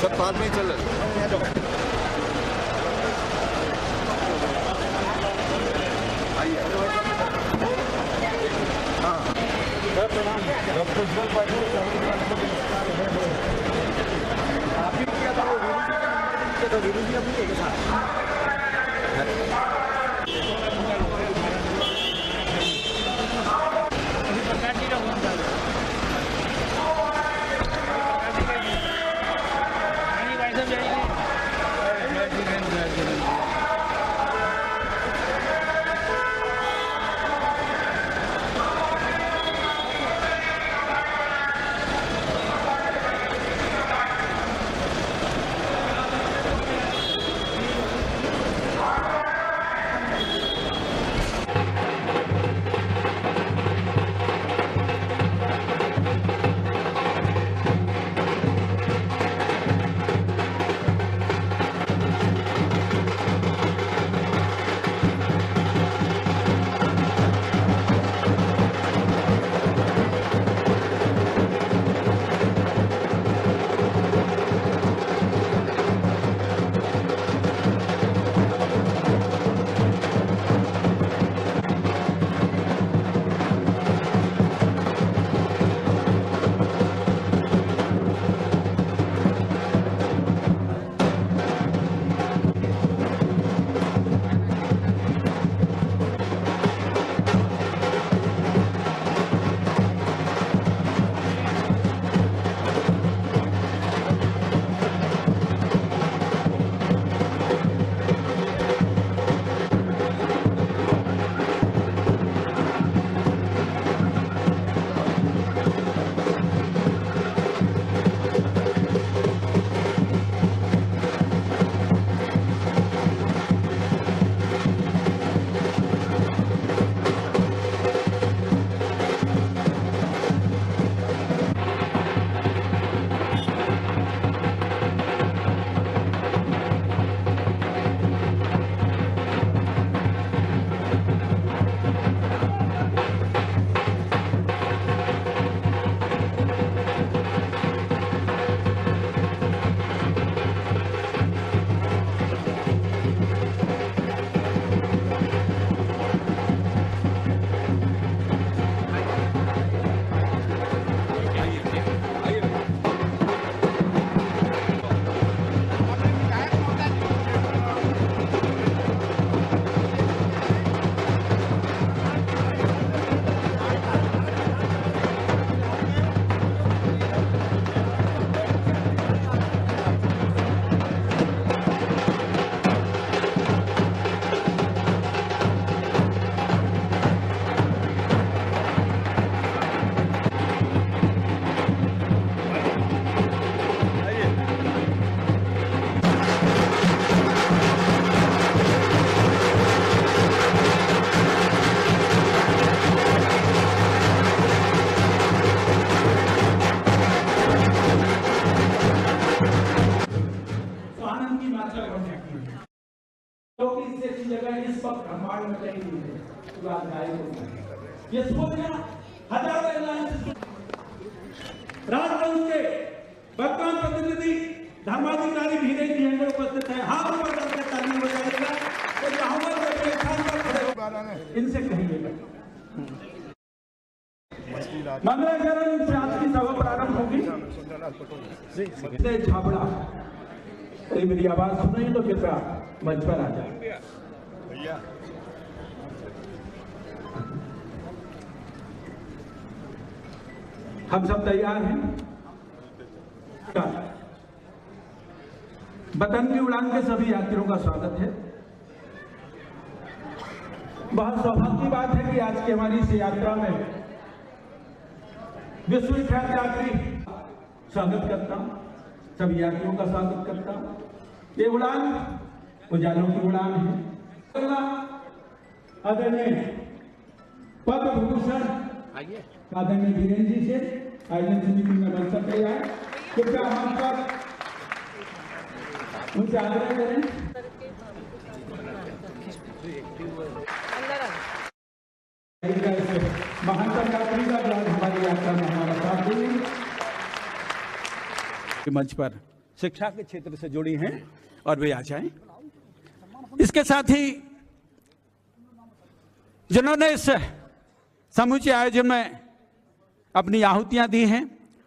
सब बाद में चल रहे ये सोचना हजारों राजवंश के वर्तमान प्रतिनिधि धर्माधिकारी धीरेन्द्र जी हमें उपस्थित है। हाथ ऊपर करके ताली बजाएगा तो मोहम्मद के स्थान पर खड़े हो इनसे कहिएगा। मंगलाचरण से आज की सभा प्रारंभ होगी। छाबड़ा मेरी आवाज सुन रही तो कृपया मंच पर आ जाए। हम सब तैयार हैं। वतन की उड़ान के सभी यात्रियों का स्वागत है। बहुत सौभाग्य की बात है कि आज की हमारी इस यात्रा में विश्वविख्यात यात्री स्वागत करता हूं, सभी यात्रियों का स्वागत करता हूं। ये उड़ान उजालों की उड़ान है। आदरणीय पद्म भूषण आदरणीय धीरेन्द्र जी से आयोजन समिति में बन सकते हैं। कृपया हम पर उनसे आग्रह करें। मंच पर शिक्षा के क्षेत्र से जुड़ी हैं और वे आ जाएं। इसके साथ ही जिन्होंने इस समूचे आयोजन में अपनी आहुतियां दी हैं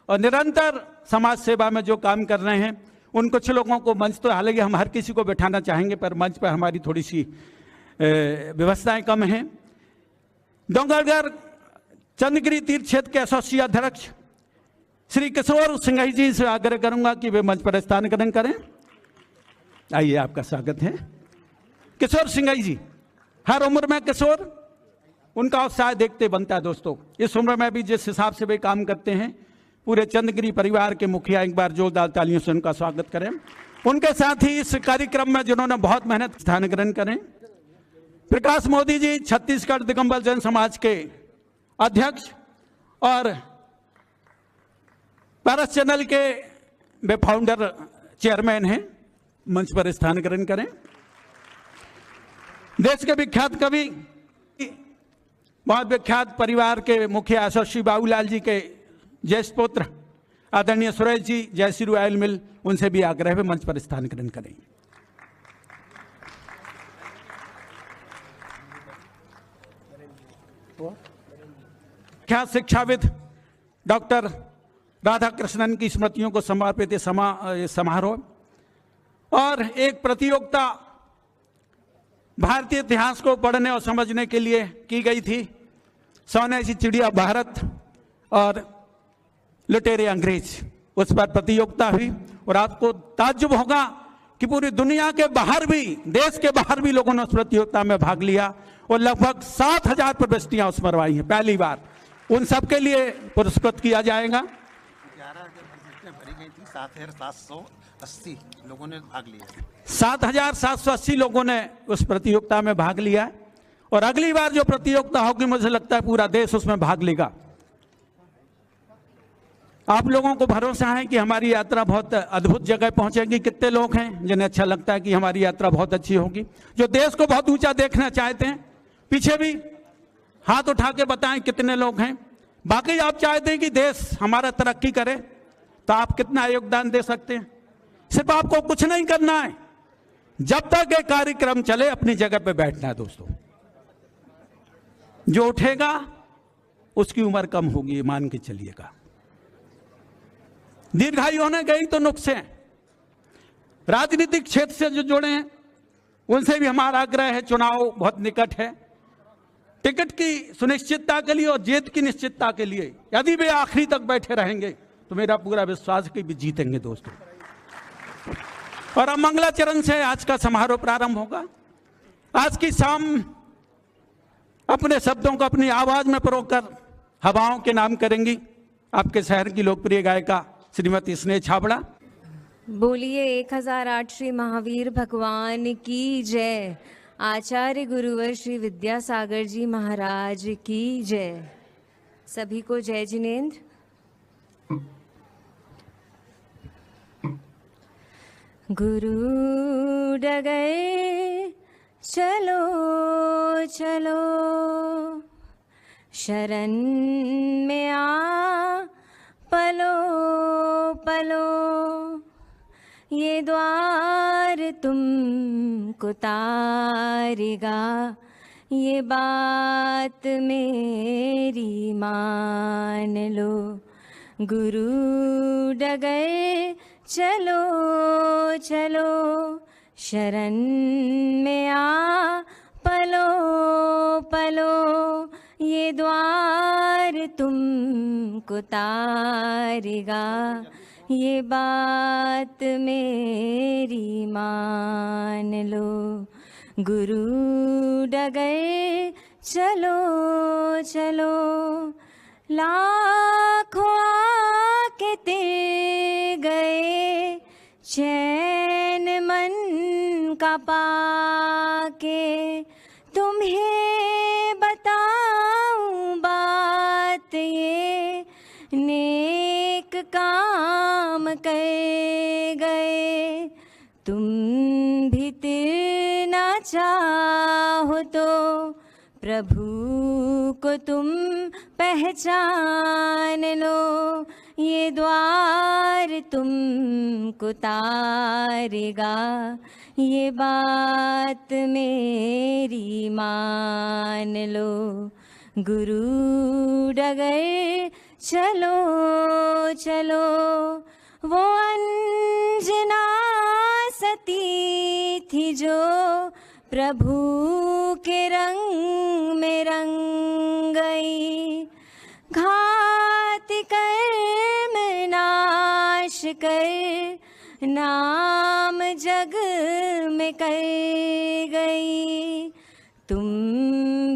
और निरंतर समाज सेवा में जो काम कर रहे हैं, उन कुछ लोगों को मंच तो हालांकि हम हर किसी को बैठाना चाहेंगे, पर मंच पर हमारी थोड़ी सी व्यवस्थाएं कम हैं। डोंगरगढ़ चंद्रगिरी तीर्थ क्षेत्र के एसोसिएट अध्यक्ष श्री किशोर सिंघई जी से आग्रह करूंगा कि वे मंच पर स्थान ग्रहण करें। आइए, आपका स्वागत है। किशोर सिंघई जी, हर उम्र में किशोर, उनका उत्साह देखते बनता है दोस्तों। इस उम्र में भी जिस हिसाब से वे काम करते हैं, पूरे चंद्रगिरी परिवार के मुखिया, एक बार जोरदार तालियों से उनका स्वागत करें। उनके साथ ही इस कार्यक्रम में जिन्होंने बहुत मेहनत स्थान ग्रहण करें, प्रकाश मोदी जी, छत्तीसगढ़ दिगंबर जैन समाज के अध्यक्ष और पारस चैनल के वे फाउंडर चेयरमैन हैं, मंच पर स्थान ग्रहण करें। देश के विख्यात कवि, बहुत विख्यात परिवार के मुखिया श्री बाबूलाल जी के ज्येष्ठ पुत्र आदरणीय सुरेश जी, जयश्री ऑयल मिल, उनसे भी आग्रह है मंच पर स्थान ग्रहण करें। विख्यात शिक्षाविद डॉक्टर राधाकृष्णन की स्मृतियों को समर्पित समारोह और एक प्रतियोगिता भारतीय इतिहास को पढ़ने और समझने के लिए की गई थी। सोने की चिड़िया भारत और लुटेरे अंग्रेज, उस पर प्रतियोगिता हुई और आपको ताज्जुब होगा कि पूरी दुनिया के बाहर भी, देश के बाहर भी लोगों ने उस प्रतियोगिता में भाग लिया और लगभग 7,000 प्रविष्टियां उस पर आई हैं पहली बार। उन सबके लिए पुरस्कृत किया जाएगा। 11,000 भरी गई थी, 7,780 लोगों ने भाग लिया। 7,780 लोगों ने उस प्रतियोगिता में भाग लिया और अगली बार जो प्रतियोगिता होगी, मुझे लगता है पूरा देश उसमें भाग लेगा। आप लोगों को भरोसा है कि हमारी यात्रा बहुत अद्भुत जगह पहुंचेगी। कितने लोग हैं जिन्हें अच्छा लगता है कि हमारी यात्रा बहुत अच्छी होगी, जो देश को बहुत ऊंचा देखना चाहते हैं? पीछे भी हाथ उठा के बताएं कितने लोग हैं। बाकी आप चाहते हैं कि देश हमारा तरक्की करे, तो आप कितना योगदान दे सकते हैं? सिर्फ आपको कुछ नहीं करना है, जब तक ये कार्यक्रम चले अपनी जगह पे बैठना है दोस्तों। जो उठेगा उसकी उम्र कम होगी, मान के चलिएगा। दीर्घायु होने गई तो नुक्से हैं। राजनीतिक क्षेत्र से जो जुड़े हैं उनसे भी हमारा आग्रह है, चुनाव बहुत निकट है, टिकट की सुनिश्चितता के लिए और जीत की निश्चितता के लिए यदि वे आखिरी तक बैठे रहेंगे तो मेरा पूरा विश्वास है कि भी जीतेंगे दोस्तों। और अब मंगलाचरण से आज का समारोह प्रारंभ होगा। आज की शाम अपने शब्दों को अपनी आवाज में परोकर हवाओं के नाम करेंगी आपके शहर की लोकप्रिय गायिका श्रीमती स्नेह छाबड़ा। बोलिए 1008 श्री महावीर भगवान की जय। आचार्य गुरुवर श्री विद्यासागर जी महाराज की जय। सभी को जय जिनेन्द्र। गुरु डगए चलो चलो, शरण में आ पलो पलो, ये द्वार तुमको तारेगा, ये बात मेरी मान लो। गुरु डगए चलो चलो, शरण में आ पलो पलो, ये द्वार तुमको तारेगा, ये बात मेरी मान लो। गुरु डगए चलो चलो, लाखों आके ते गए, चैन मन का पाके, तुम्हें बताऊं बात ये, नेक काम कर गए। तुम भी तिरना चाहो तो प्रभु को तुम पहचान लो, ये द्वार तुमको तारेगा, ये बात मेरी मान लो। गुरु डगर चलो चलो, वो अंजना सती थी जो प्रभु के रंग में रंग गई। घात कर्म नाश कर नाम जग में कर गई। तुम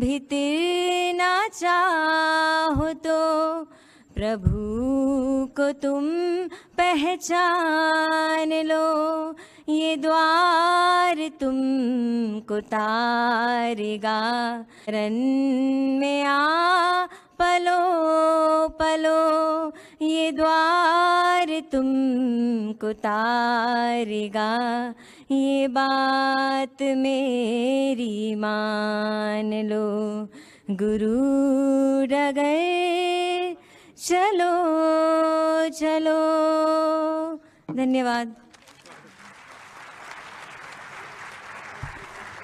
भी तिरना चाहो तो प्रभु को तुम पहचान लो। ये द्वार तुमको तारेगा, रन में आ पलो पलो। ये द्वार तुमको तारेगा, ये बात मेरी मान लो। गुरु डगर चलो चलो। धन्यवाद।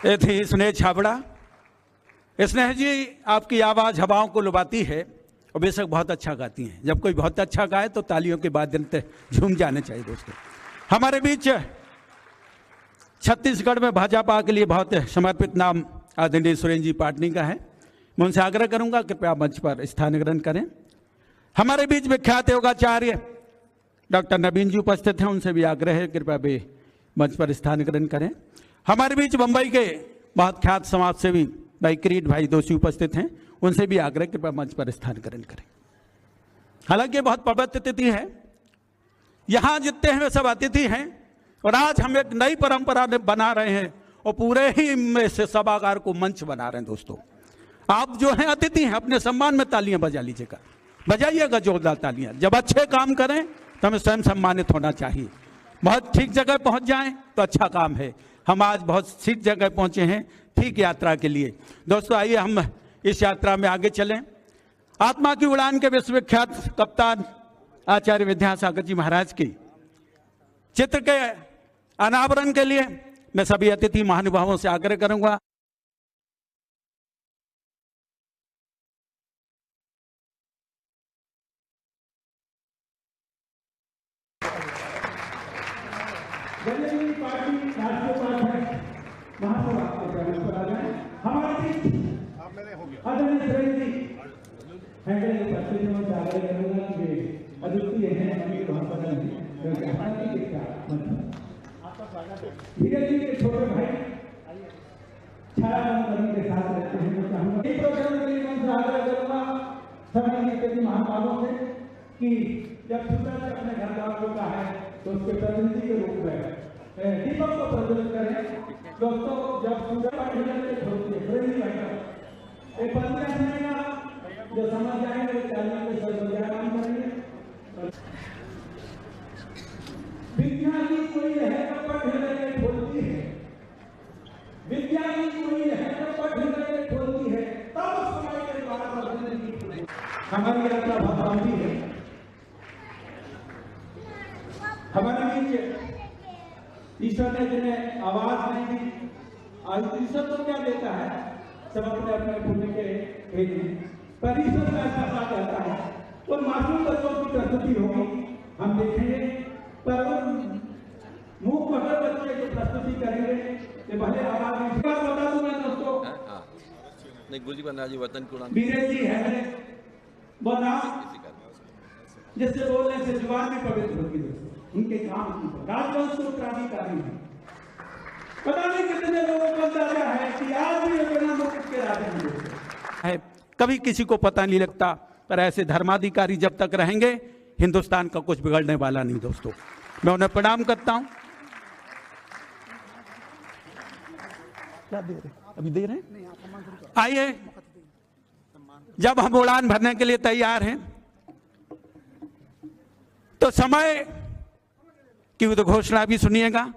ये थी स्नेह छाबड़ा। स्नेह जी, आपकी आवाज़ हवाओं को लुभाती है और बेशक बहुत अच्छा गाती हैं। जब कोई बहुत अच्छा गाए तो तालियों के बाद झूम जाने चाहिए। दोस्तों, हमारे बीच छत्तीसगढ़ में भाजपा के लिए बहुत समर्पित नाम आदरणीय सुरेंद्र जी पाटनी का है। मैं उनसे आग्रह करूंगा कृपया मंच पर स्थान ग्रहण करें। हमारे बीच विख्यात योगाचार्य डॉक्टर नवीन जी उपस्थित हैं, उनसे भी आग्रह है कृपया वे मंच पर स्थान ग्रहण करें। हमारे बीच मुंबई के बहुत ख्यात समाज सेवी भाई किरीट भाई दोषी उपस्थित हैं, उनसे भी आग्रह कृपया मंच पर स्थान ग्रहण करें। हालांकि बहुत पवित्र तिथि है, यहाँ जितने हैं वे सब अतिथि हैं और आज हम एक नई परंपरा बना रहे हैं और पूरे ही में से सभागार को मंच बना रहे हैं। दोस्तों, आप जो हैं अतिथि हैं, अपने सम्मान में तालियां बजा लीजिएगा, बजाइएगा जोरदार तालियां। जब अच्छे काम करें तो हमें स्वयं सम्मानित होना चाहिए। बहुत ठीक जगह पहुंच जाएं तो अच्छा काम है। हम आज बहुत ठीक जगह पहुंचे हैं ठीक यात्रा के लिए। दोस्तों, आइए हम इस यात्रा में आगे चलें। आत्मा की उड़ान के विश्वविख्यात कप्तान आचार्य विद्यासागर जी महाराज की चित्र के अनावरण के लिए मैं सभी अतिथि महानुभावों से आग्रह करूंगा। धीरे धीरे छोटे भाई छाया के साथ रहते हैं। मैं चाहूंगा इस प्रोग्राम के लिए मैं आग्रह करूंगा सभी महानुभावों से कि जब सुंदर से अपने घर वालों का है तो उसके प्रतिनिधि के रूप में दीपक को प्रज्वलित करें। दोस्तों, जब सुंदर एक पंद्रह सुनेगा जो समझ जाएंगे करेंगे। विद्या की कोई है तो पढ़ हृदय खोलती है, विद्या की कोई है तो पढ़ हृदय खोलती है, तब समय के द्वारा बदलने। हमारी यात्रा बहुत लंबी है। हमारे बीच ईश्वर ने जिन्हें आवाज नहीं दी, आज ईश्वर तो क्या देता है, सब अपने अपने पुण्य के भेद में, पर ईश्वर का ऐसा साथ रहता है। वो मासूम बच्चों की प्रस्तुति होगी, हम देखेंगे, पर मुंह पकड़ बच्चे जो प्रस्तुति करेंगे कि भले आवाज में बता दूं मैं दोस्तों। नहीं, गुरुजी बना जी वतन की उड़ान वीरेश जी है वो नाम जिससे बोलने से जुबान भी पवित्र होती है। उनके काम की राजवंश को उत्तराधिकारी है। पता नहीं कितने लोगों को अंदाजा है कि आज भी बिना मुकुट के राजा है। कभी किसी को पता नहीं लगता, पर ऐसे धर्माधिकारी जब तक रहेंगे हिंदुस्तान का कुछ बिगड़ने वाला नहीं। दोस्तों, मैं उन्हें प्रणाम करता हूं। क्या दे रहे, अभी दे रहे हैं? आइए, जब हम उड़ान भरने के लिए तैयार हैं तो समय की उद्घोषणा भी सुनिएगा।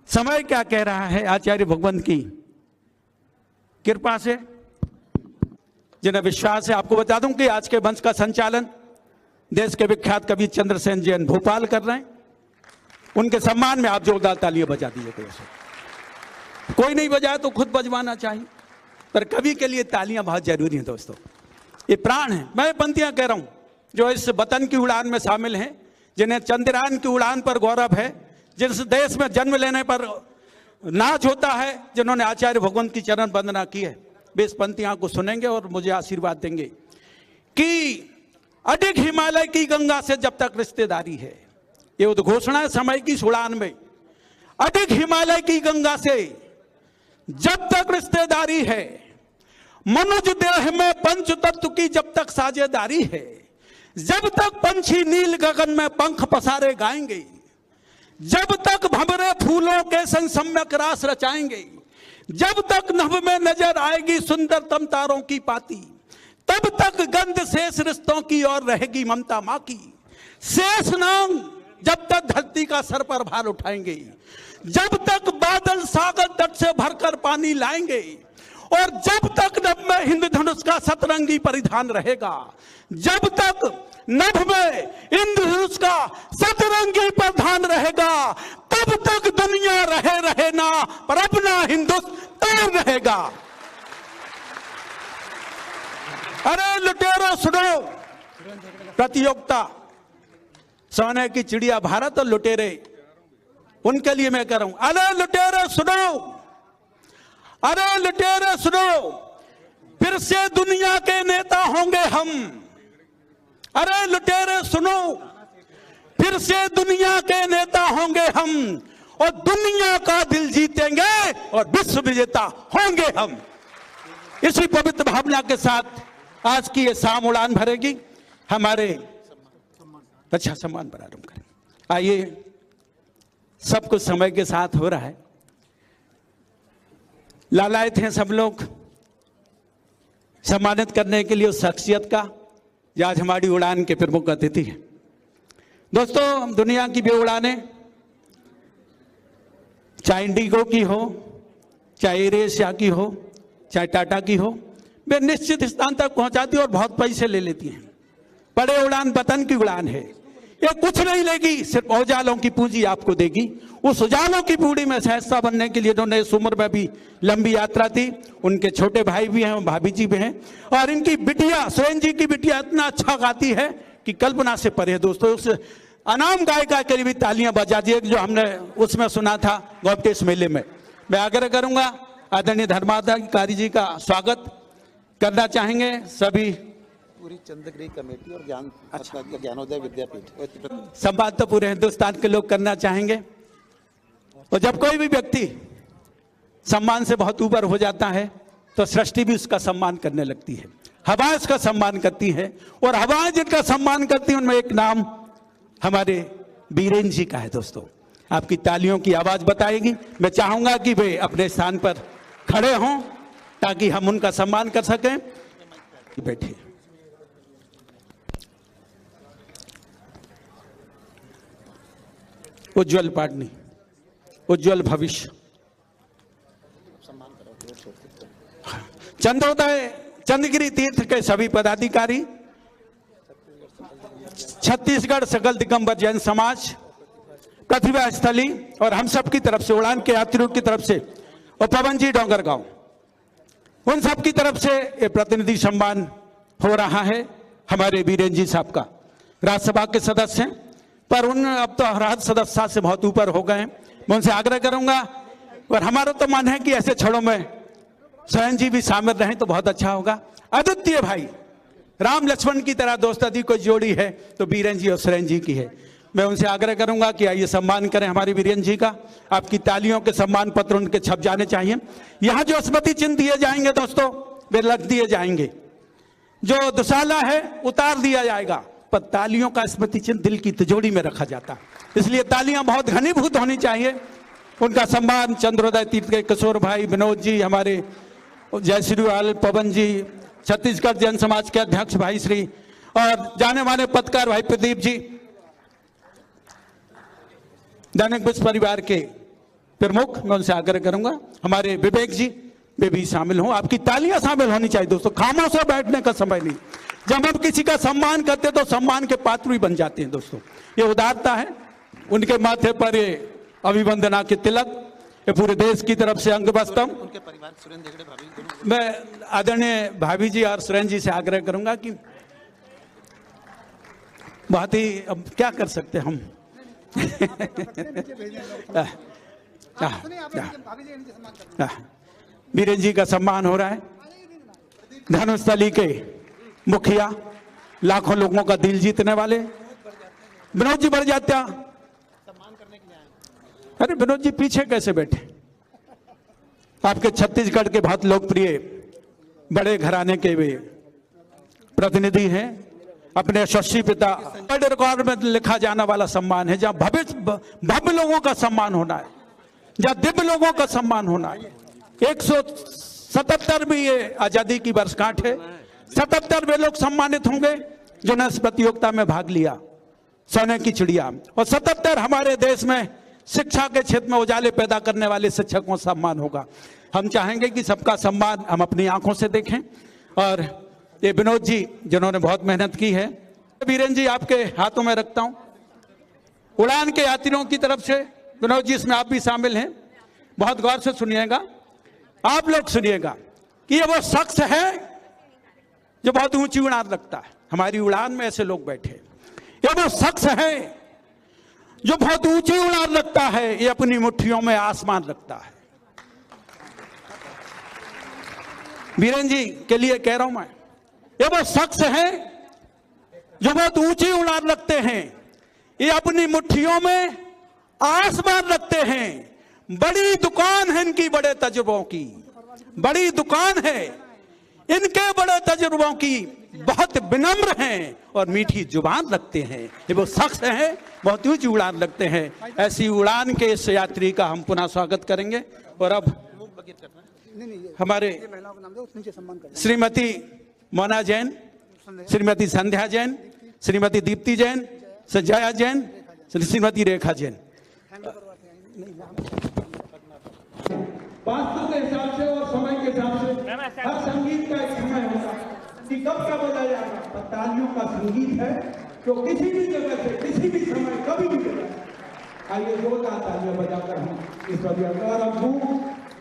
समय क्या कह रहा है आचार्य भगवंत की कृपा से, जिन्हें विश्वास है। आपको बता दूं कि आज के मंच का संचालन देश के विख्यात कवि चंद्रसेन जैन भोपाल कर रहे हैं। उनके सम्मान में आप जोरदार तालियां बजा दीजिए। कोई नहीं बजाए तो खुद बजवाना चाहिए, पर कवि के लिए तालियां बहुत जरूरी हैं दोस्तों, ये प्राण है। मैं पंक्तियां कह रहा हूं जो इस वतन की उड़ान में शामिल हैं, जिन्हें चंद्रयान की उड़ान पर गौरव है, जिस देश में जन्म लेने पर नाच होता है, जिन्होंने आचार्य भगवंत की चरण वंदना की है, वे इस पंक्तियां को सुनेंगे और मुझे आशीर्वाद देंगे कि अधिक हिमालय की गंगा से जब तक रिश्तेदारी है, ये उद्घोषणा है समय की उड़ान में। अधिक हिमालय की गंगा से जब तक रिश्तेदारी है, मनुज देह में पंच तत्व की जब तक साझेदारी है, जब तक पंछी नील गगन में पंख पसारे गाएंगे, जब तक भंवरे फूलों के संग सम्यक रास रचाएंगे, जब तक नभ में नजर आएगी सुंदरतम तारों की पाती, तब तक गंध शेष रिश्तों की और रहेगी ममता मां की। शेष नाम जब तक धरती का सर पर भार उठाएंगे, जब तक बादल सागर तट से भरकर पानी लाएंगे, और जब तक नभ में हिंद धनुष का सतरंगी परिधान रहेगा, जब तक नभ में इंद्रधनुष का सतरंगी परिधान रहेगा, तब तक दुनिया रहे ना पर अपना हिंदुस्तान रहेगा। अरे लुटेरो सुनो, प्रतियोगिता सोने की चिड़िया भारत और लुटेरे, उनके लिए मैं कह रहा हूं, अरे लुटेरे सुनो, अरे लुटेरे सुनो, फिर से दुनिया के नेता होंगे हम। अरे लुटेरे सुनो, फिर से दुनिया के नेता होंगे हम, और दुनिया का दिल जीतेंगे और विश्व विजेता होंगे हम। इसी पवित्र भावना के साथ आज की ये शाम उड़ान भरेगी। हमारे अच्छा सम्मान प्रारंभ करें। आइए, सब कुछ समय के साथ हो रहा है। लालायत हैं सब लोग सम्मानित करने के लिए उस शख्सियत का जो आज हमारी उड़ान के प्रमुख अतिथि है। दोस्तों, दुनिया की भी उड़ानें, चाहे इंडिगो की हो, चाहे एयर एशिया की हो, चाहे टाटा की हो, वे निश्चित स्थान तक पहुंचाती और बहुत पैसे ले लेती हैं। बड़े उड़ान वतन की उड़ान है, ये कुछ नहीं लेगी, सिर्फ उजालों की पूंजी आपको देगी। उस उजालों की पूंजी में से हिस्सा बनने के लिए उन्होंने इस उम्र में भी लंबी यात्रा थी। उनके छोटे भाई भी हैं, भाभी जी भी हैं, और इनकी बिटिया सोहन जी की बिटिया इतना अच्छा गाती है कि कल्पना से परे है। दोस्तों, उस अनाम गायिका के लिए भी तालियां बजा दिए जो हमने उसमें सुना था गौपटेश मेले में। मैं आग्रह करूंगा, आदरणीय धर्माधिकारी जी का स्वागत करना चाहेंगे सभी पूरी चंद्रगिरी कमेटी और ज्ञानोदय विद्यापीठ सम्मान तो पूरे हिंदुस्तान के लोग करना चाहेंगे। और जब कोई भी व्यक्ति सम्मान से बहुत ऊपर हो जाता है तो सृष्टि भी उसका सम्मान करने लगती है, हवाएं उसका सम्मान करती है, और हवाएं जिनका सम्मान करती हैं उनमें एक नाम हमारे बीरेन जी का है। दोस्तों, आपकी तालियों की आवाज बताएगी। मैं चाहूंगा कि वे अपने स्थान पर खड़े हों ताकि हम उनका सम्मान कर सकें। बैठिए। उज्जवल पाटनी, उज्जवल भविष्य। चंद्रोदय चंद्रगिरी तीर्थ के सभी पदाधिकारी, छत्तीसगढ़ सकल दिगंबर जैन समाज, प्रतिभा स्थली और हम सब की तरफ से, उड़ान के यात्रियों की तरफ से, और पवन जी डोंगरगांव, उन सब की तरफ से ये प्रतिनिधि सम्मान हो रहा है हमारे बीरेन जी साहब का। राज्यसभा के सदस्य हैं, पर उन अब तो राज्य सदस्यता से बहुत ऊपर हो गए हैं। मैं उनसे आग्रह करूंगा, और हमारा तो मन है कि ऐसे क्षणों में सोहन जी भी शामिल रहें तो बहुत अच्छा होगा। अद्वितीय भाई, राम लक्ष्मण की तरह दोस्ती कोई जोड़ी है तो बीरेन जी और सोहन जी की है। मैं उनसे आग्रह करूंगा कि आइए सम्मान करें हमारे बीरेन जी का। आपकी तालियों के सम्मान पत्र उनके छप जाने चाहिए। यहाँ जो स्मृति चिन्ह दिए जाएंगे दोस्तों, वे रख दिए जाएंगे। जो दुशाला है उतार दिया जाएगा, पर तालियों का स्मृति चिन्ह दिल की तिजोरी में रखा जाता, इसलिए तालियां बहुत घनीभूत होनी चाहिए। उनका सम्मान चंद्रोदय तीर्थ के किशोर भाई, विनोद जी, हमारे जयश्रीवाल, पवन जी, छत्तीसगढ़ जैन समाज के अध्यक्ष भाई श्री, और जाने माने पत्रकार भाई प्रदीप जी, दैनिक विश्व परिवार के प्रमुख, मैं उनसे आग्रह करूंगा हमारे विवेक जी वे भी शामिल हों। आपकी तालियां शामिल होनी चाहिए दोस्तों, खामोश बैठने का समय नहीं। जब हम किसी का सम्मान करते तो सम्मान के पात्र भी बन जाते हैं दोस्तों। ये उदारता है। उनके माथे पर ये अभिवंदना के तिलक, ये पूरे देश की तरफ से अंगबस्तम। उनके परिवार सुरेंद्र हेगड़े भाभी, मैं आदरणीय भाभी जी और सुरेंद्र जी से आग्रह करूंगा कि बहुत ही, अब क्या कर सकते हम वीरेंद्र जी का सम्मान हो रहा है। धनुस्थली के मुखिया, लाखों लोगों का दिल जीतने वाले विनोद जी बढ़ जात्या। अरे विनोद जी पीछे कैसे बैठे? आपके छत्तीसगढ़ के बहुत लोकप्रिय बड़े घराने के वे प्रतिनिधि हैं। अपने यशस्वी पिता, वर्ल्ड रिकॉर्ड में लिखा जाने वाला सम्मान है, जहां भव्य लोगों का सम्मान होना है, जहां दिव्य लोगों का सम्मान होना है। 177 ये आजादी की वर्षगांठ है। 77 लोग सम्मानित होंगे जिन्होंने इस प्रतियोगिता में भाग लिया, सोने की चिड़िया। और 77 हमारे देश में शिक्षा के क्षेत्र में उजाले पैदा करने वाले शिक्षकों का सम्मान होगा। हम चाहेंगे कि सबका सम्मान हम अपनी आंखों से देखें। और ये विनोद जी जिन्होंने बहुत मेहनत की है, वीरेंद्र जी आपके हाथों में रखता हूं। उड़ान के यात्रियों की तरफ से विनोद जी, इसमें आप भी शामिल हैं। बहुत गौर से सुनिएगा, आप लोग सुनिएगा कि ये वो शख्स है जो बहुत ऊंची उड़ान लगता है। हमारी उड़ान में ऐसे लोग बैठे। ये वो शख्स है जो बहुत ऊंची उड़ान लगता है, ये अपनी मुट्ठियों में आसमान रखता है। वीरेंद्र जी के लिए कह रहा हूं मैं, ये वो शख्स है जो बहुत ऊंची उड़ान रखते हैं, ये अपनी मुट्ठियों में आसमान रखते हैं। बड़ी दुकान है इनकी बड़े तजुर्बों की, बड़ी दुकान है इनके बड़े तजुर्बों की, बहुत विनम्र हैं और मीठी जुबान रखते हैं। ये वो शख्स हैं बहुत ऊंची उड़ान लगते हैं। ऐसी उड़ान के इस यात्री का हम पुनः स्वागत करेंगे। और अब हमारे श्रीमती मोना जैन, श्रीमती संध्या जैन, श्रीमती दीप्ति जैन, संजया जैन, श्रीमती रेखा जैन। वास्तु के हिसाब से और समय के हिसाब से हर संगीत का एक समय होता है कि कब क्या बोला जाएगा। पर तालियों का संगीत है जो किसी भी जगह से, किसी भी समय, कभी भी जगह। आइए जोरदार तालियां बजाकर हम इस वजह। और अब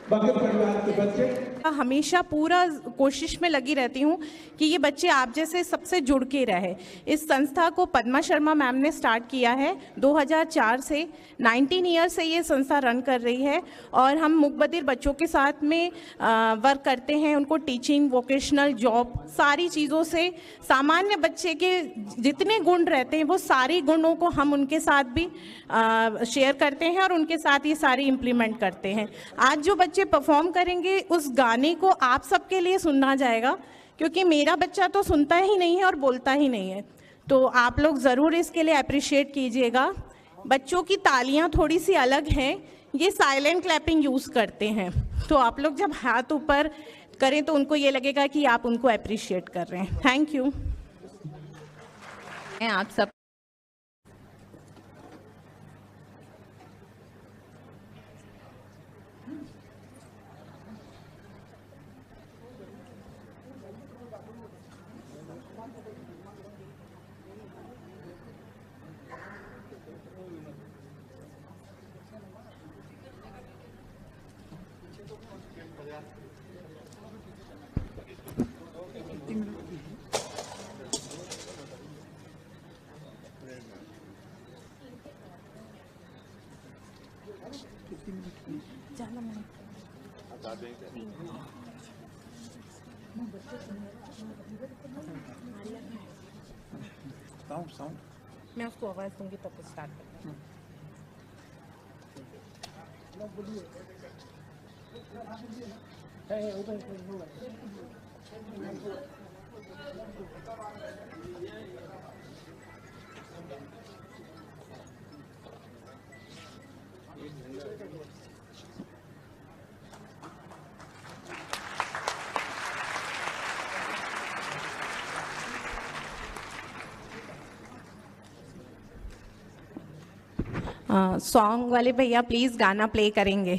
बगैर परिवार के बच्चे, हमेशा पूरा कोशिश में लगी रहती हूँ कि ये बच्चे आप जैसे सबसे जुड़ के रहे। इस संस्था को पद्मा शर्मा मैम ने स्टार्ट किया है 2004 से। 19 ईयर से ये संस्था रन कर रही है और हम मुकबधिर बच्चों के साथ में वर्क करते हैं। उनको टीचिंग, वोकेशनल, जॉब, सारी चीज़ों से सामान्य बच्चे के जितने गुण रहते हैं वो सारी गुणों को हम उनके साथ भी शेयर करते हैं और उनके साथ ये सारी इम्प्लीमेंट करते हैं। आज जो बच्चे परफॉर्म करेंगे उस गाने को आप सबके लिए सुनना जाएगा, क्योंकि मेरा बच्चा तो सुनता ही नहीं है और बोलता ही नहीं है। तो आप लोग ज़रूर इसके लिए अप्रिशिएट कीजिएगा। बच्चों की तालियां थोड़ी सी अलग हैं, ये साइलेंट क्लैपिंग यूज़ करते हैं। तो आप लोग जब हाथ ऊपर करें तो उनको ये लगेगा कि आप उनको अप्रिशिएट कर रहे हैं। Thank you. आप सब साउंड मैं उसको आवाज़ दूंगी तब स्टार्ट करें। सॉन्ग वाले भैया प्लीज़ गाना प्ले करेंगे,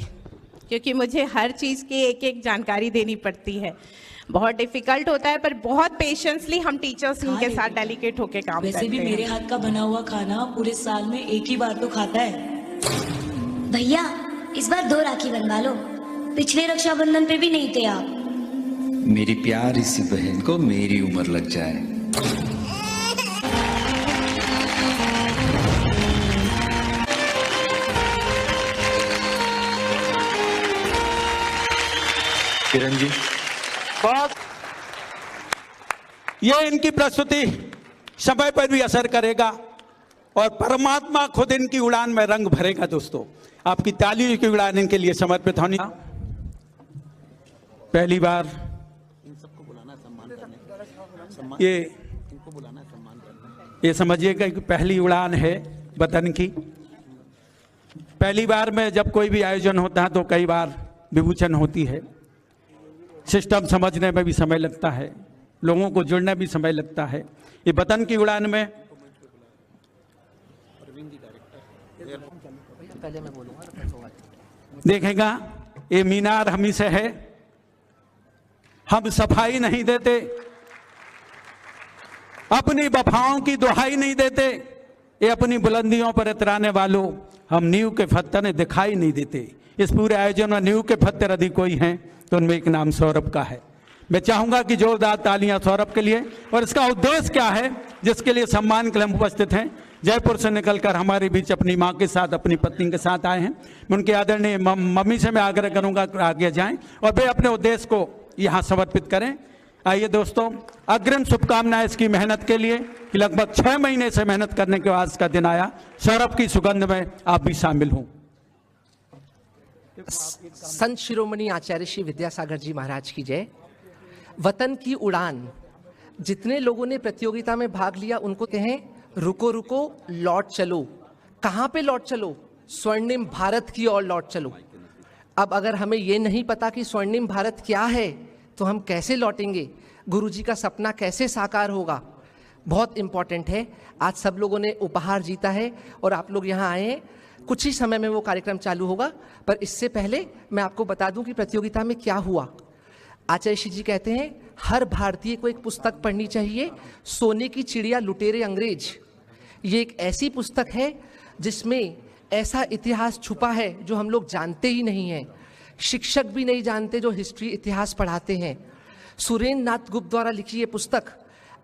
क्योंकि मुझे हर चीज़ की एक एक जानकारी देनी पड़ती है। बहुत डिफिकल्ट होता है, पर बहुत पेशेंसली हम टीचर्स इनके साथ डेलिकेट होके काम करते हैं। वैसे भी मेरे हाथ का बना हुआ खाना पूरे साल में एक ही बार तो खाता है। भैया इस बार 2 राखी बनवा लो, पिछले रक्षाबंधन पे भी नहीं थे आप। मेरी प्यारी सी बहन को मेरी उम्र लग जाए। किरण जी, बहुत ये इनकी प्रस्तुति समय पर भी असर करेगा और परमात्मा खुद इनकी उड़ान में रंग भरेगा। दोस्तों, आपकी तालियों की उड़ान इनके लिए समर्पित होनी। पहली बार इन सबको बुलाना सम्मान करने, ये इनको बुलाना सम्मान करने। ये समझिएगा कि पहली उड़ान है वतन की। पहली बार में जब कोई भी आयोजन होता है तो कई बार विभूषण होती है, सिस्टम समझने में भी समय लगता है, लोगों को जुड़ने भी समय लगता है। ये वतन की उड़ान में देखेगा, ये मीनार हम ही से है, हम सफाई नहीं देते, अपनी वफाओं की दुहाई नहीं देते, ये अपनी बुलंदियों पर इतराने वालों, हम नींव के पत्थर दिखाई नहीं देते। इस पूरे आयोजन में नींव के पत्थर यदि कोई हैं तो उनमें एक नाम सौरभ का है। मैं चाहूंगा कि जोरदार तालियां सौरभ के लिए। और इसका उद्देश्य क्या है, जिसके लिए सम्मान के लिए हम उपस्थित हैं। जयपुर से निकलकर हमारे बीच अपनी मां के साथ, अपनी पत्नी के साथ आए हैं। मैं उनके आदरणीय मम्मी से मैं आग्रह करूंगा कि आगे जाएं और वे अपने उद्देश्य को यहाँ समर्पित करें। आइए दोस्तों, अग्रिम शुभकामनाएं इसकी मेहनत के लिए कि लगभग 6 महीने से मेहनत करने के बाद इसका दिन आया। सौरभ की सुगंध में आप भी शामिल हों। संत शिरोमणि आचार्य श्री विद्यासागर जी महाराज की जय। वतन की उड़ान, जितने लोगों ने प्रतियोगिता में भाग लिया उनको कहें रुको रुको लौट चलो। कहाँ पे लौट चलो? स्वर्णिम भारत की ओर लौट चलो। अब अगर हमें ये नहीं पता कि स्वर्णिम भारत क्या है तो हम कैसे लौटेंगे? गुरुजी का सपना कैसे साकार होगा? बहुत इंपॉर्टेंट है। आज सब लोगों ने उपहार जीता है और आप लोग यहाँ आए हैं। कुछ ही समय में वो कार्यक्रम चालू होगा, पर इससे पहले मैं आपको बता दूं कि प्रतियोगिता में क्या हुआ। आचार्य श्री जी कहते हैं हर भारतीय को एक पुस्तक पढ़नी चाहिए, सोने की चिड़िया लुटेरे अंग्रेज। ये एक ऐसी पुस्तक है जिसमें ऐसा इतिहास छुपा है जो हम लोग जानते ही नहीं हैं, शिक्षक भी नहीं जानते जो हिस्ट्री इतिहास पढ़ाते हैं। सुरेंद्र नाथ गुप्त द्वारा लिखी ये पुस्तक,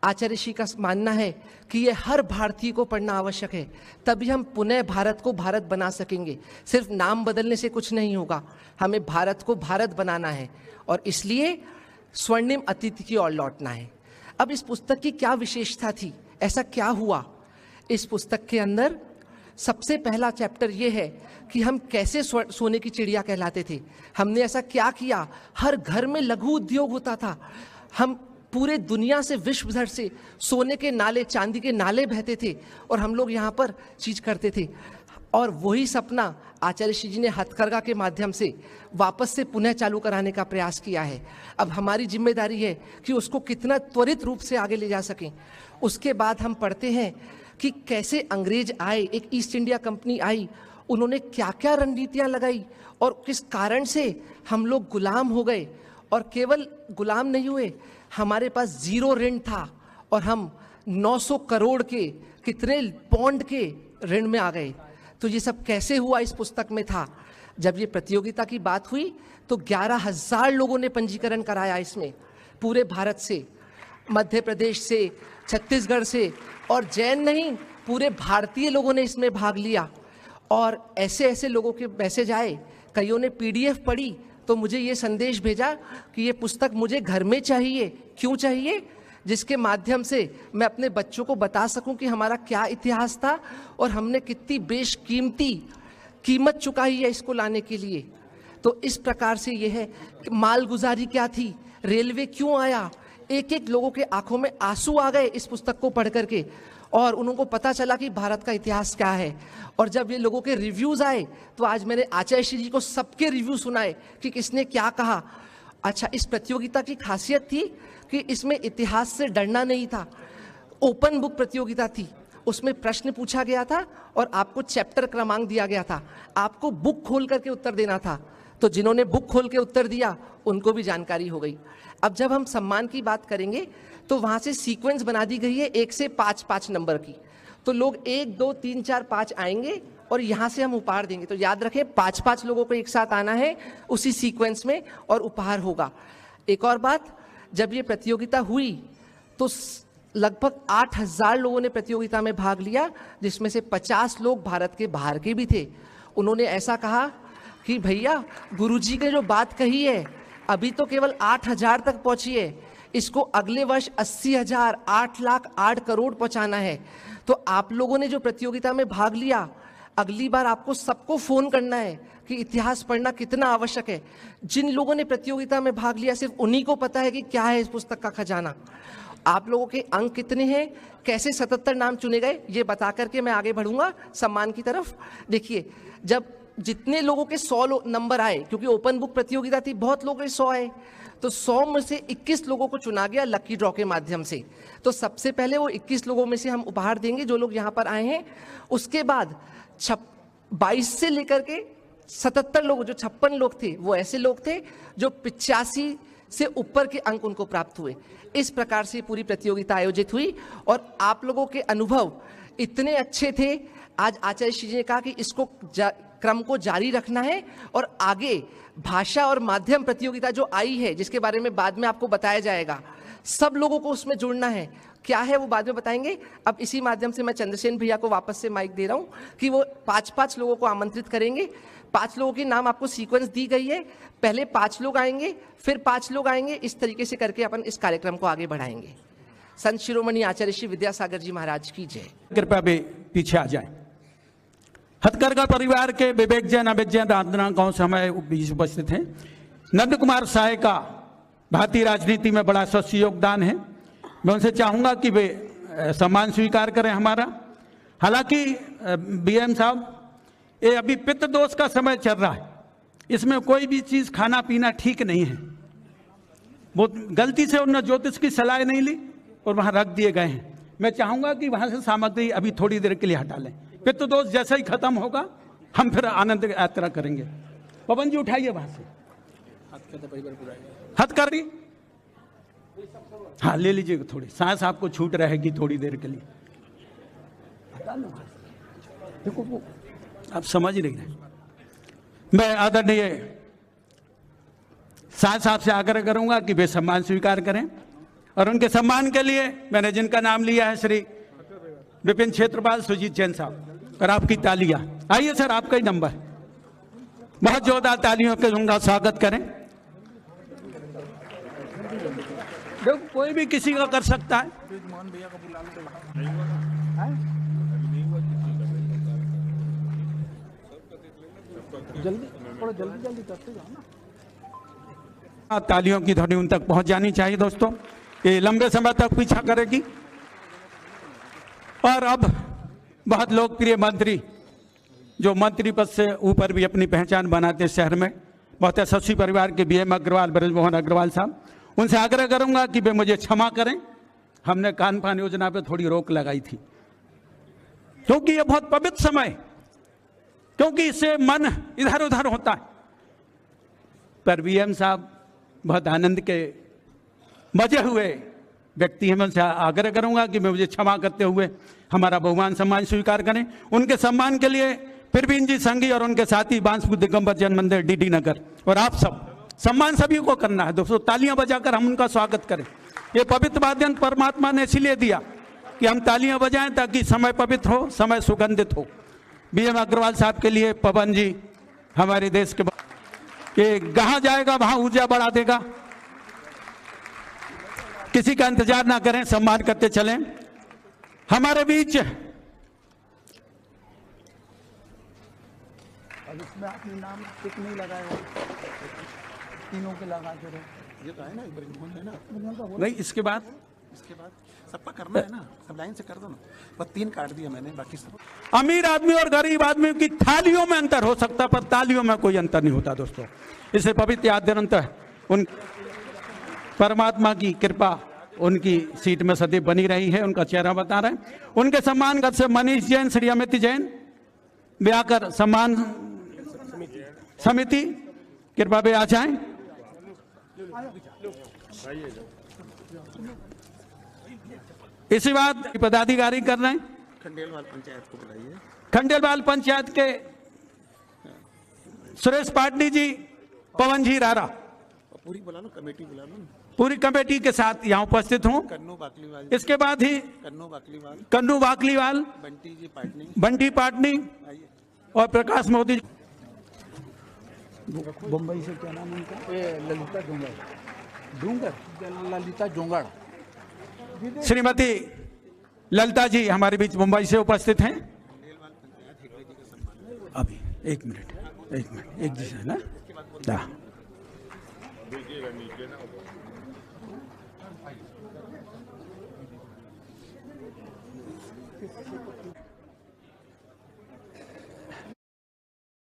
आचार्य श्री का मानना है कि ये हर भारतीय को पढ़ना आवश्यक है, तभी हम पुनः भारत को भारत बना सकेंगे। सिर्फ नाम बदलने से कुछ नहीं होगा, हमें भारत को भारत बनाना है और इसलिए स्वर्णिम अतिथि की ओर लौटना है। अब इस पुस्तक की क्या विशेषता थी, ऐसा क्या हुआ? इस पुस्तक के अंदर सबसे पहला चैप्टर ये है कि हम कैसे सोने की चिड़िया कहलाते थे। हमने ऐसा क्या किया? हर घर में लघु उद्योग होता था। हम पूरे दुनिया से, विश्व भर से सोने के नाले, चांदी के नाले बहते थे और हम लोग यहाँ पर चीज करते थे। और वही सपना आचार्य श्री जी ने हथकरघा के माध्यम से वापस से पुनः चालू कराने का प्रयास किया है। अब हमारी जिम्मेदारी है कि उसको कितना त्वरित रूप से आगे ले जा सकें। उसके बाद हम पढ़ते हैं कि कैसे अंग्रेज आए, एक ईस्ट इंडिया कंपनी आई, उन्होंने क्या क्या रणनीतियाँ लगाई और किस कारण से हम लोग गुलाम हो गए। और केवल गुलाम नहीं हुए, हमारे पास 0 ऋण था और हम 900 करोड़ के, कितने पौंड के ऋण में आ गए। तो ये सब कैसे हुआ इस पुस्तक में था। जब ये प्रतियोगिता की बात हुई तो 11,000 लोगों ने पंजीकरण कराया इसमें, पूरे भारत से, मध्य प्रदेश से, छत्तीसगढ़ से, और जैन नहीं, पूरे भारतीय लोगों ने इसमें भाग लिया। और ऐसे ऐसे लोगों के मैसेज आए, कईयों ने PDF पढ़ी तो मुझे ये संदेश भेजा कि ये पुस्तक मुझे घर में चाहिए। क्यों चाहिए? जिसके माध्यम से मैं अपने बच्चों को बता सकूं कि हमारा क्या इतिहास था और हमने कितनी बेशकीमती कीमत चुकाई है इसको लाने के लिए। तो इस प्रकार से ये है कि मालगुजारी क्या थी, रेलवे क्यों आया, एक एक लोगों के आंखों में आंसू आ गए इस पुस्तक को पढ़ करके, और उनको पता चला कि भारत का इतिहास क्या है। और जब ये लोगों के रिव्यूज आए तो आज मैंने आचार्य श्री जी को सबके रिव्यू सुनाए कि किसने क्या कहा। अच्छा, इस प्रतियोगिता की खासियत थी कि इसमें इतिहास से डरना नहीं था। ओपन बुक प्रतियोगिता थी, उसमें प्रश्न पूछा गया था और आपको चैप्टर क्रमांक दिया गया था, आपको बुक खोल करके उत्तर देना था। तो जिन्होंने बुक खोल के उत्तर दिया उनको भी जानकारी हो गई। अब जब हम सम्मान की बात करेंगे तो वहाँ से सीक्वेंस बना दी गई है 1 से 5 नंबर की। तो लोग 1, 2, 3, 4, 5 आएंगे और यहाँ से हम उपहार देंगे। तो याद रखें 5 लोगों को एक साथ आना है उसी सीक्वेंस में और उपहार होगा। एक और बात, जब ये प्रतियोगिता हुई तो लगभग 8000 लोगों ने प्रतियोगिता में भाग लिया, जिसमें से 50 लोग भारत के बाहर के भी थे। उन्होंने ऐसा कहा कि भैया गुरुजी ने जो बात कही है अभी तो केवल 8000 तक पहुंची है, इसको अगले वर्ष 80,000, 8 लाख, 8 करोड़ पहुंचाना है। तो आप लोगों ने जो प्रतियोगिता में भाग लिया, अगली बार आपको सबको फोन करना है कि इतिहास पढ़ना कितना आवश्यक है। जिन लोगों ने प्रतियोगिता में भाग लिया सिर्फ उन्हीं को पता है कि क्या है इस पुस्तक का खजाना। आप लोगों के अंक कितने हैं, कैसे 77 नाम चुने गए, ये बता करके मैं आगे बढ़ूंगा सम्मान की तरफ। देखिए, जब जितने लोगों के 100 नंबर आए, क्योंकि ओपन बुक प्रतियोगिता थी, बहुत लोगों के 100 आए, तो 100 में से 21 लोगों को चुना गया लकी ड्रॉ के माध्यम से। तो सबसे पहले वो 21 लोगों में से हम उपहार देंगे जो लोग यहाँ पर आए हैं। उसके बाद 22 से लेकर के 77 लोग, जो 56 लोग थे, वो ऐसे लोग थे जो 85 से ऊपर के अंक उनको प्राप्त हुए। इस प्रकार से पूरी प्रतियोगिता आयोजित हुई और आप लोगों के अनुभव इतने अच्छे थे। आज आचार्य श्री जी ने कहा कि इसको क्रम को जारी रखना है और आगे भाषा और माध्यम प्रतियोगिता जो आई है, जिसके बारे में बाद में आपको बताया जाएगा, सब लोगों को उसमें जुड़ना है। क्या है वो बाद में बताएंगे। अब इसी माध्यम से मैं चंद्रसेन भैया को वापस से माइक दे रहा हूं कि वो 5 लोगों को आमंत्रित करेंगे। 5 लोगों के नाम आपको सीक्वेंस दी गई है, पहले 5 लोग आएंगे, फिर 5 लोग आएंगे, इस तरीके से करके अपन इस कार्यक्रम को आगे बढ़ाएंगे। संत शिरोमणि आचार्य श्री विद्यासागर जी महाराज की जय। कृपया पीछे आ जाए। हथकरघा परिवार के विवेक जैन, अमित जैन, राजनांदगांव से हमारे बीच उपस्थित हैं। नंद कुमार साय का भारतीय राजनीति में बड़ा स्वच्छ योगदान है। मैं उनसे चाहूंगा कि वे सम्मान स्वीकार करें हमारा। हालांकि बीएम साहब, ये अभी पित्त दोष का समय चल रहा है, इसमें कोई भी चीज खाना पीना ठीक नहीं है। वो गलती से उन्होंने ज्योतिष की सलाह नहीं ली और वहां रख दिए गए हैं। मैं चाहूंगा कि वहां से सामग्री अभी थोड़ी देर के लिए हटा लें। पित्त दोष जैसे ही खत्म होगा हम फिर आनंद यात्रा करेंगे। पवन जी उठाइए वहां से हथकरघी, हाँ ले लीजिएगा। थोड़ी सांस आपको छूट रहेगी थोड़ी देर के लिए। देखो वो आप समझ नहीं रहे। मैं आदरणीय साहब से आग्रह करूंगा कि वे सम्मान स्वीकार करें और उनके सम्मान के लिए मैंने जिनका नाम लिया है श्री विपिन क्षेत्रपाल सुजीत जैन साहब, और आपकी तालियां। आइए सर, आपका ही नंबर, बहुत जोरदार तालियों के उनका स्वागत करें। देखो कोई भी किसी का कर सकता है। जल्दी थोड़ा जल्दी करते जाओ ना। तालियों की ध्वनि उन तक पहुंच जानी चाहिए दोस्तों, ये लंबे समय तक पीछा करेगी। और अब बहुत लोकप्रिय मंत्री, जो मंत्री पद से ऊपर भी अपनी पहचान बनाते शहर में, बहुत यशस्वी परिवार के बीएम अग्रवाल, ब्रजमोहन अग्रवाल साहब, उनसे आग्रह करूंगा कि वे मुझे क्षमा करें। हमने खान-पान योजना पे थोड़ी रोक लगाई थी, क्योंकि ये बहुत पवित्र समय, क्योंकि इससे मन इधर उधर होता है। पर बीएम साहब बहुत आनंद के मजे हुए व्यक्ति हैं। मैं उनसे आग्रह करूंगा कि मैं मुझे क्षमा करते हुए हमारा बहुमान सम्मान स्वीकार करें। उनके सम्मान के लिए प्रवीण जी संघी और उनके साथी बांसपुर दिगंबर जैन मंदिर डीडी नगर और आप सब, सम्मान सभी को करना है दोस्तों। तालियां बजाकर हम उनका स्वागत करें। ये पवित्र वाद्यंत्र परमात्मा ने इसलिए दिया कि हम तालियां बजाएं ताकि समय पवित्र हो, समय सुगंधित हो। बीएम अग्रवाल साहब के लिए पवन जी हमारे देश के जहां जाएगा वहां ऊर्जा बढ़ा देगा। किसी का इंतजार ना करें, सम्मान करते चलें। हमारे बीच अब इसमें आपने नाम टिक नहीं लगाया, तीनों के लगा के रहे। ये तो है ना, है ना नहीं, इसके बाद सबका करना है ना, सब लाइन से कर दो ना। बस 3 काट दिया मैंने, बाकी सब। अमीर आदमी और गरीब आदमी की थालियों में अंतर हो सकता, पर तालियों में कोई अंतर नहीं होता दोस्तों। इसे पवित्र याद उन परमात्मा की कृपा उनकी सीट में सदैव बनी रही है। उनका चेहरा बता रहे हैं। उनके सम्मान कर से मनीष जैन, श्री अमित जैन, ब्याकर सम्मान समिति कृपा पे आ जाएं। इसी बात पदाधिकारी कर रहे हैं। खंडेलवाल पंचायत को बुलाइए। खंडेलवाल पंचायत के सुरेश पाटनी जी, पवन जी रारा, पूरी बुला लो, कमेटी बुला लो। पूरी कमेटी के साथ यहाँ उपस्थित हूँ। कन्नू बाकलीवाल, इसके बाद ही कन्नू बाकलीवाल, बंटी जी पाटनी, बंटी पाटनी और प्रकाश मोदी। बम्बई से क्या नाम उनका? ललिता ललिता जोंगड़। श्रीमती ललिता जी हमारे बीच मुंबई से उपस्थित हैं। अभी एक मिनट एक जी है ना।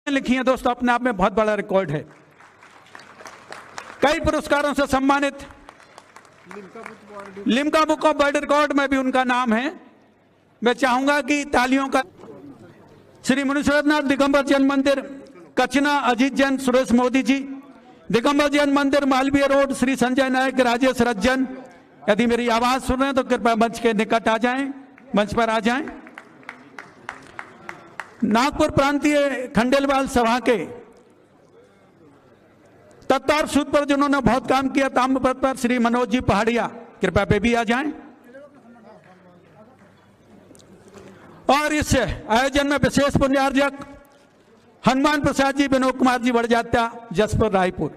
लिखी है दोस्तों, अपने आप में बहुत बड़ा रिकॉर्ड है। कई पुरस्कारों से सम्मानित, Limca book of world record में भी उनका नाम है। मैं चाहूंगा कि तालियों का श्री मुनीश्वरनाथ दिगंबर जैन मंदिर कचना, अजीत जैन, सुरेश मोदी जी, दिगंबर जैन मंदिर मालवीय रोड, श्री संजय नायक, राजेश रज्जन। यदि मेरी आवाज सुन रहे हैं तो कृपया मंच के निकट आ जाएं, मंच पर आ जाएं। नागपुर प्रांतीय खंडेलवाल सभा के तत्तार सूत्र पर जिन्होंने बहुत काम किया, ताम्रपत्र पर श्री मनोज जी पहाड़िया, कृपया पे भी आ जाएं। और इस आयोजन में विशेष पुण्यार्जक हनुमान प्रसाद जी, विनोद कुमार जी बड़जात्या, जसपुर रायपुर।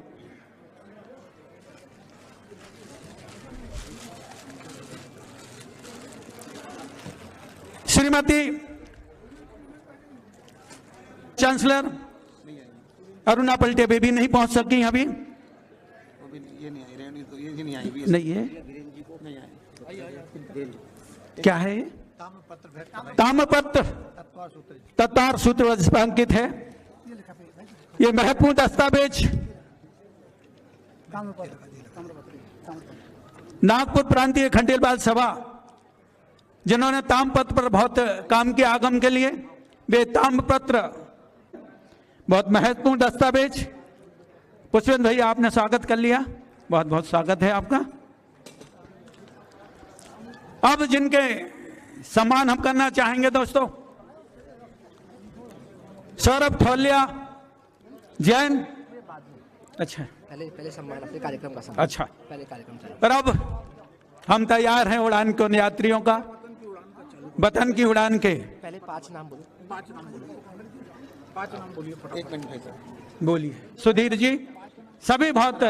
श्रीमती चांसलर अरुणा पलटे बेबी नहीं पहुंच सकी अभी। ये नहीं आई, नहीं है, क्या है? ताम्रपत्र तत्तार सूत्र अंकित है। ये महत्वपूर्ण दस्तावेज नागपुर प्रांतीय खंडेलवाल सभा जिन्होंने ताम्रपत्र पर बहुत काम किया आगम के लिए, वे ताम्रपत्र बहुत महत्वपूर्ण दस्तावेज। पुष्पेंद्र भैया आपने स्वागत कर लिया, बहुत बहुत स्वागत है आपका। अब जिनके सम्मान हम करना चाहेंगे दोस्तों, सौरभ ठौलिया जैन। अच्छा, पहले सम्मान अपने कार्यक्रम का सम्मान। अच्छा, पहले कार्यक्रम चलो। पर अब हम तैयार हैं उड़ान के यात्रियों का, वतन की उड़ान के। पहले 5 नाम बोलो। 5 नाम बोलिए। 5 नाम बोलिए। 1 मिनट भाई साहब बोलिए। सुधीर जी, सभी बहुत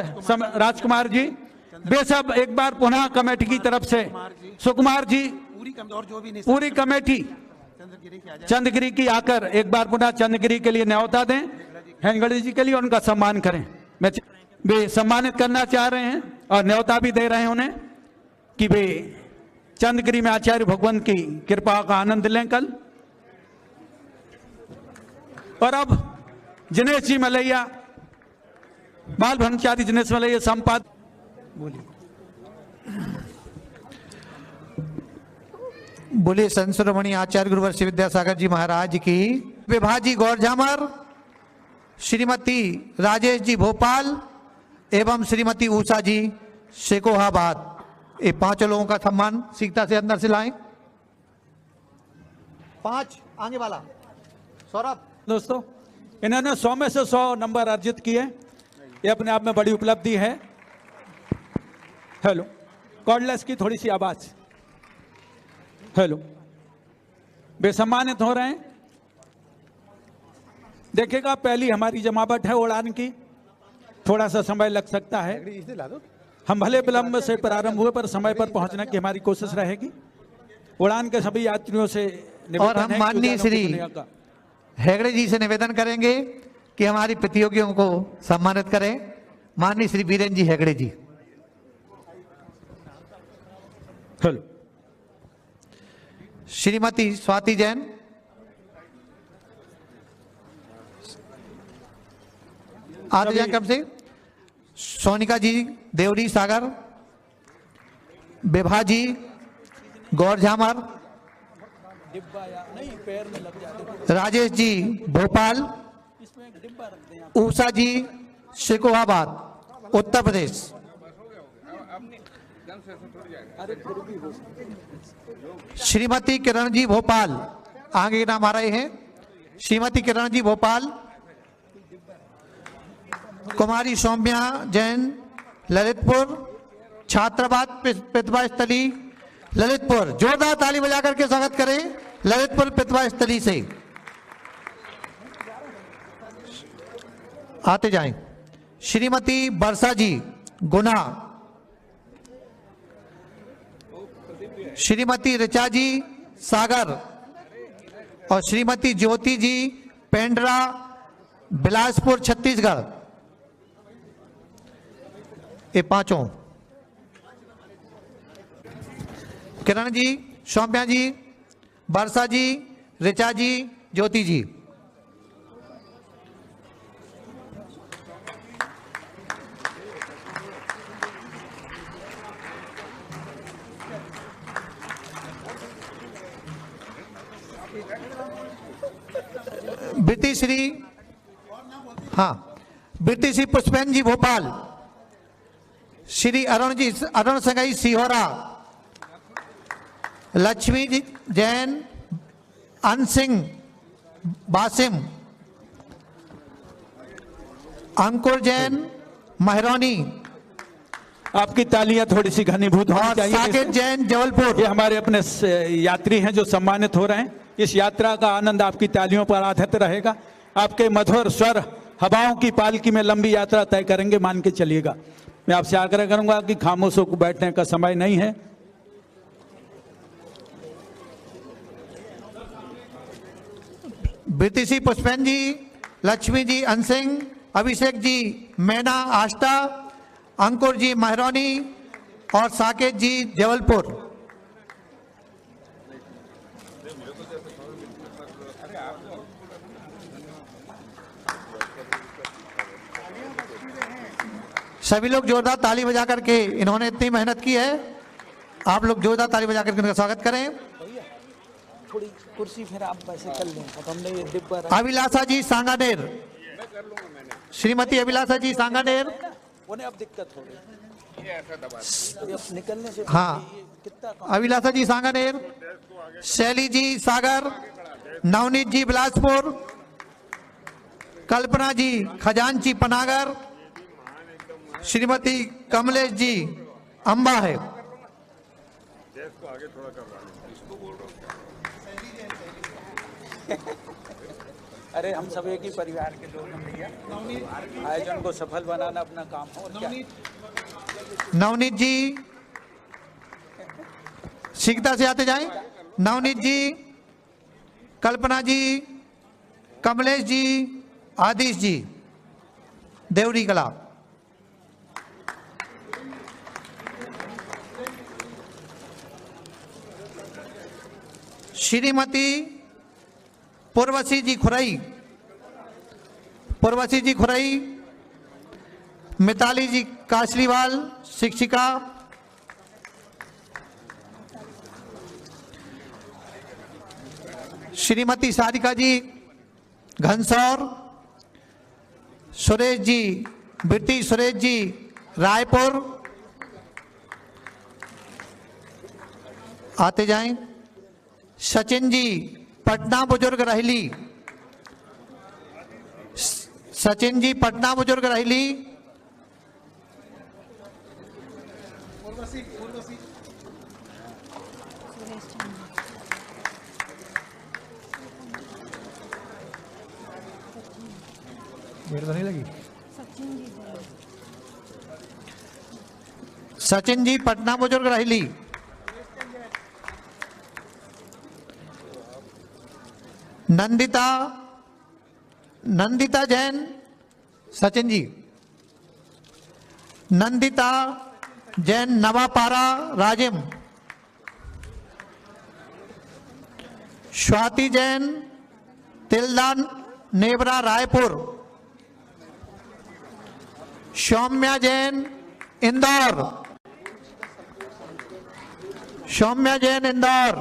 राजकुमार जी, वे सब एक बार पुनः कमेटी की तरफ से, सुकुमार जी, और जो भी पूरी कमेटी चंद्रगिरी की आकर एक बार पुनः चंद्रगिरी के लिए न्योता दें, हेंगड़ी जी के लिए उनका सम्मान करें। वे सम्मानित करना चाह रहे हैं और न्योता भी दे रहे हैं उन्हें कि वे चंद्रगिरी में आचार्य भगवंत की कृपा का आनंद लें कल। और अब जिनेश जी मलैया, बाल ब्रह्मचारी जिनेश मलैया संपादक, बोलिए संत शिरोमणि आचार्य गुरुवर श्री विद्यासागर जी महाराज की। विभाजी गौर झामर, श्रीमती राजेश जी भोपाल एवं श्रीमती उषा जी शेकोहाबाद, ये 5 लोगों का सम्मान सीखता से अंदर से लाएं। 5 आगे वाला सौरभ। दोस्तों, इन्होंने 100 में से 100 नंबर अर्जित किए, ये अपने आप में बड़ी उपलब्धि है। हेलो, कॉर्डलेस की थोड़ी सी आवाज। हेलो, वे सम्मानित हो रहे हैं। देखिएगा, पहली हमारी जमावट है उड़ान की, थोड़ा सा समय लग सकता है। हम भले विलंब से प्रारंभ हुए पर समय पर पहुंचने की हमारी कोशिश रहेगी। उड़ान के सभी यात्रियों से और हम माननीय श्री हेगड़े जी से निवेदन करेंगे कि हमारी प्रतियोगियों को सम्मानित करें। माननीय श्री बीरेन जी हेगड़े जी। हेलो, श्रीमती स्वाति जैन, आगे जाए कम से सोनिका जी देवरी सागर, विभा जी गौर झामर, राजेश जी भोपाल, उषा जी शेखोहाबाद उत्तर प्रदेश। श्रीमती किरण जी भोपाल आगे नाम आ रहे हैं। श्रीमती किरण जी भोपाल। कुमारी सौम्या जैन ललितपुर छात्रावास प्रतिभा स्थली ललितपुर। जोरदार ताली बजा करके स्वागत करें ललितपुर प्रतिभा स्थली से। आते जाएं। श्रीमती वर्षा जी गुना। श्रीमती ऋचा जी सागर और श्रीमती ज्योति जी पेंड्रा बिलासपुर छत्तीसगढ़। ये पांचों। किरण जी, सौम्या जी, वर्षा जी, ऋचा जी, ज्योति जी। वृत्ति श्री, हाँ, वृत्ति श्री पुष्पेन जी भोपाल। श्री अरुण जी, अरुण संगई सिहोरा। लक्ष्मी जी जैन, अनसिंह बासिम, अंकुर जैन महरौनी। आपकी तालियां थोड़ी सी घनीभूत होनी चाहिए। साकेत जैन जबलपुर। ये हमारे अपने यात्री हैं जो सम्मानित हो रहे हैं। इस यात्रा का आनंद आपकी तालियों पर आधारित रहेगा। आपके मधुर स्वर हवाओं की पालकी में लंबी यात्रा तय करेंगे, मान के चलिएगा। मैं आपसे आग्रह करूंगा कि खामोशों को बैठने का समय नहीं है। वृत्ति सिंह पुष्पेन जी, लक्ष्मी जी अनसिंह, अभिषेक जी मैना आष्टा, अंकुर जी महरौनी और साकेत जी जबलपुर। सभी लोग जोरदार ताली बजा करके, इन्होंने इतनी मेहनत की है, आप लोग जोरदार ताली बजा करके उनका स्वागत करें। थोड़ी कुर्सी फिर आप वैसे कर लें। अब हमने ये डिब्बा अभिलाषा जी सांगानेर। श्रीमती अभिलाषा जी सांगानेर। उन्हें अब दिक्कत हो गई निकलने से। हाँ, अभिलाषा जी सांगानेर, शैली जी सागर, नवनीत जी बिलासपुर, कल्पना जी खजांची पनागर, श्रीमती कमलेश जी अंबा है। अरे हम सब एक ही परिवार के लोग हैं भैया। आयोजन को सफल बनाना अपना काम हो। और क्या? नवनीत जी शीघ्रता से आते जाएं। नवनीत जी, कल्पना जी, कमलेश जी, आदिश जी, देवरी कला। श्रीमती पूर्वसी जी खुरई, पूर्वसी जी खुरई, मिताली जी कासलीवाल शिक्षिका, श्रीमती सारिका जी घनसौर, सुरेश जी वृत्ति सुरेश जी रायपुर। आते जाएं। सचिन जी पटना बुजुर्ग रहली, सचिन जी पटना बुजुर्ग रहली। देर तो नहीं लगी। सचिन जी पटना बुजुर्ग रहली। नंदिता, नंदिता जैन, सचिन जी। नंदिता जैन नवापारा राजिम। स्वाति जैन तिलदान नेबरा रायपुर। सौम्या जैन इंदौर। सौम्या जैन इंदौर।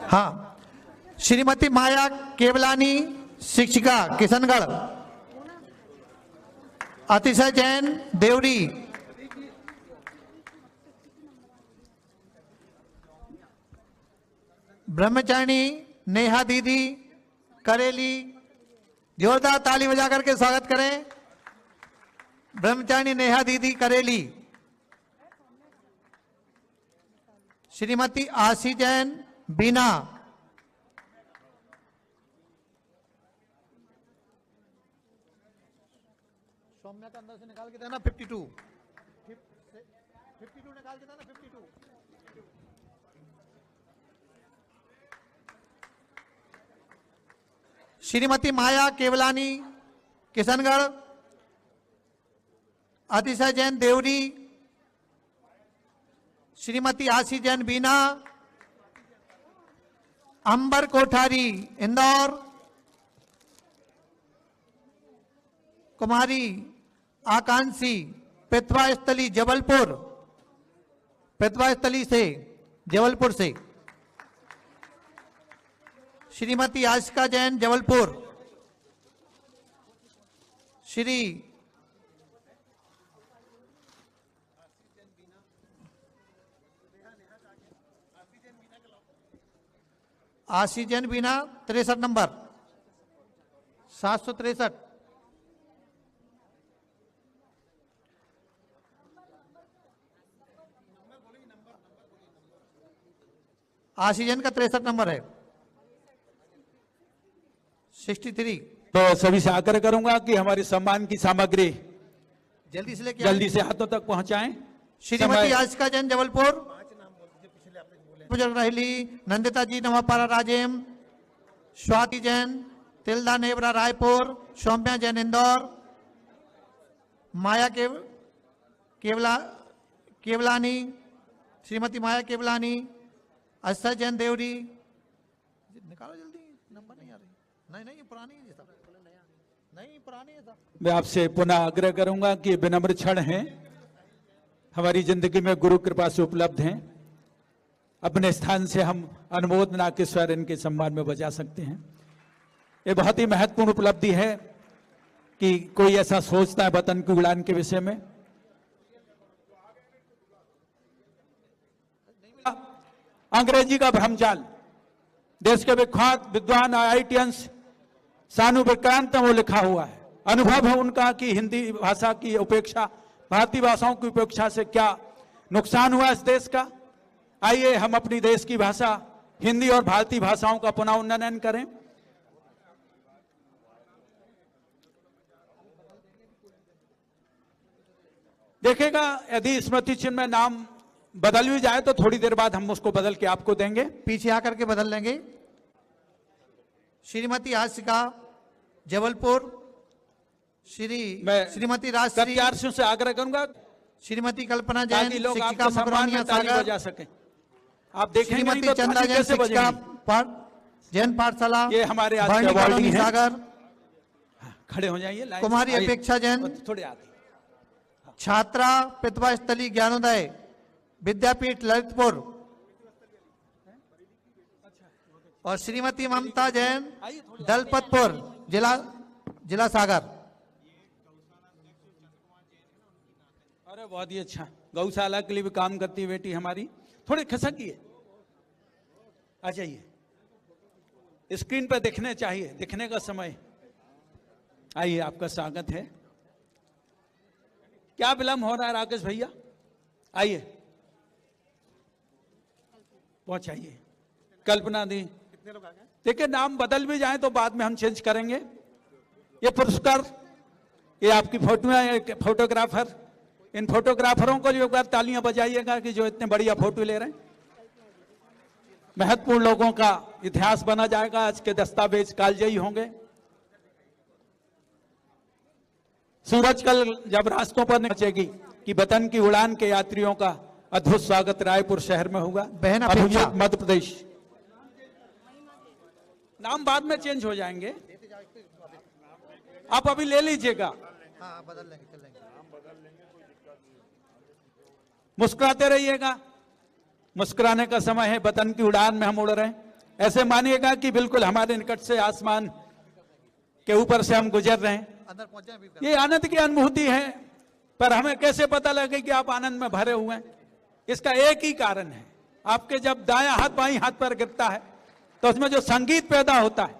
हाँ, श्रीमती माया केवलानी, शिक्षिका, किशनगढ़। अतिशय जैन, देवरी। ब्रह्मचारिणी नेहा दीदी, करेली। जोरदार ताली बजा करके स्वागत करें ब्रह्मचारिणी नेहा दीदी, करेली। श्रीमती आशी जैन, बीना। सौम्या का अंदर से निकाल के देना 52 निकाल के देना 52। श्रीमती माया केवलानी, किशनगढ़। अतिशय जैन, देवरी। श्रीमती आशी जैन, बीना। अंबर कोठारी, इंदौर। कुमारी आकांक्षी, पेतवा स्थली, जबलपुर। पेतवा स्थली से, जबलपुर से। श्रीमती आशिका जैन, जबलपुर। श्री आशी जैन, बीना, 63 नंबर, 763। आशी जैन का 63 नंबर है, 63। तो सभी से आग्रह करूंगा कि हमारे सम्मान की सामग्री जल्दी से लेके जल्दी से हाथों तक पहुंचाएं। श्रीमती आशिका जैन, जबलपुर। रहली, नंदिता जी, नवापारा, राजेम। स्वाति जैन, तिलदा नेबरा, रायपुर। सौम्या जैन, इंदौर। माया केवलानी, श्रीमती माया केवलानी। अक्षय जैन, देवरी। निकालो जल्दी, नंबर नहीं आ रही। नहीं पुरानी है साहब, नहीं पुरानी है साहब। मैं आपसे पुनः आग्रह करूंगा कि विनम्र क्षण हैं, हमारी जिंदगी में गुरु कृपा से उपलब्ध हैं। अपने स्थान से हम अनुमोदना के स्वर इनके सम्मान में बजा सकते हैं। ये बहुत ही महत्वपूर्ण उपलब्धि है कि कोई ऐसा सोचता है वतन की उड़ान के विषय में। अंग्रेजी का भ्रमजाल, देश के विख्यात विद्वान IITians सानू विक्रांत वो लिखा हुआ है। अनुभव है उनका कि हिंदी भाषा की उपेक्षा, भारतीय भाषाओं की उपेक्षा से क्या नुकसान हुआ इस देश का। आइए हम अपनी देश की भाषा हिंदी और भारतीय भाषाओं का पुनः उन्नयन करें। देखिएगा, यदि स्मृति चिन्ह में नाम बदल भी जाए तो थोड़ी देर बाद हम उसको बदल के आपको देंगे, पीछे आकर के बदल लेंगे। श्रीमती आशिका, जबलपुर। श्रीमती राजश्री से आग्रह करूंगा, श्रीमती कल्पना जैन, लोग शिक्षिका, आपके सम्मान में ताली सागर। बजा सकें। आप देखेंगे श्रीमती तो चंदा ताली जैन, कैसे शिक्षिका, बजेगी? जैन पाठशाला। ये हमारे आज भरणी के अवार्डी कॉलोनी, हैं। सागर। खड़े हो जाइए। लाइन कुमारी से आइए। अपेक्षा जैन, थोड़े आगे। छात्रा, पितवा स्थली, ज्ञानोदय विद्यापीठ, ललितपुर। और श्रीमती ममता जैन, दलपतपुर, जिला सागर। अरे बहुत ही अच्छा, गौशाला के लिए भी काम करती है बेटी हमारी। थोड़े खसकिए, आ जाइए, स्क्रीन पर दिखने चाहिए, दिखने का समय। आइए, आपका स्वागत है। क्या विलंब हो रहा है राकेश भैया? आइए, पहुंचाइए। कल्पना दी, देखिए नाम बदल भी जाए तो बाद में हम चेंज करेंगे। ये पुरस्कार, ये आपकी फोटो है, फोटोग्राफर। इन फोटोग्राफरों को जो एक बार तालियां बजाइएगा कि जो इतने बढ़िया फोटो ले रहे हैं। महत्वपूर्ण लोगों का इतिहास बना जाएगा, आज के दस्तावेज कालजयी होंगे। सूरज कल जब रास्तों पर पहुंचेगी कि वतन की उड़ान के यात्रियों का अद्भुत स्वागत रायपुर शहर में होगा। मध्य प्रदेश। नाम बाद में चेंज हो जाएंगे, आप अभी ले लीजिएगा। हाँ, बदल लेंगे, चल लेंगे। मुस्कुराते रहिएगा। मुस्कुराने का समय है, वतन की उड़ान में हम उड़ रहे हैं। ऐसे मानिएगा कि बिल्कुल हमारे निकट से आसमान के ऊपर से हम गुजर रहे हैं। ये आनंद की अनुभूति है, पर हमें कैसे पता लगे कि आप आनंद में भरे हुए हैं? इसका एक ही कारण है, आपके जब दायां हाथ बाईं हाथ पर गिरता है तो उसमें जो संगीत पैदा होता है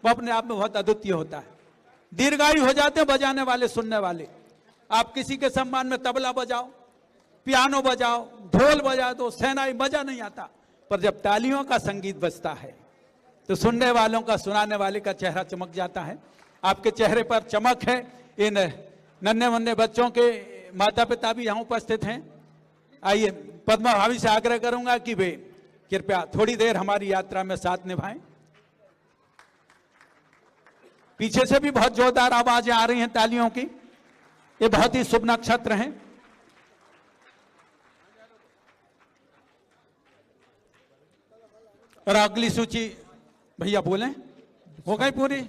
वो अपने आप में बहुत अद्वितीय होता है। दीर्घायु हो जाते हैं बजाने वाले, सुनने वाले। आप किसी के सम्मान में तबला बजाओ, पियानो बजाओ, ढोल बजाओ तो सहनाई मजा नहीं आता, पर जब तालियों का संगीत बजता है तो सुनने वालों का, सुनाने वाले का चेहरा चमक जाता है। आपके चेहरे पर चमक है। इन नन्हे मुन्ने बच्चों के माता पिता भी यहाँ उपस्थित हैं। आइए, पद्मा भाभी से आग्रह करूंगा कि वे कृपया थोड़ी देर हमारी यात्रा में साथ निभाएं। पीछे से भी बहुत जोरदार आवाजें आ रही हैं तालियों की। ये बहुत ही शुभ नक्षत्र हैं। और अगली सूची भैया बोले, हो गई पूरी?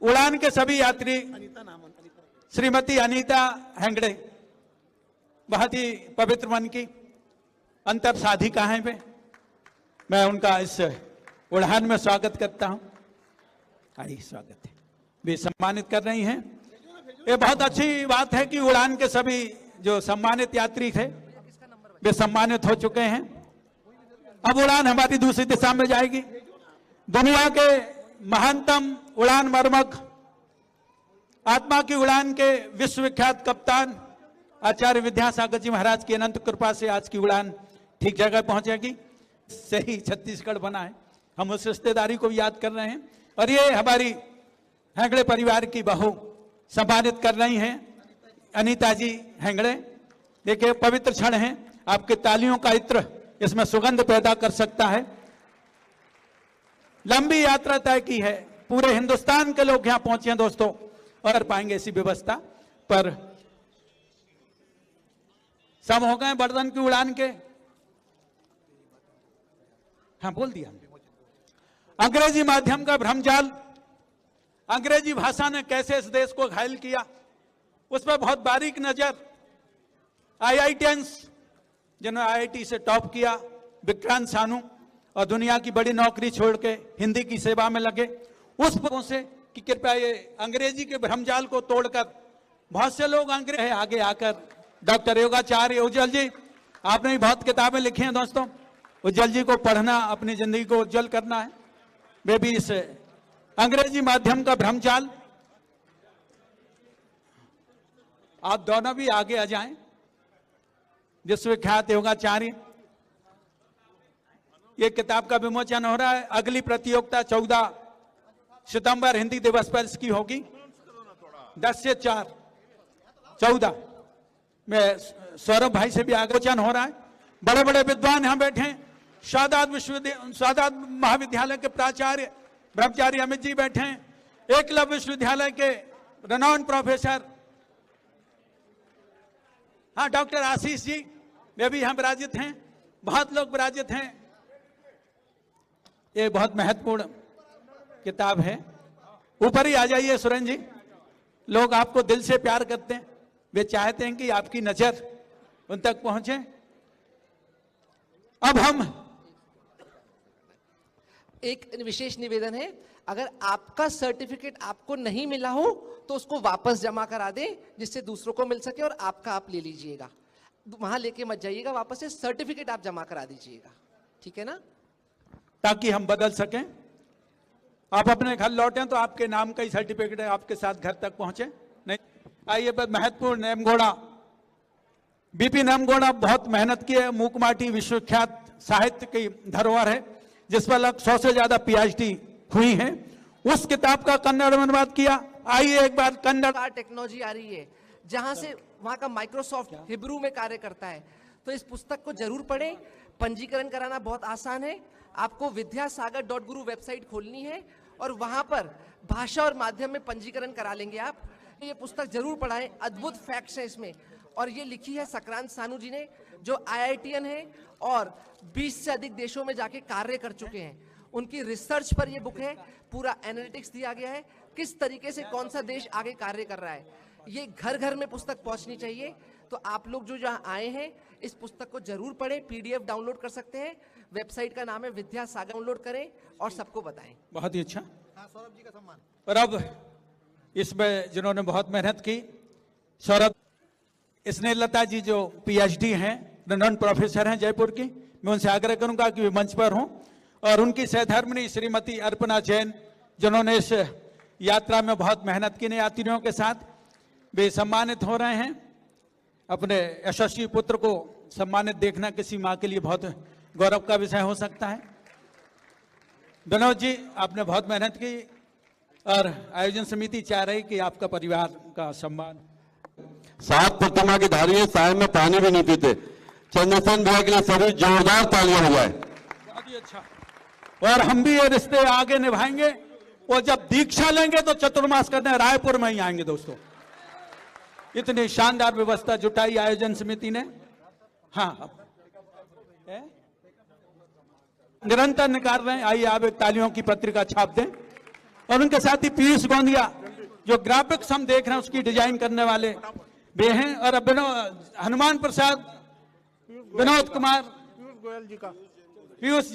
उड़ान के सभी यात्री श्रीमती अनीता हेंगड़े, बहुत ही पवित्र मन की अंतर साधिका हैं वे। मैं उनका इस उड़ान में स्वागत करता हूं। आइए, स्वागत है। वे सम्मानित कर रही हैं। ये बहुत अच्छी बात है कि उड़ान के सभी जो सम्मानित यात्री थे वे सम्मानित हो चुके हैं। अब उड़ान हमारी दूसरी दिशा में जाएगी। दुनिया के महानतम उड़ान मर्मज्ञ, आत्मा की उड़ान के विश्वविख्यात कप्तान आचार्य विद्यासागर जी महाराज की अनंत कृपा से आज की उड़ान ठीक जगह पहुंचेगी। सही छत्तीसगढ़ बना है। हम उस रिश्तेदारी को भी याद कर रहे हैं। और ये हमारी हेंगड़े परिवार की बहू सम्मानित कर रही हैं, अनीता जी हेंगड़े। देखिए, पवित्र क्षण है। आपके तालियों का इत्र इसमें सुगंध पैदा कर सकता है। लंबी यात्रा तय की है। पूरे हिंदुस्तान के लोग यहां पहुंचे हैं दोस्तों, और कर पाएंगे ऐसी व्यवस्था। पर सब हो गए बर्दन की उड़ान के। हाँ, बोल दिया। अंग्रेजी माध्यम का भ्रमजाल, अंग्रेजी भाषा ने कैसे इस देश को घायल किया, उस पर बहुत बारीक नजर आईआईटियंस, जिन्होंने आईआईटी से टॉप किया, विक्रांत सानू, और दुनिया की बड़ी नौकरी छोड़ के हिंदी की सेवा में लगे, उस पर से कि कृपया ये अंग्रेजी के भ्रमजाल को तोड़कर बहुत से लोग अंग्रेज आगे आकर। डॉक्टर योगाचार्य उज्जवल जी, आपने भी बहुत किताबें लिखी हैं दोस्तों। उज्जवल जी को पढ़ना, अपनी जिंदगी को उज्जवल करना है। वे भी इस अंग्रेजी माध्यम का भ्रमजाल, आप दोनों भी आगे आ जाएं। विश्वविख्यात योगाचार्य, ये किताब का विमोचन हो रहा है। अगली प्रतियोगिता 14 सितंबर हिंदी दिवस पर इसकी होगी, 10 से 4 14 में। सौरभ भाई से भी आगोचन हो रहा है। बड़े बड़े विद्वान यहां बैठे हैं। सादात महाविद्यालय के प्राचार्य ब्रह्मचारी अमित जी बैठे हैं। एकलव्य विश्वविद्यालय के रेनाउंड प्रोफेसर, हाँ, डॉक्टर आशीष जी, वे भी यहां विराजित हैं। बहुत लोग विराजित हैं। ये बहुत महत्वपूर्ण किताब है। ऊपर ही आ जाइए सुरेंद्र जी। लोग आपको दिल से प्यार करते हैं। वे चाहते हैं कि आपकी नजर उन तक पहुंचे। अब हम एक विशेष निवेदन है, अगर आपका सर्टिफिकेट आपको नहीं मिला हो तो उसको वापस जमा करा दें, जिससे दूसरों को मिल सके, और आपका आप ले लीजिएगा। वहां लेके मत जाइएगा, वापस से सर्टिफिकेट आप जमा करा दीजिएगा, ठीक है ना, ताकि हम बदल सकें। आप अपने घर लौटें तो आपके नाम का ही सर्टिफिकेट आपके साथ घर तक पहुंचे। नहीं, आइए, महत्वपूर्ण नेमगोड़ा, बीपी नेमगोड़ा बहुत मेहनत की है। मूकमाटी विश्वविख्यात साहित्य की धरोहर है, जिस पर लगभग 100 से ज्यादा पीएचडी हुई है। उस किताब का कन्नड़ में अनुवाद किया। आइए एक बार कन्नड़ टेक्नोलॉजी आ रही है, जहां से वहां का माइक्रोसॉफ्ट हिब्रू में कार्य करता है। तो इस पुस्तक को जरूर पढ़ें। पंजीकरण कराना बहुत आसान है। आपको विद्यासागर.गुरु वेबसाइट खोलनी है और वहां पर भाषा और माध्यम में पंजीकरण करा लेंगे आप। ये पुस्तक जरूर पढ़ाएं, अद्भुत फैक्ट्स हैं इसमें। और ये लिखी है सक्रांत सानू जी ने, जो आईआईटीएन है और 20 से अधिक देशों में जाके कार्य कर चुके हैं। उनकी रिसर्च पर ये बुक है। पूरा एनालिटिक्स दिया गया है, किस तरीके से कौन सा देश आगे कार्य कर रहा है। ये घर घर में पुस्तक पहुंचनी चाहिए। तो आप लोग जो जहाँ आए हैं इस पुस्तक को जरूर पढ़ें, PDF डाउनलोड कर सकते हैं, वेबसाइट का नाम है विद्यासागर, डाउनलोड करें और सबको बताएं। बहुत ही अच्छा। सौरभ जी का सम्मान। और अब इसमें जिन्होंने बहुत मेहनत की, सौरभ स्नेहलता जी जो PhD हैं, नॉन प्रोफेसर हैं जयपुर की, मैं उनसे आग्रह करूंगा कि वे मंच पर हों। और उनकी सहधर्मिणी श्रीमती अर्पणा जैन, जिन्होंने इस यात्रा में बहुत मेहनत की नई यात्रियों के साथ, वे सम्मानित हो रहे हैं। अपने यशस्वी पुत्र को सम्मानित देखना किसी माँ के लिए बहुत गौरव का विषय हो सकता है। विनोद जी, आपने बहुत मेहनत की और आयोजन समिति चाह रही कि आपका परिवार का सम्मान। 7 प्रतिमा के धारी है, साय में पानी भी नहीं पीते। चंद्रसेन भैया के लिए सभी जोरदार तालियां हो जाए। बहुत ही अच्छा। और हम भी ये रिश्ते आगे निभाएंगे, और जब दीक्षा लेंगे तो चतुर्मास करने रायपुर में ही आएंगे दोस्तों। इतनी शानदार व्यवस्था जुटाई आयोजन समिति ने। हाँ, निरंतर निकाल रहे हैं। आइए आप एक तालियों की पत्रिका छाप दें। और उनके साथ ही पीयूष गोंदिया, जो ग्राफिक्स हम देख रहे हैं उसकी डिजाइन करने वाले वे हैं। और अब हनुमान प्रसाद, विनोद कुमार, पीयूष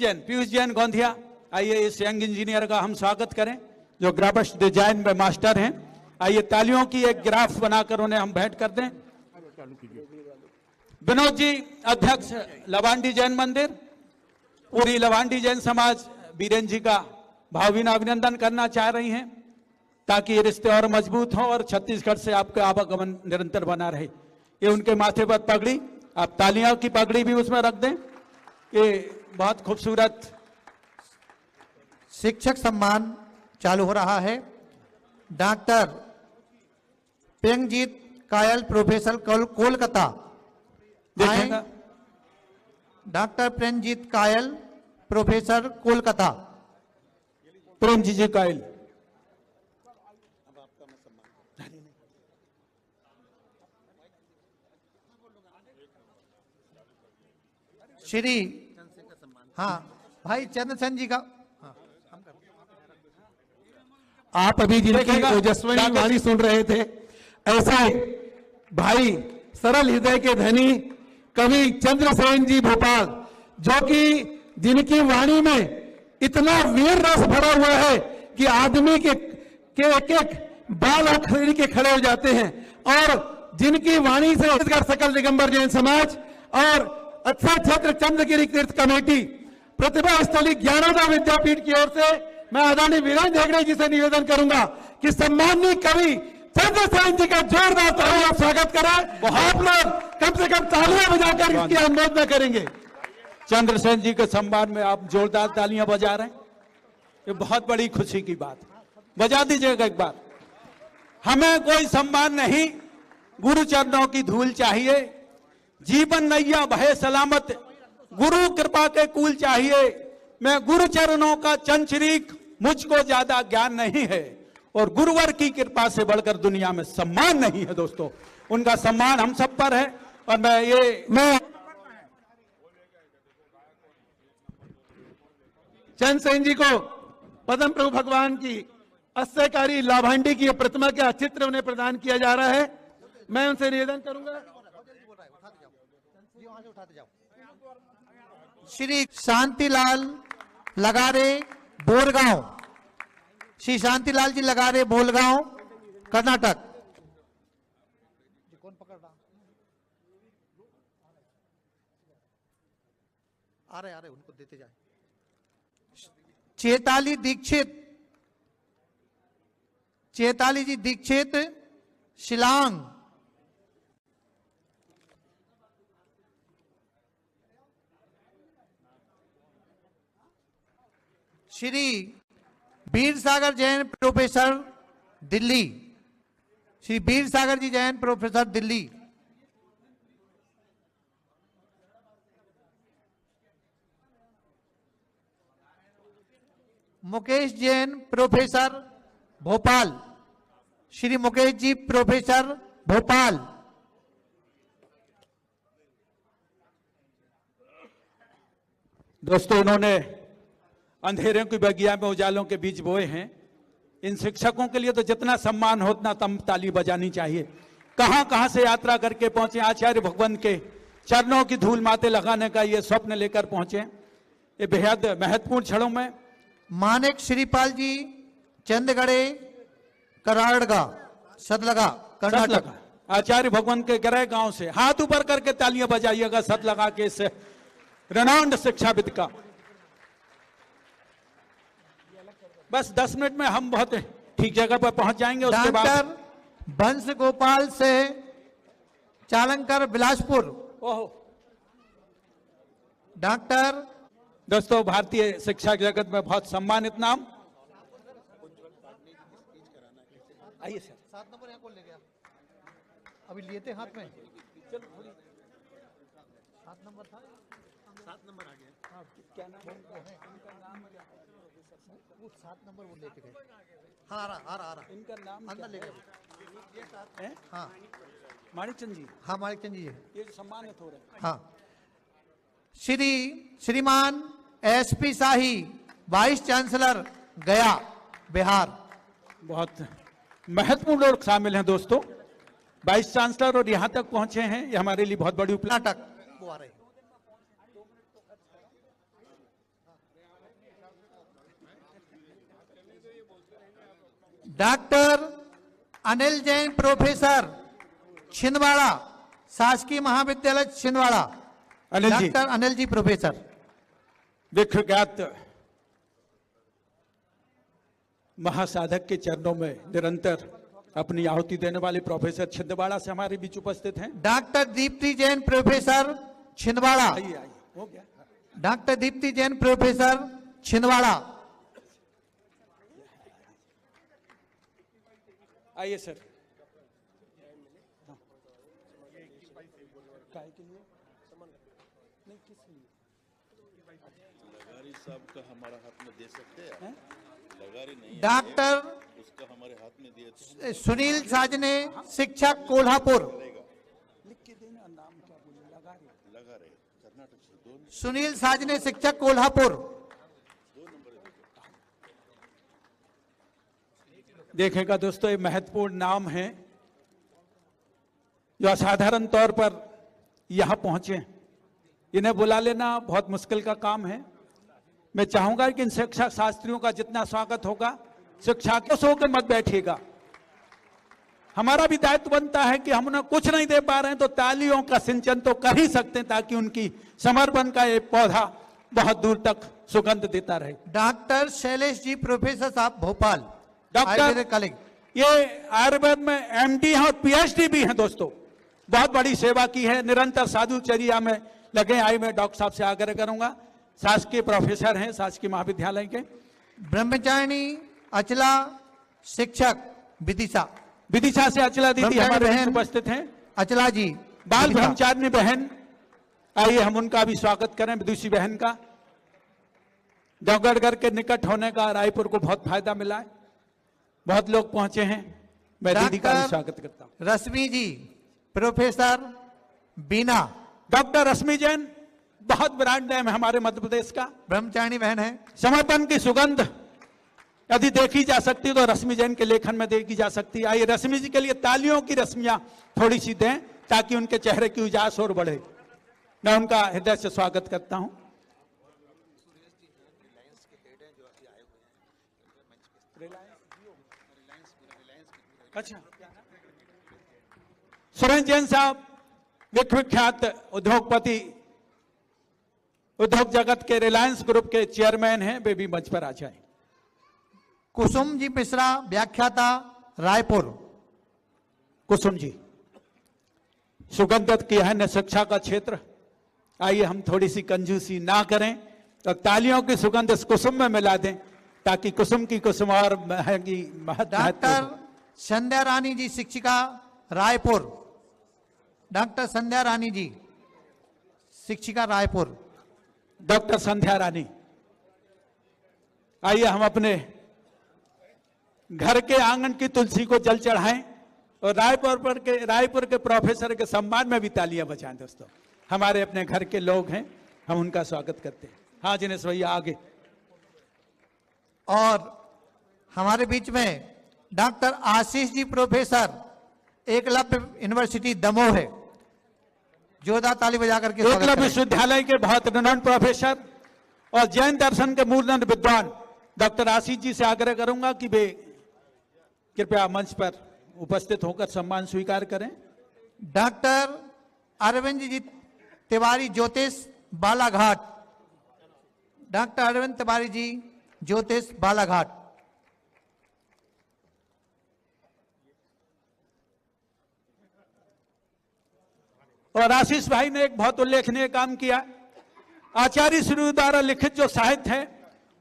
जैन गोंदिया, आइए इस यंग इंजीनियर का हम स्वागत करें जो ग्राफिक्स डिजाइन में मास्टर हैं। आइए तालियों की एक ग्राफ बनाकर उन्हें हम भेंट कर दें। विनोद जी, अध्यक्ष लवांडी जैन मंदिर, पूरी लवांडी जैन समाज बीरेन जी का भावभीनी अभिनंदन करना चाह रही हैं ताकि ये रिश्ते और मजबूत हों और छत्तीसगढ़ से आपका आवागमन निरंतर बना रहे। ये उनके माथे पर पगड़ी, आप तालियों की पगड़ी भी उसमें रख दें। ये बहुत खूबसूरत शिक्षक सम्मान चालू हो रहा है। डॉक्टर प्रेमजीत कायल, प्रोफेसर कोलकाता। देखिएगा, डॉक्टर प्रेमजीत कायल, प्रोफेसर कोलकाता। प्रेमजीत जी कायल, श्री, हाँ भाई चंद्रसेन जी का। आप अभी जिनकी ओजस्वी वाणी सुन रहे थे, ऐसे भाई सरल हृदय के धनी कवि चंद्रसेन जी भोपाल, जो कि जिनकी वाणी में इतना वीर रस भरा हुआ है कि आदमी के एक एक बाल और खरीद के खड़े हो जाते हैं। और जिनकी वाणी से सकल दिगंबर जैन समाज और अक्षर क्षेत्र चंद्रगिरी तीर्थ कमेटी, प्रतिभा स्थली ज्ञानोदय विद्यापीठ की ओर से मैं आदरणीय वीरेंद्र हेगड़े जी से निवेदन करूंगा कि सम्माननीय कवि चंद्रसेन जी का जोरदार तालियों स्वागत करें। आप लोग कम से कम तालियां बजाकर इसकी अनुमोदना करेंगे। चंद्रसेन जी के सम्मान में आप जोरदार तालियां बजा रहे हैं, ये बहुत बड़ी खुशी की बात। बजा दीजिएगा एक बार। हमें कोई सम्मान नहीं, गुरु चरणों की धूल चाहिए। जीवन नैया भय सलामत, गुरु कृपा के कुल चाहिए। मैं गुरु चरणों का चंचरीक, मुझको ज्यादा ज्ञान नहीं है, और गुरुवर की कृपा से बढ़कर दुनिया में सम्मान नहीं है दोस्तों। उनका सम्मान हम सब पर है। और मैं चंद्रसेन जी को पद्म प्रभु भगवान की अस्यकारी लाभांडी की प्रतिमा का चित्र उन्हें प्रदान किया जा रहा है। मैं उनसे निवेदन करूंगा, श्री शांतिलाल लगारे, बोरगांव। श्री शांतिलाल जी लगारे, बोलगांव, कर्नाटक। कौन पकड़ रहा? आ रहे उनको देते जाए। चेताली दीक्षित, चेताली जी दीक्षित, शिलांग। श्री वीर सागर जैन, प्रोफेसर, दिल्ली। श्री वीर सागर जी Jain, professor, Delhi. Mukesh Jain, professor, Bhopal. Shri Mukesh ji, professor, Bhopal. दोस्तों, उन्होंने अंधेरों की बगिया में उजालों के बीज बोए हैं। इन शिक्षकों के लिए तो जितना सम्मान हो उतना तम ताली बजानी चाहिए। कहां कहां से यात्रा करके पहुंचे, आचार्य भगवान के चरणों की धूल माथे लगाने का ये स्वप्न लेकर पहुंचे। ये बेहद महत्वपूर्ण क्षणों में मानिक श्रीपाल जी चंदगढ़े कराड़गा सदलगा कर्नाटक, आचार्य भगवान के गृह गांव से हाथ ऊपर करके तालियां बजाइएगा सत लगा के इस रेनाउंड शिक्षाविद का। बस 10 मिनट में हम बहुत ठीक जगह पर पहुंच जाएंगे। उसके बाद डॉक्टर बंश गोपाल से चालंकर बिलासपुर। ओहो, डॉक्टर दोस्तों भारतीय शिक्षा जगत में बहुत सम्मानित नाम। आइए सर। 7 नंबर यहाँ कौन ले गया? अभी लिए थे हाथ में। 7 नंबर था। 7 नंबर आ गया। हाँ, क्या नाम है? वो 7 नंबर वो लेके गए। हाँ आ रहा। इनका नाम अंदर ले गए। हाँ माणिकचंद जी। हाँ माणिकचंद जी है। ये सम्मानित हो रहे हैं। हाँ श्रीमान एसपी शाही वाइस चांसलर गया बिहार। बहुत महत्वपूर्ण लोग शामिल हैं दोस्तों, वाइस चांसलर और यहां तक पहुंचे हैं, ये हमारे लिए बहुत बड़ी उपलब्धि। कर्नाटक वो आ रहे हैं। डॉक्टर अनिल जैन प्रोफेसर छिंदवाड़ा शासकीय महाविद्यालय छिंदवाड़ा। Anil ji, doctor Anil ji professor. विख्यात महासाधक के चरणों में निरंतर अपनी आहुति देने वाले प्रोफेसर छिंदवाड़ा से हमारे बीच उपस्थित हैं। Doctor Deepti Jain professor Chhindwara. आइए हो गया। Doctor Deepti Jain professor Chhindwara. आइए सर। साहब का हमारा हाथ में दे सकते हैं? लगारी नहीं डॉक्टर उसका हमारे हाथ में दिए थे। सुनील साजने शिक्षक कोल्हापुर। लिख के देना नाम क्या बोले, लगा रहे कर्नाटक से 2 सुनील साजने शिक्षक कोल्हापुर। देखेगा दोस्तों, ये महत्वपूर्ण नाम है जो असाधारण तौर पर यहां पहुंचे। इन्हें बुला लेना बहुत मुश्किल का काम है। मैं चाहूंगा कि इन शिक्षा शास्त्रियों का जितना स्वागत होगा, शिक्षा के सो के मत बैठिएगा। हमारा भी दायित्व बनता है कि हम उन्हें कुछ नहीं दे पा रहे हैं तो तालियों का सिंचन तो कर ही सकते हैं, ताकि उनकी समर्पण का ये पौधा बहुत दूर तक सुगंध देता रहे। डॉक्टर शैलेश जी प्रोफेसर साहब भोपाल। डॉक्टर कॉलेज ये आयुर्वेद में एमडी हैं और पीएचडी भी हैं दोस्तों। बहुत बड़ी सेवा की है, निरंतर साधुचर्या में लगे। आई मैं डॉक्टर साहब से आग्रह करूंगा, शासकीय प्रोफेसर हैं शासकीय महाविद्यालय के। ब्रह्मचारिणी अचला शिक्षक विदिशा से अचला दीदी हमारे बीच उपस्थित हैं। अचला जी बाल ब्रह्मचारिणी बहन, आइए हम उनका भी स्वागत करें। विदुषी बहन का देवगढ़ के निकट होने का रायपुर को बहुत फायदा मिला है। बहुत लोग पहुंचे हैं, मैं दीदी का भी स्वागत करता हूं। रश्मि जी प्रोफेसर बीना। डॉक्टर रश्मि जैन बहुत ब्रांड नेम है हमारे मध्य प्रदेश का, ब्रह्मचारिणी बहन है। समर्पण की सुगंध यदि देखी जा सकती तो रश्मि जैन के लेखन में देखी जा सकती है। आइए रश्मि जी के लिए तालियों की रश्मियां थोड़ी सी दें ताकि उनके चेहरे की उजास और बढ़े। मैं उनका हृदय से स्वागत करता हूं। अच्छा, सुरेंद्र जैन साहब विख्यात उद्योगपति, उद्योग जगत के रिलायंस ग्रुप के चेयरमैन हैं, वे भी मंच पर आ जाए। कुसुम जी मिश्रा व्याख्याता रायपुर। कुसुम जी सुगंधित किया है न शिक्षा का क्षेत्र। आइए हम थोड़ी सी कंजूसी ना करें तो तालियों की सुगंध इस कुसुम में मिला दें ताकि कुसुम की कुसुम और महंगी। डॉक्टर संध्या रानी जी शिक्षिका रायपुर। डॉक्टर संध्या रानी जी शिक्षिका रायपुर। डॉक्टर संध्या रानी, आइए हम अपने घर के आंगन की तुलसी को जल चढ़ाएं और रायपुर के प्रोफेसर के सम्मान में भी तालियां बजाएं। दोस्तों हमारे अपने घर के लोग हैं, हम उनका स्वागत करते हैं। हाँ जिनेश भैया आगे। और हमारे बीच में doctor Ashish ji professor Eklavya university Damoh है। जोरदार ताली बजा करके स्वागत एकलव्य करें। विश्वविद्यालय के बहुत रिनाउंड प्रोफेसर और जैन दर्शन के मूर्धन्य विद्वान डॉक्टर आशीष जी से आग्रह करूंगा कि वे कृपया मंच पर उपस्थित होकर सम्मान स्वीकार करें। डॉक्टर अरविंद जी तिवारी ज्योतिष बालाघाट, डॉक्टर अरविंद तिवारी जी ज्योतिष बालाघाट। और आशीष भाई ने एक बहुत उल्लेखनीय काम किया। आचार्य श्री द्वारा लिखित जो साहित्य है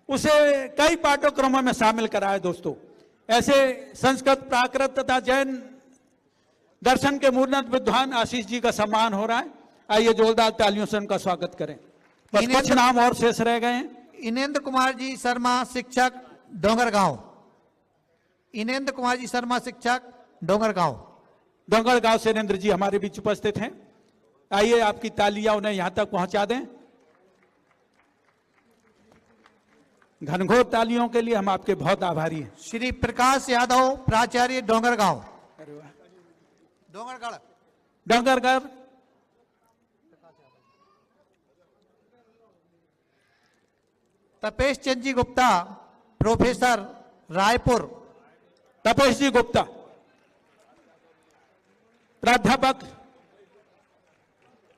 उसे कई पाठ्यक्रमों में शामिल कराया दोस्तों। ऐसे संस्कृत, प्राकृत तथा जैन दर्शन के मूर्धन्य विद्वान आशीष जी का सम्मान हो रहा है। आइए जोरदार तालियों से उनका स्वागत करें। बस कुछ नाम और शेष रह गए हैं। इनेंद्र कुमार जी शर्मा शिक्षक डोंगरगांव, इनेंद्र कुमार जी शर्मा शिक्षक डोंगरगांव। डोंगरगांव से इनेंद्र जी हमारे बीच उपस्थित हैं। आइए आपकी तालियां उन्हें यहां तक पहुंचा दें। घनघोर तालियों के लिए हम आपके बहुत आभारी हैं। श्री प्रकाश यादव प्राचार्य डोंगरगांव, डोंगरगढ़, डोंगरगढ़। तपेश चंद जी गुप्ता प्रोफेसर रायपुर, तपेश जी गुप्ता प्राध्यापक।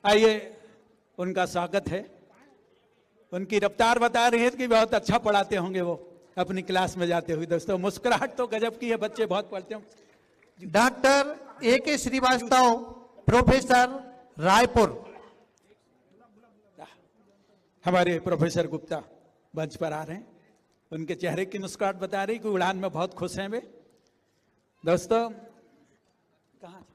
आइए उनका स्वागत है। उनकी रफ्तार बता रही है कि बहुत अच्छा पढ़ाते होंगे वो अपनी क्लास में जाते हुए। दोस्तों मुस्कुराहट तो गजब की है, बच्चे बहुत पढ़ते होंगे। Doctor A.K. Srivastava professor Raipur. हमारे प्रोफेसर गुप्ता मंच पर आ रहे हैं। उनके चेहरे की मुस्कुराहट बता रही कि उड़ान में बहुत खुश हैं वे। दोस्तों कहाँ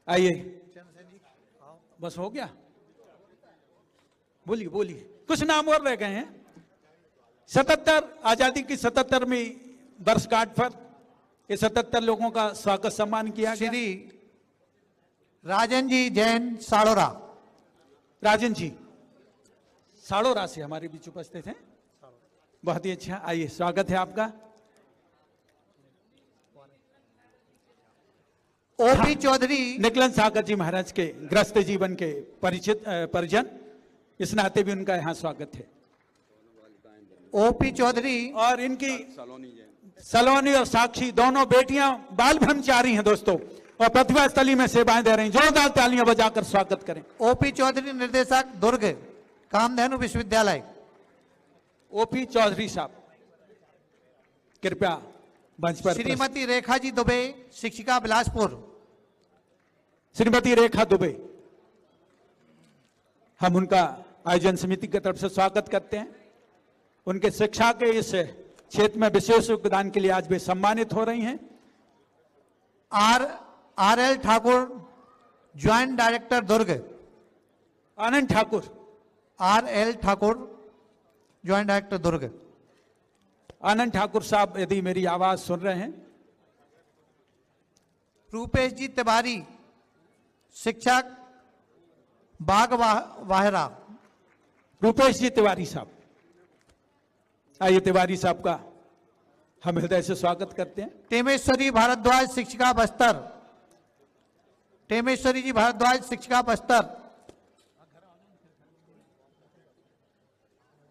आइए, बस हो गया। बोलिए बोलिए, कुछ नाम और रह गए हैं। 77 आजादी की 77वीं वर्षगांठ पर ये 77 लोगों का स्वागत सम्मान किया गया। श्री राजन जी जैन साड़ोरा, राजन जी साड़ोरा से हमारे बीच उपस्थित हैं। बहुत ही अच्छा, आइए स्वागत है आपका। ओपी चौधरी निकलन सागर जी महाराज के ग्रस्त जीवन के परिजन, इस नाते भी उनका यहाँ स्वागत है। ओपी चौधरी और इनकी सलोनी और साक्षी दोनों बेटियां बाल ब्रह्मचारी हैं दोस्तों, और प्रतिभा स्थली में सेवाएं दे रही हैं। जोरदार तालियां बजाकर स्वागत करें। ओपी चौधरी निर्देशक दुर्ग कामधेनु विश्वविद्यालय। ओपी चौधरी साहब कृपया मंच पर। श्रीमती रेखा जी दुबे शिक्षिका बिलासपुर, श्रीमती रेखा दुबे, हम उनका आयोजन समिति की तरफ से स्वागत करते हैं। उनके शिक्षा के इस क्षेत्र में विशेष योगदान के लिए आज वे सम्मानित हो रही हैं। RL Thakur joint director Durg. Anand Thakur, RL Thakur joint director Durg. Anand Thakur साहब यदि मेरी आवाज सुन रहे हैं। रूपेश जी तिवारी शिक्षक बाग वाहरा। रूपेश जी तिवारी साहब, आइए तिवारी साहब का हम हृदय से स्वागत करते हैं। टेमेश्वरी भारद्वाज शिक्षिका बस्तर, टेमेश्वरी जी भारद्वाज शिक्षिका बस्तर।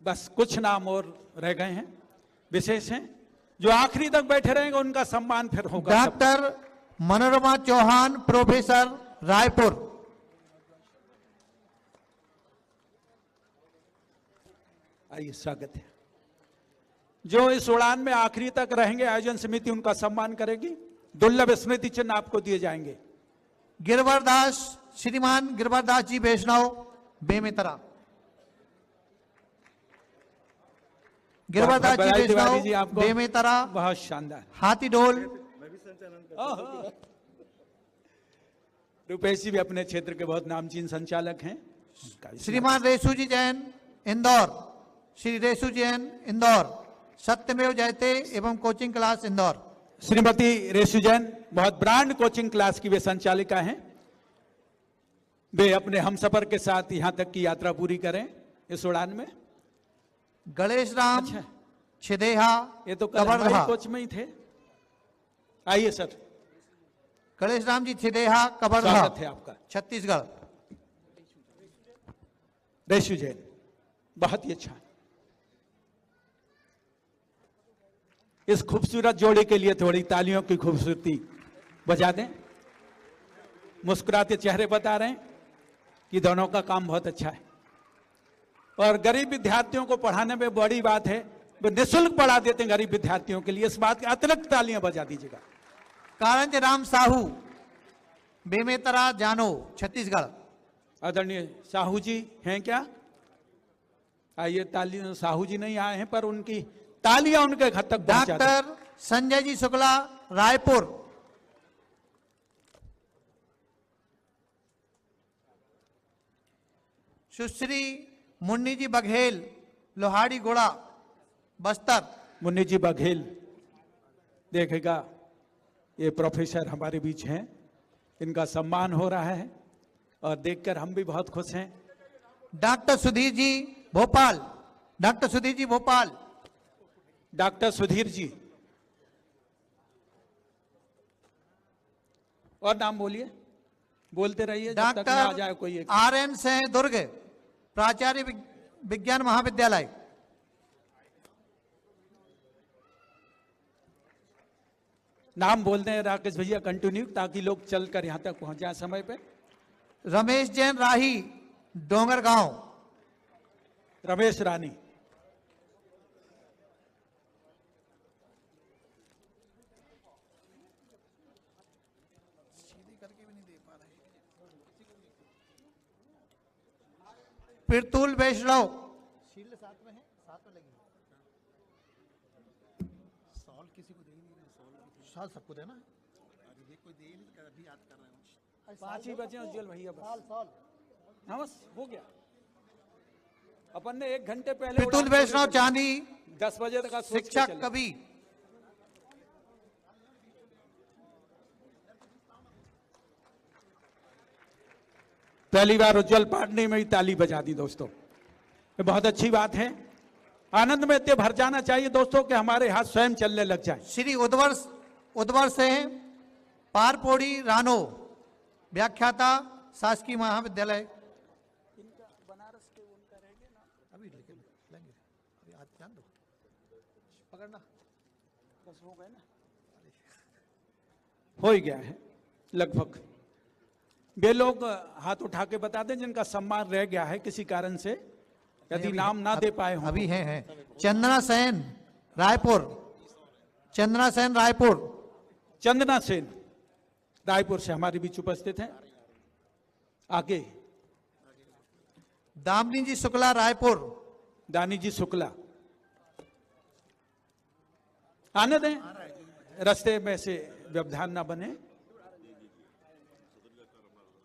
बस कुछ नाम और रह गए हैं, विशेष हैं, जो आखिरी तक बैठे रहेंगे उनका सम्मान फिर होगा। Doctor Manorama Chauhan professor Raipur. आइए स्वागत है। जो इस उड़ान में आखिरी तक रहेंगे आयोजन समिति उनका सम्मान करेगी। दुर्लभ स्मृति चिन्ह आपको दिए जाएंगे। गिरवर दास, श्रीमान गिरवर दास जी वैष्णव बेमेतरा। गिरवर दास जी वैष्णव बेमेतरा, बहुत शानदार। हाथी डोल। रूपेश जी भी अपने क्षेत्र के बहुत नामचीन संचालक हैं। श्रीमान रेसू जी जैन इंदौर, श्री रेसू जैन इंदौर, सत्यमेव जयते एवं कोचिंग क्लास इंदौर। श्रीमती रेसू जैन बहुत ब्रांड कोचिंग क्लास की वे संचालिका हैं। वे अपने हमसफर के साथ यहां तक की यात्रा पूरी करें इस उड़ान में। गणेश राम छिदेहा ये तो कल हमारे कबरधा। कोच में ही थे। आइए सर, गणेश राम जी छिदेहा कबरधा, स्वागत है आपका। छत्तीसगढ़। रेशु जैन, बहुत ही अच्छा। इस खूबसूरत जोड़े के लिए थोड़ी तालियों की खूबसूरती बजा दें। मुस्कुराते चेहरे बता रहे हैं कि दोनों का काम बहुत अच्छा है और गरीब विद्यार्थियों को पढ़ाने में बड़ी बात है, वो निःशुल्क पढ़ा देते हैं गरीब विद्यार्थियों के लिए। इस बात की अतिरिक्त तालियां बजा दीजिएगा। कारंज राम साहू बेमेतरा जानो, छत्तीसगढ़। आदरणीय साहू जी हैं क्या? आइए, ताली साहू जी नहीं आए हैं पर उनकी तालियां उनके घर तक पहुंचा दें। डॉक्टर संजय जी शुक्ला रायपुर। सुश्री मुन्नी जी बघेल लोहाड़ी गोड़ा, बस्तर। मुन्नी जी बघेल, देखेगा ये प्रोफेसर हमारे बीच हैं, इनका सम्मान हो रहा है और देखकर हम भी बहुत खुश हैं। Doctor Sudhir ji Bhopal, doctor Sudhir ji Bhopal. Doctor Sudhir ji, और नाम बोलिए, बोलते रहिए जब तक ना आ जाए कोई एक। डॉक्टर RN से दुर्ग, प्राचार्य विज्ञान महाविद्यालय। नाम बोल दें राकेश भैया कंटिन्यू, ताकि लोग चलकर यहां तक पहुंच जाए समय पे। रमेश जैन राही डोंगरगांव। रमेश रानी, पिरतुल वैष्णव। साल सबको देना है। ये कोई दे नहीं, अभी याद कर रहे हूँ। 5 ही बचे उज्जवल भैया, बस हाँ बस हो गया। अपन ने 1 घंटे पहले पिरतुल वैष्णव चांदी, 10 बजे तक शिक्षक कवि। पहली बार उज्जवल पाटनी में ही ताली बजा दी दोस्तों, ये बहुत अच्छी बात है। आनंद में इतने भर जाना चाहिए दोस्तों कि हमारे हाथ स्वयं चलने लग जाए। श्री उद्वर से पारपोड़ी रानो, व्याख्याता शासकीय महाविद्यालय। अभी लेंगे, अभी आज जान दो, पकड़ना बस हो गए ना, हो ही गया है लगभग। वे लोग हाथ उठा के बता दें जिनका सम्मान रह गया है किसी कारण से, यदि नाम ना दे पाए हो। अभी हैं। चंदना सेन रायपुर, चंदना सेन रायपुर। चंदना सेन रायपुर से हमारे बीच उपस्थित हैं। आगे दामिनी जी शुक्ला रायपुर। दानी जी शुक्ला, आने दें, रास्ते में से व्यवधान ना बने।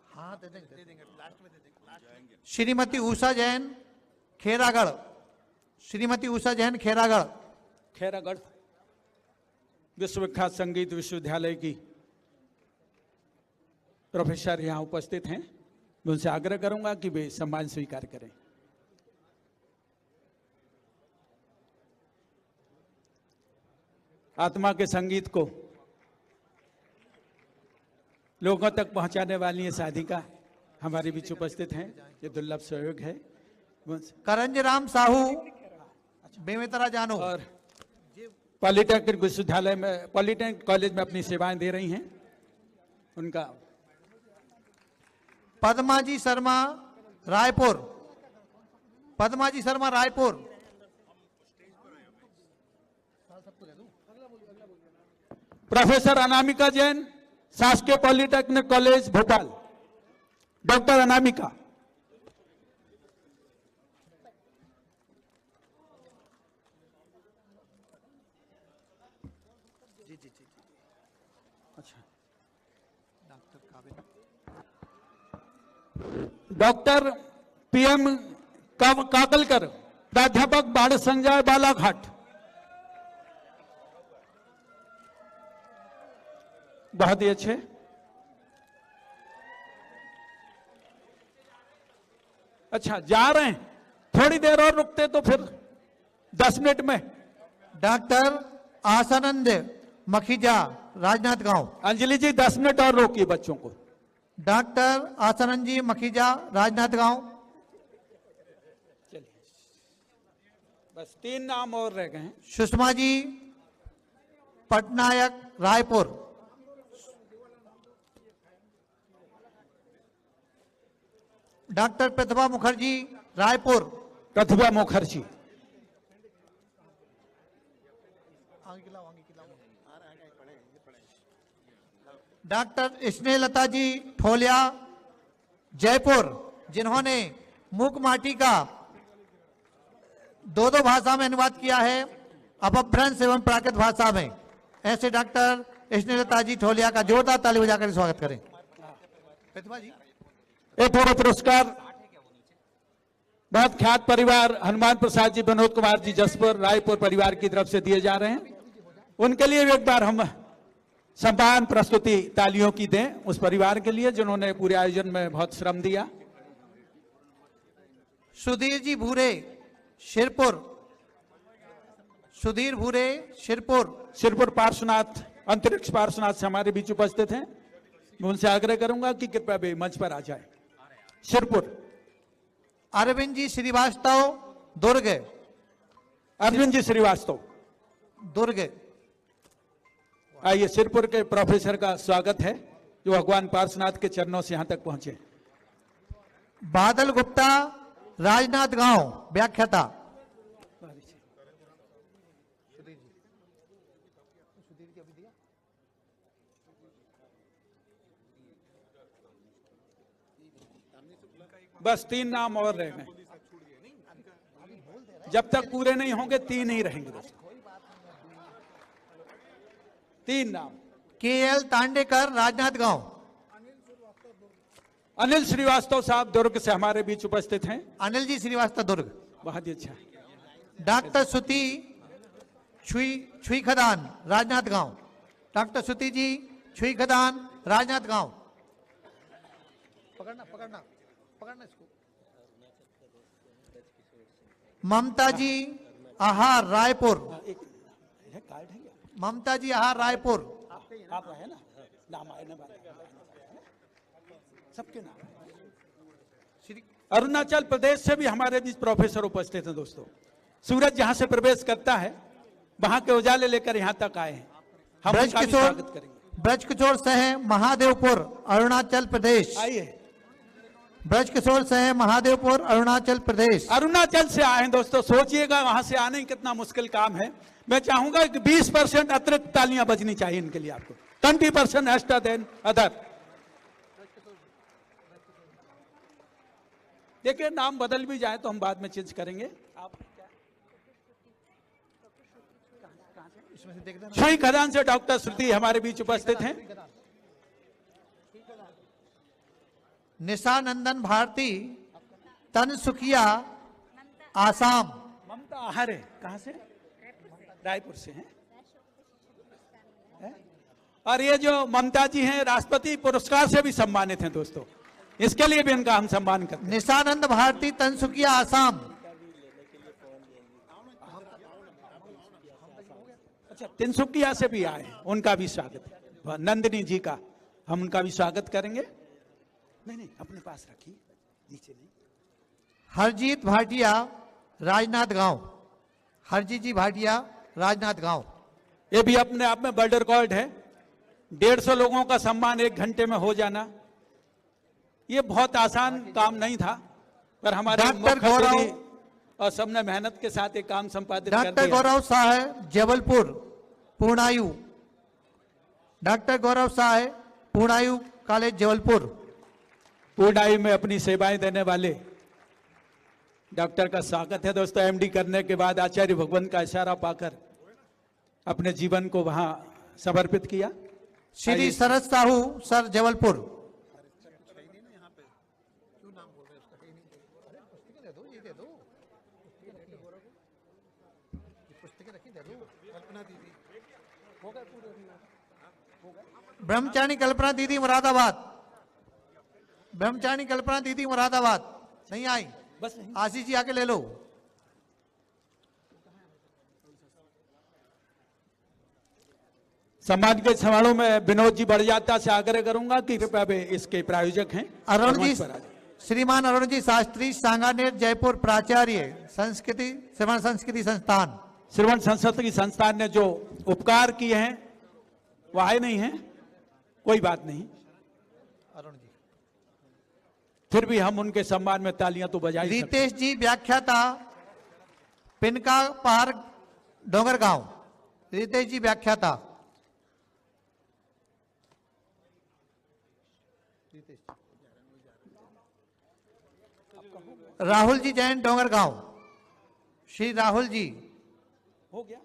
हाँ दे देंगे लास्ट में दे देंगे। श्रीमती उषा जैन खेरागढ़, श्रीमती उषा जैन खेरागढ़। खैरागढ़ विश्वविख्यात संगीत विश्वविद्यालय की प्रोफेसर यहां उपस्थित हैं। मैं उनसे आग्रह करूंगा कि वे सम्मान स्वीकार करें। आत्मा के संगीत को लोगों तक पहुंचाने वाली ये साधिका हमारे बीच उपस्थित हैं, ये दुर्लभ सहयोग है। करंज राम साहू बेमेतरा जानो। और पॉलिटेक्निक विश्वविद्यालय में, पॉलिटेक्निक कॉलेज में अपनी सेवाएं दे रही हैं। उनका पद्मा जी शर्मा रायपुर, पद्मा जी शर्मा रायपुर। प्रोफेसर अनामिका जैन शासकीय polytechnic college Bhopal. Doctor Anamika, अच्छा। डॉक्टर PM काकलकर, प्राध्यापक बाड़ संजय बालाघाट। बहुत ही अच्छे। अच्छा, जा रहे हैं, थोड़ी देर और रुकते तो फिर 10 मिनट में। डॉक्टर आसानंद मखीजा, राजनांदगांव। अंजलि जी 10 मिनट और रोकिए बच्चों को। डॉक्टर आसानंद जी मखीजा, राजनांदगांव। बस 3 नाम और रह गए हैं। सुषमा जी पटनायक, रायपुर। डॉक्टर प्रतिभा मुखर्जी, रायपुर। प्रतिभा मुखर्जी। डॉक्टर स्नेहलता जी ठोलिया, जयपुर, जिन्होंने मूक माटी का 2 भाषा में अनुवाद किया है, अपभ्रंश एवं प्राकृत भाषा में। ऐसे डॉक्टर स्नेहलता जी ठोलिया का जोरदार ताली बजाकर स्वागत करें। प्रतिभा जी, ये पूरे पुरस्कार बहुत ख्यात परिवार हनुमान प्रसाद जी, विनोद कुमार जी जसपुर, रायपुर परिवार की तरफ से दिए जा रहे हैं। उनके लिए भी एक बार हम सम्मान प्रस्तुति तालियों की दें उस परिवार के लिए जिन्होंने पूरे आयोजन में बहुत श्रम दिया। सुधीर जी भूरे, शिरपुर। सुधीर भूरे, शिरपुर। शिरपुर पार्श्वनाथ, अंतरिक्ष पार्श्वनाथ से हमारे बीच उपस्थित हैं। मैं उनसे आग्रह करूंगा कि कृपया भी मंच पर आ जाए। शिरपुर। अरविंद जी श्रीवास्तव, दुर्ग। अरविंद जी श्रीवास्तव, दुर्ग। आइए, शिरपुर के प्रोफेसर का स्वागत है जो भगवान पार्श्वनाथ के चरणों से यहां तक पहुंचे। बादल गुप्ता, राजनांदगांव, व्याख्याता। बस 3 नाम और रह गए। जब तक पूरे नहीं होंगे 3 ही रहेंगे दोस्तों। 3 नाम। KL तांडेकर, राजनांदगांव। अनिल श्रीवास्तव साहब दुर्ग से हमारे बीच उपस्थित हैं। अनिल जी श्रीवास्तव, दुर्ग। बहुत ही अच्छा। डॉक्टर सुती छुई खदान, राजनांदगांव। डॉक्टर सुती जी छुई खदान, राजनांदगांव। पकड़ना पकड़ना पकड़ना इसको। ममता जी आहार, रायपुर। ममता जी आहार, रायपुर। आप है ना, नाम आए ना सबके नाम। अरुणाचल प्रदेश से भी हमारे बीच प्रोफेसर उपस्थित हैं दोस्तों। सूरज जहां से प्रवेश करता है वहां के उजाले लेकर यहां तक आए हैं। हम उनका भी स्वागत करेंगे। ब्रजकिशोर सह, महादेवपुर, अरुणाचल प्रदेश। आइए। ब्रजकिशोर सह, महादेवपुर, अरुणाचल प्रदेश। अरुणाचल से आए हैं दोस्तों। सोचिएगा वहां से आने कितना मुश्किल काम है। मैं चाहूंगा कि 20% अतिरिक्त तालियां बजनी चाहिए इनके लिए आपको। 20% एक्स्ट्रा देन अदर। देखिए, नाम बदल भी जाए तो हम बाद में चेंज करेंगे। आप छुई खदान से डॉक्टर श्रुति हमारे बीच उपस्थित हैं। निशानंदन भारती, तनसुकिया, आसाम। ममता आहारे कहां से? रायपुर से हैं। और ये जो ममता जी हैं राष्ट्रपति पुरस्कार से भी सम्मानित हैं दोस्तों। इसके लिए भी इनका हम सम्मान करते हैं। निशानंद भारती, तनसुकिया, आसाम। अच्छा, तिनसुकिया से भी आए हैं, उनका भी स्वागत है। नंदिनी जी का हम उनका भी स्वागत करेंगे। नहीं अपने पास रखिए, नीचे नहीं। हरजीत भाटिया, राजनांदगांव। हरजीत जी भाटिया, राजनांदगांव। ये भी अपने आप में वर्ल्ड रिकॉर्ड है। 150 लोगों का सम्मान 1 घंटे में हो जाना, ये बहुत आसान काम नहीं था, पर हमारे डॉक्टर गौरव और सबने मेहनत के साथ एक काम संपादित कर दिया। डॉक्टर गौरव शाह, जबलपुर, पूर्णायु। डॉक्टर गौरव शाह, पूर्णायु कॉलेज, जबलपुर। पूर्णायु में अपनी सेवाएं देने वाले डॉक्टर का स्वागत है दोस्तों। MD करने के बाद आचार्य भगवंत का इशारा पाकर अपने जीवन को वहां समर्पित किया। श्री शरद साहू सर, जबलपुर। ब्रह्मचारी कल्पना दीदी, मुरादाबाद। ब्रह्मचारी कल्पना दीदी, मुरादाबाद। नहीं आई, बस आशीष जी आके ले लो। सम्मान के समारोह में विनोद जी बड़जात्या से आग्रह करूंगा कि कृपया वे इसके प्रायोजक हैं। अरुण जी, मंच पर आ जाएं। श्रीमान अरुण जी शास्त्री, सांगानेर जयपुर, प्राचार्य संस्कृति श्रवण संस्कृति संस्थान। श्रवण संस्कृति संस्थान ने जो उपकार किए हैं वो आए नहीं हैं, कोई बात नहीं, अरुण जी फिर भी हम उनके सम्मान में तालियां तो बजा ही सकते हैं। रितेश जी व्याख्याता, पिनका पार्क, डोंगरगांव। रितेश जी व्याख्याता। राहुल जी जैन, डोंगरगांव। श्री राहुल जी। हो गया।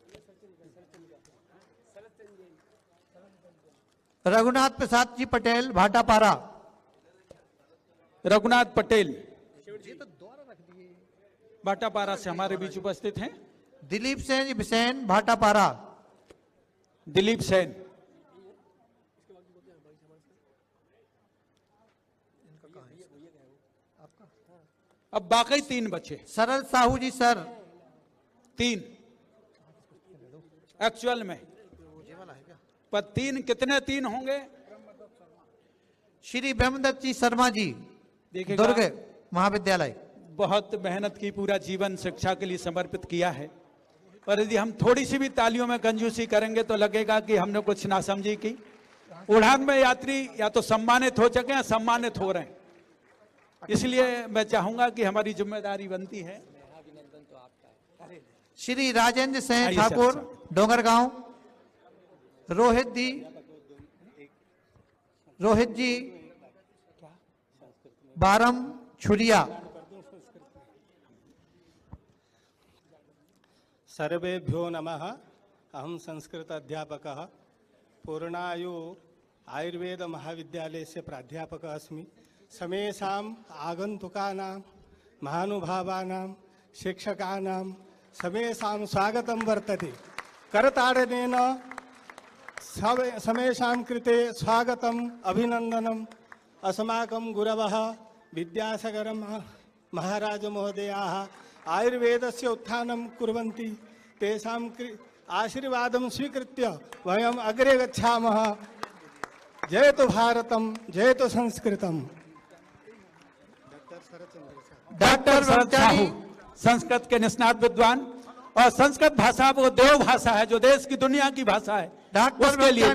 रघुनाथ प्रसाद जी पटेल, भाटापारा। रघुनाथ पटेल भाटापारा से हमारे बीच उपस्थित हैं। दिलीप सेन, भाटापारा। दिलीप सेन। अब बाकी 3 बचे। सरल साहू जी सर। 3 एक्चुअल में, पर 3 कितने 3 होंगे? श्री ब्रह्मदत्त जी शर्मा जी, देखिएगा, दुर्ग महाविद्यालय। बहुत मेहनत की, पूरा जीवन शिक्षा के लिए समर्पित किया है, और यदि हम थोड़ी सी भी तालियों में कंजूसी करेंगे तो लगेगा कि हमने कुछ नासमझी की। उड़ान में यात्री या तो सम्मानित हो सके या सम्मानित हो रहे हैं, इसलिए मैं चाहूंगा कि हमारी जिम्मेदारी बनती है। श्री राजेंद्र सिंह ठाकुर, डोंगरगांव। रोहित जी बारम, छुरिया। सर्वेभ्यो नमः। अहम संस्कृत अध्यापकः, पूर्णायु आयुर्वेद महाविद्यालयस्य प्राध्यापकः अस्मि। समेषाम् आगन्तुकानां, महानुभावानां, शिक्षकानां समेषां स्वागतं वर्तते। करताडनेन समेषां कृते स्वागतम्, अभिनन्दनम्। अस्माकं गुरवः विद्यासागर महाराज महोदयाः आयुर्वेदस्य उत्थानं कुर्वन्ति। तेषां आशीर्वादं स्वीकृत्य वयम् अग्रे गच्छामः। जयतु भारतम्, जयतु संस्कृतम्। डॉक्टर शरद साहू, संस्कृत के निष्णात विद्वान, और संस्कृत भाषा वो देव भाषा है जो देश की दुनिया की भाषा है। उसके लिए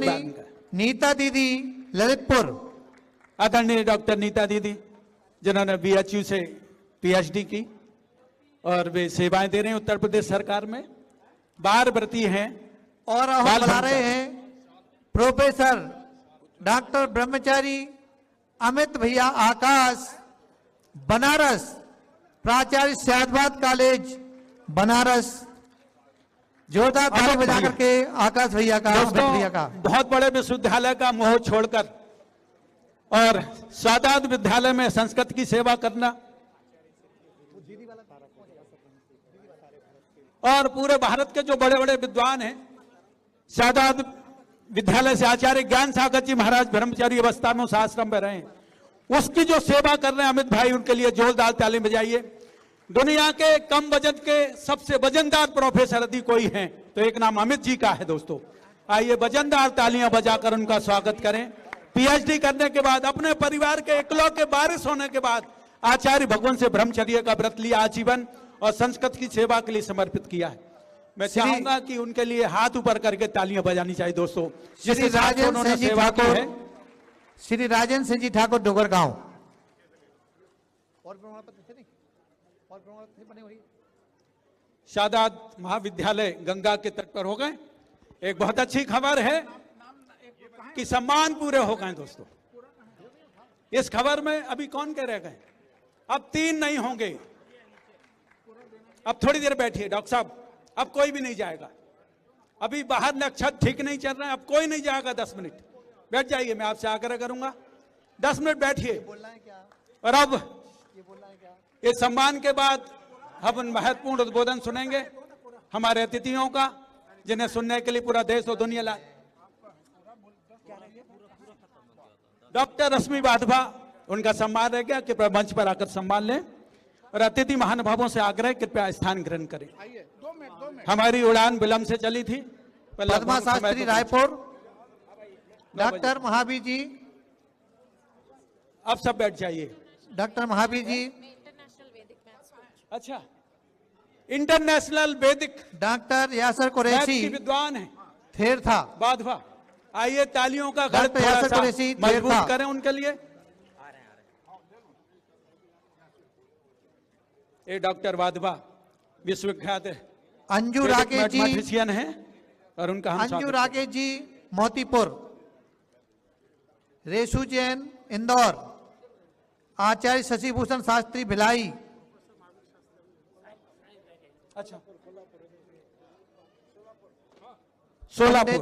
नीता दीदी, ललितपुर। आदरणीय डॉक्टर नीता दीदी, जिन्होंने BHU से PhD की और वे सेवाएं दे रहे हैं उत्तर प्रदेश सरकार में, बारव्रती हैं। और हम बुला रहे हैं प्रोफेसर डॉक्टर ब्रह्मचारी अमित भैया आकाश, बनारस, प्राचार्य सयादाबाद कॉलेज, बनारस। जोरदार ताली बजा करके आकाश भैया का, अमित भैया का। बहुत बड़े विश्वविद्यालय का मोह छोड़कर और सयादाबाद विद्यालय में संस्कृत की सेवा करना, और पूरे भारत के जो बड़े बड़े विद्वान हैं, सयादाबाद विद्यालय से आचार्य ज्ञान सागर जी महाराज ब्रह्मचारी अवस्था में उस आश्रम में रहे, उसकी जो सेवा कर रहे हैं अमित भाई, उनके लिए जोरदार ताली बजाइए। दुनिया के कम वजन के सबसे वजनदार प्रोफेसर यदि कोई हैं तो एक नाम अमित जी का है। दोस्तों आइए वजनदार तालियां बजाकर उनका स्वागत करें। PhD करने के बाद, अपने परिवार के इकलौते वारिस होने के बाद, आचार्य भगवान से ब्रह्मचर्य का व्रत लिया आजीवन और संस्कृत की सेवा के लिए समर्पित किया है। मैं चाहूंगा कि उनके लिए हाथ ऊपर करके तालियां बजानी चाहिए। दोस्तों श्री राजेंद्र सिंह ठाकुर, श्री राजेंद्र सिंह जी ठाकुर, डोगरगांव। सयादाबाद महाविद्यालय गंगा के तट पर हो गए। एक बहुत अच्छी खबर है कि सम्मान पूरे हो गए। दोस्तों इस खबर में अभी कौन कह रह गए? अब 3 नहीं होंगे। अब थोड़ी देर बैठिए डॉक्टर साहब, अब कोई भी नहीं जाएगा। अभी बाहर नक्षत्र ठीक नहीं चल रहा है, अब कोई नहीं जाएगा। 10 मिनट बैठ जाइए, मैं आपसे आग्रह करूंगा 10 मिनट बैठिए। और अब इस सम्मान के बाद हम महत्वपूर्ण उद्बोधन सुनेंगे हमारे अतिथियों का, जिन्हें सुनने के लिए पूरा देश और दुनिया लाए। डॉक्टर रश्मि वाधवा, उनका सम्मान रह गया, कृपया मंच पर आकर सम्मान लें। और अतिथि महानुभावों से आग्रह, कृपया स्थान ग्रहण करें। हमारी उड़ान विलंब से चली थी। पद्मा शास्त्री, रायपुर। डॉक्टर महावीर जी, अब सब बैठ जाइए। डॉक्टर महावीर जी। अच्छा, इंटरनेशनल वैदिक डॉक्टर यासर मैथ कुरैशी की विद्वान है थेर था। वाधवा, आइए तालियों का घर डॉक्टर थोड़ा यासर सा कुरैशी मजबूत था। करें उनके लिए। ये डॉक्टर वाधवा विश्वविख्यात अंजू राकेश जी, मैथमेटिशियन है और उनका हम अंजू स्वागत राकेश जी मोतीपुर, रेशु जैन इंदौर, आचार्य शशिभूषण शास्त्री भिलाई, अच्छा सोलापुर,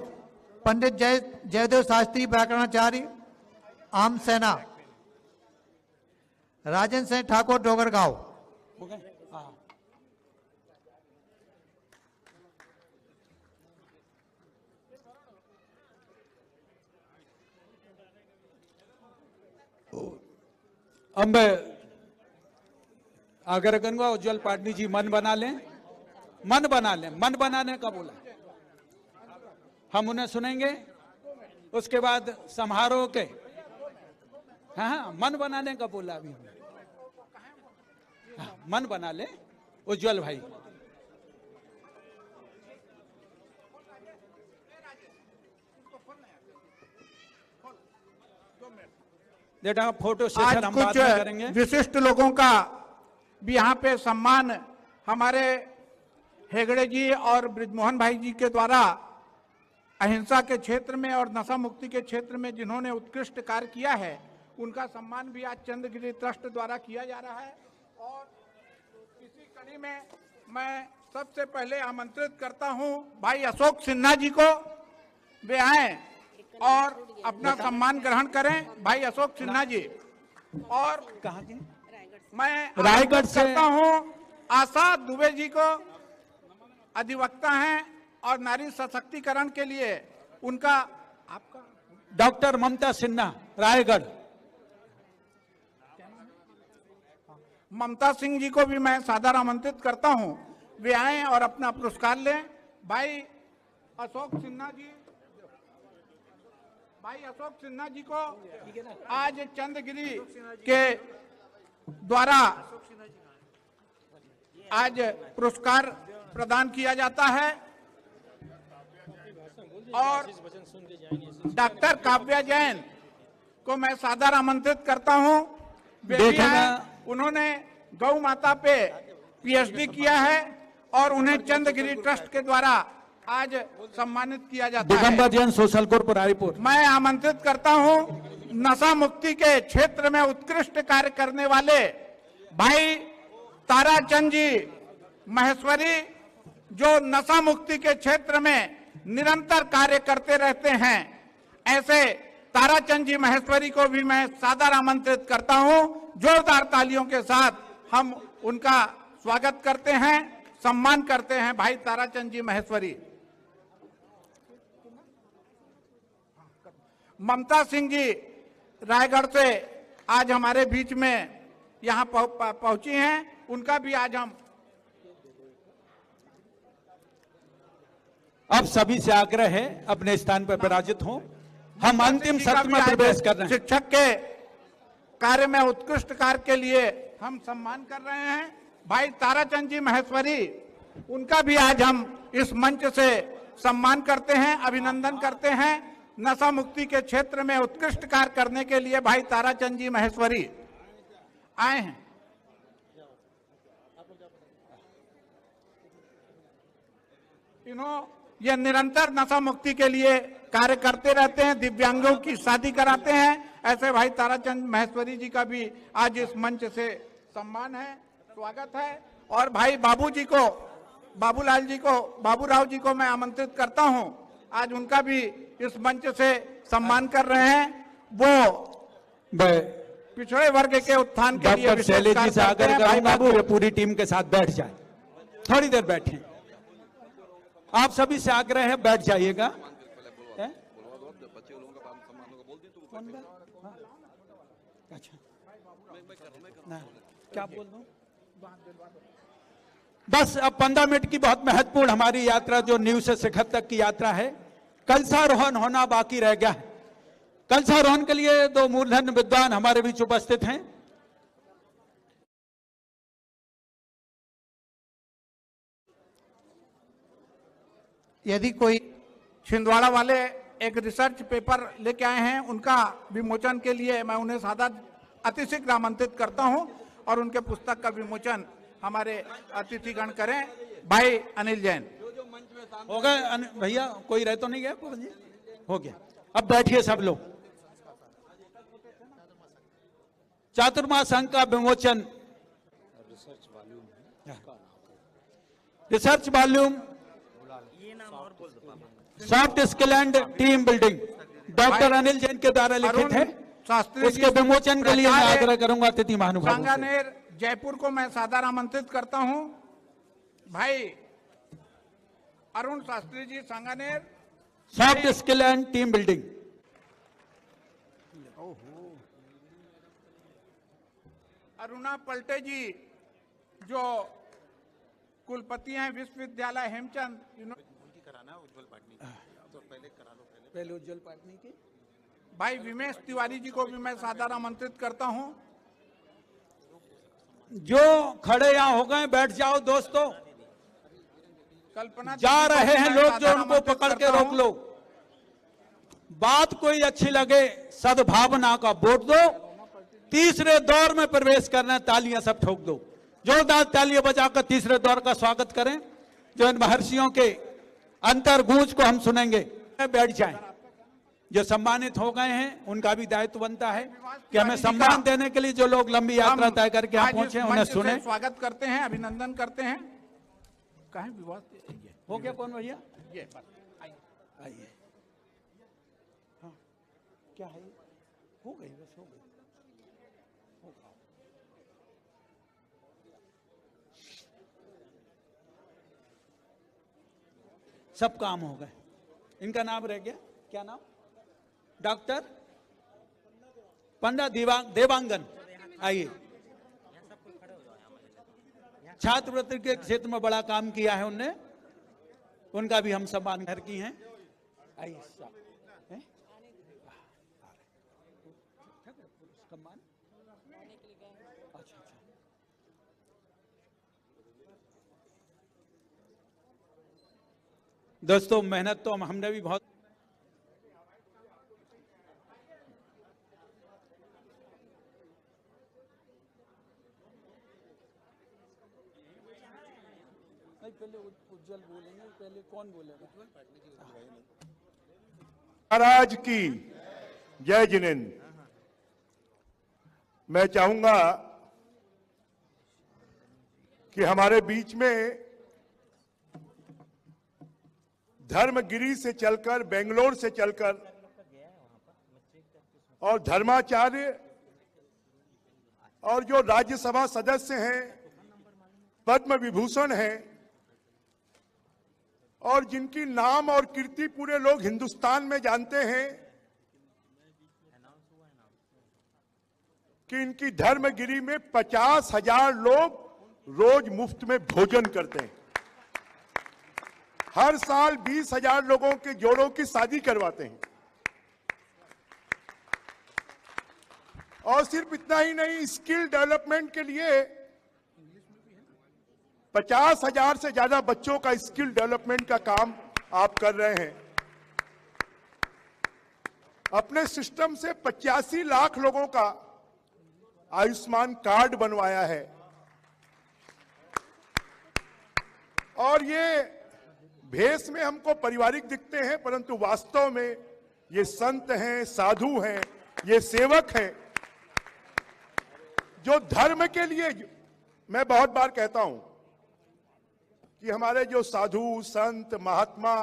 पंडित जयदेव शास्त्री व्याकरणाचार्य आम सेना, राजन सिंह ठाकुर डोगरगांव। हो गए? हाँ। अब मैं आग्रह करूंगा उज्जवल पाटनी जी मन बना लें, मन बना लें। मन बनाने का बोला, हम उन्हें सुनेंगे, उसके बाद समारोह के। हाँ, मन बनाने का बोला अभी हमने। हाँ, मन बना ले उज्जवल भाई। बेटा फोटो आज सेशन हम बाद कुछ में करेंगे। विशिष्ट लोगों का भी यहाँ पे सम्मान हमारे हेगड़े जी और ब्रिजमोहन भाई जी के द्वारा अहिंसा के क्षेत्र में और नशा मुक्ति के क्षेत्र में जिन्होंने उत्कृष्ट कार्य किया है, उनका सम्मान भी आज चंद्रगिरी ट्रस्ट द्वारा किया जा रहा है। और इसी कड़ी में मैं सबसे पहले आमंत्रित करता हूं भाई अशोक सिन्हा जी को, वे आए और अपना सम्मान ग्रहण करें। भाई अशोक सिन्हा जी। और कहाँ के? मैं रायगढ़ से करता हूं आशा दुबे जी को, अधिवक्ता हैं और नारी सशक्तिकरण के लिए उनका, आपका डॉक्टर ममता सिन्हा रायगढ़। ममता सिंह जी को भी मैं सादर आमंत्रित करता हूं, वे आए और अपना पुरस्कार लें। भाई अशोक सिन्हा जी, भाई अशोक सिन्हा जी को आज चंद्रगिरी के द्वारा आज पुरस्कार प्रदान किया जाता है। और डॉक्टर काव्या जैन को मैं सादर आमंत्रित करता हूं, वे भी आए। उन्होंने गौ माता पे पीएचडी किया है और उन्हें चंद्रगिरी ट्रस्ट के द्वारा आज सम्मानित किया जाता है। दिगंबर जैन सोशलपुर रायपुर। मैं आमंत्रित करता हूं नशा मुक्ति के क्षेत्र में उत्कृष्ट कार्य करने वाले भाई ताराचंद जी महेश्वरी, जो नशा मुक्ति के क्षेत्र में निरंतर कार्य करते रहते हैं। ऐसे ताराचंद जी महेश्वरी को भी मैं सादर आमंत्रित करता हूं। जोरदार तालियों के साथ हम उनका स्वागत करते हैं, सम्मान करते हैं भाई ताराचंद जी महेश्वरी। ममता सिंह जी रायगढ़ से आज हमारे बीच में यहाँ पहुंची हैं, उनका भी आज हम अब सभी से आग्रह है अपने स्थान पर विराजित हों। हम अंतिम सत्र में प्रवेश कर रहे हैं। शिक्षक के कार्य में उत्कृष्ट कार्य के लिए हम सम्मान कर रहे हैं भाई ताराचंद जी महेश्वरी, उनका भी आज हम इस मंच से सम्मान करते हैं, अभिनंदन करते हैं। नशा मुक्ति के क्षेत्र में उत्कृष्ट कार्य करने के लिए भाई ताराचंद जी महेश्वरी आए हैं। ये निरंतर नशा मुक्ति के लिए कार्य करते रहते हैं, दिव्यांगों की शादी कराते हैं। ऐसे भाई ताराचंद महेश्वरी जी का भी आज इस मंच से सम्मान है, स्वागत है। और भाई बाबूजी को, बाबूलाल जी को, बाबूराव जी को मैं आमंत्रित करता हूं, आज उनका भी इस मंच से सम्मान कर रहे हैं। वो पिछड़े वर्ग के उत्थान के लिए डॉक्टर शैलेश जी से आग्रह करूंगा बाबू कि पूरी टीम के साथ बैठ जाए, थोड़ी देर बैठें। आप सभी से आग्रह है बैठ जाइएगा। अच्छा, क्या बोल दूं? बस अब 15 मिनट की बहुत महत्वपूर्ण हमारी यात्रा जो नींव से शिखर तक की यात्रा है, कलशारोहण होना बाकी रह गया है। कलशारोहण के लिए दो मूर्धन्य विद्वान हमारे बीच उपस्थित हैं। यदि कोई छिंदवाड़ा वाले एक रिसर्च पेपर लेके आए हैं, उनका विमोचन के लिए मैं उन्हें सादर अतिशीघ्र आमंत्रित करता हूं और उनके पुस्तक का विमोचन हमारे अतिथिगण करें। भाई अनिल जैन। हो गए भैया, कोई रह तो नहीं गया? हो गया। अब बैठिए सब लोग। चातुर्मास अंक का विमोचन, research volume soft skill and team building, doctor Anil Jain के द्वारा लिखित है। उसके विमोचन के लिए मैं आग्रह करूंगा अतिथि महानुभावों से। सांगानेर जयपुर को मैं सादर आमंत्रित करता हूं। भाई Arun Shastri ji, Sanganer, soft skill and team building. Aruna Palte ji जो कुलपति हैं विश्वविद्यालय हेमचंद, पहले उज्जवल पाटनी की। भाई विमेश तिवारी जी को भी मैं सादर आमंत्रित करता हूं। जो खड़े यहाँ हो गए बैठ जाओ दोस्तों। कल्पना जा रहे हैं लोग जो उनको पकड़ के रोक लो। बात कोई अच्छी लगे सद्भावना का वोट दो। तीसरे दौर में प्रवेश करना है, तालियां सब ठोक दो। जोरदार तालियां बजाकर तीसरे दौर का स्वागत करें। जो इन महर्षियों के अंतर गूंज को हम सुनेंगे। बैठ जाएं। जो सम्मानित हो गए हैं उनका भी दायित्व बनता है कि हमें सम्मान देने के लिए जो लोग लंबी यात्रा तय करके यहाँ पहुंचे उन्हें सुने। स्वागत करते हैं, अभिनंदन करते हैं। कहीं विवाद हो गया? कौन भैया? ये आइए। हाँ, क्या है? हो गई, बस हो गई। सब काम हो गए। इनका नाम रह गया, क्या नाम? डॉक्टर पंडित देवांगन। आइए। छात्रवृत्ति के क्षेत्र में बड़ा काम किया है उनने, उनका भी हम सम्मान घर की हैं। आइए साहब। सम्मान अच्छा। दोस्तों मेहनत तो हमने भी बहुत पहले उज्जवल बोलेंगे, पहले कौन बोलेगा? महाराज की जय जिनेन्द्र। मैं चाहूंगा कि हमारे बीच में धर्मगिरी से चलकर, बेंगलोर से चलकर और धर्माचार्य और जो राज्यसभा सदस्य हैं, पद्म विभूषण हैं और जिनकी नाम और कीर्ति पूरे लोग हिंदुस्तान में जानते हैं कि इनकी धर्मगिरी में 50,000 लोग रोज मुफ्त में भोजन करते हैं। हर साल 20,000 लोगों के जोड़ों की शादी करवाते हैं। और सिर्फ इतना ही नहीं, स्किल डेवलपमेंट के लिए 50,000 से ज्यादा बच्चों का स्किल डेवलपमेंट का काम आप कर रहे हैं। अपने सिस्टम से 85 लाख लोगों का आयुष्मान कार्ड बनवाया है। और ये भेष में हमको पारिवारिक दिखते हैं, परंतु वास्तव में ये संत हैं, साधु हैं, ये सेवक हैं जो धर्म के लिए। मैं बहुत बार कहता हूं कि हमारे जो साधु संत महात्मा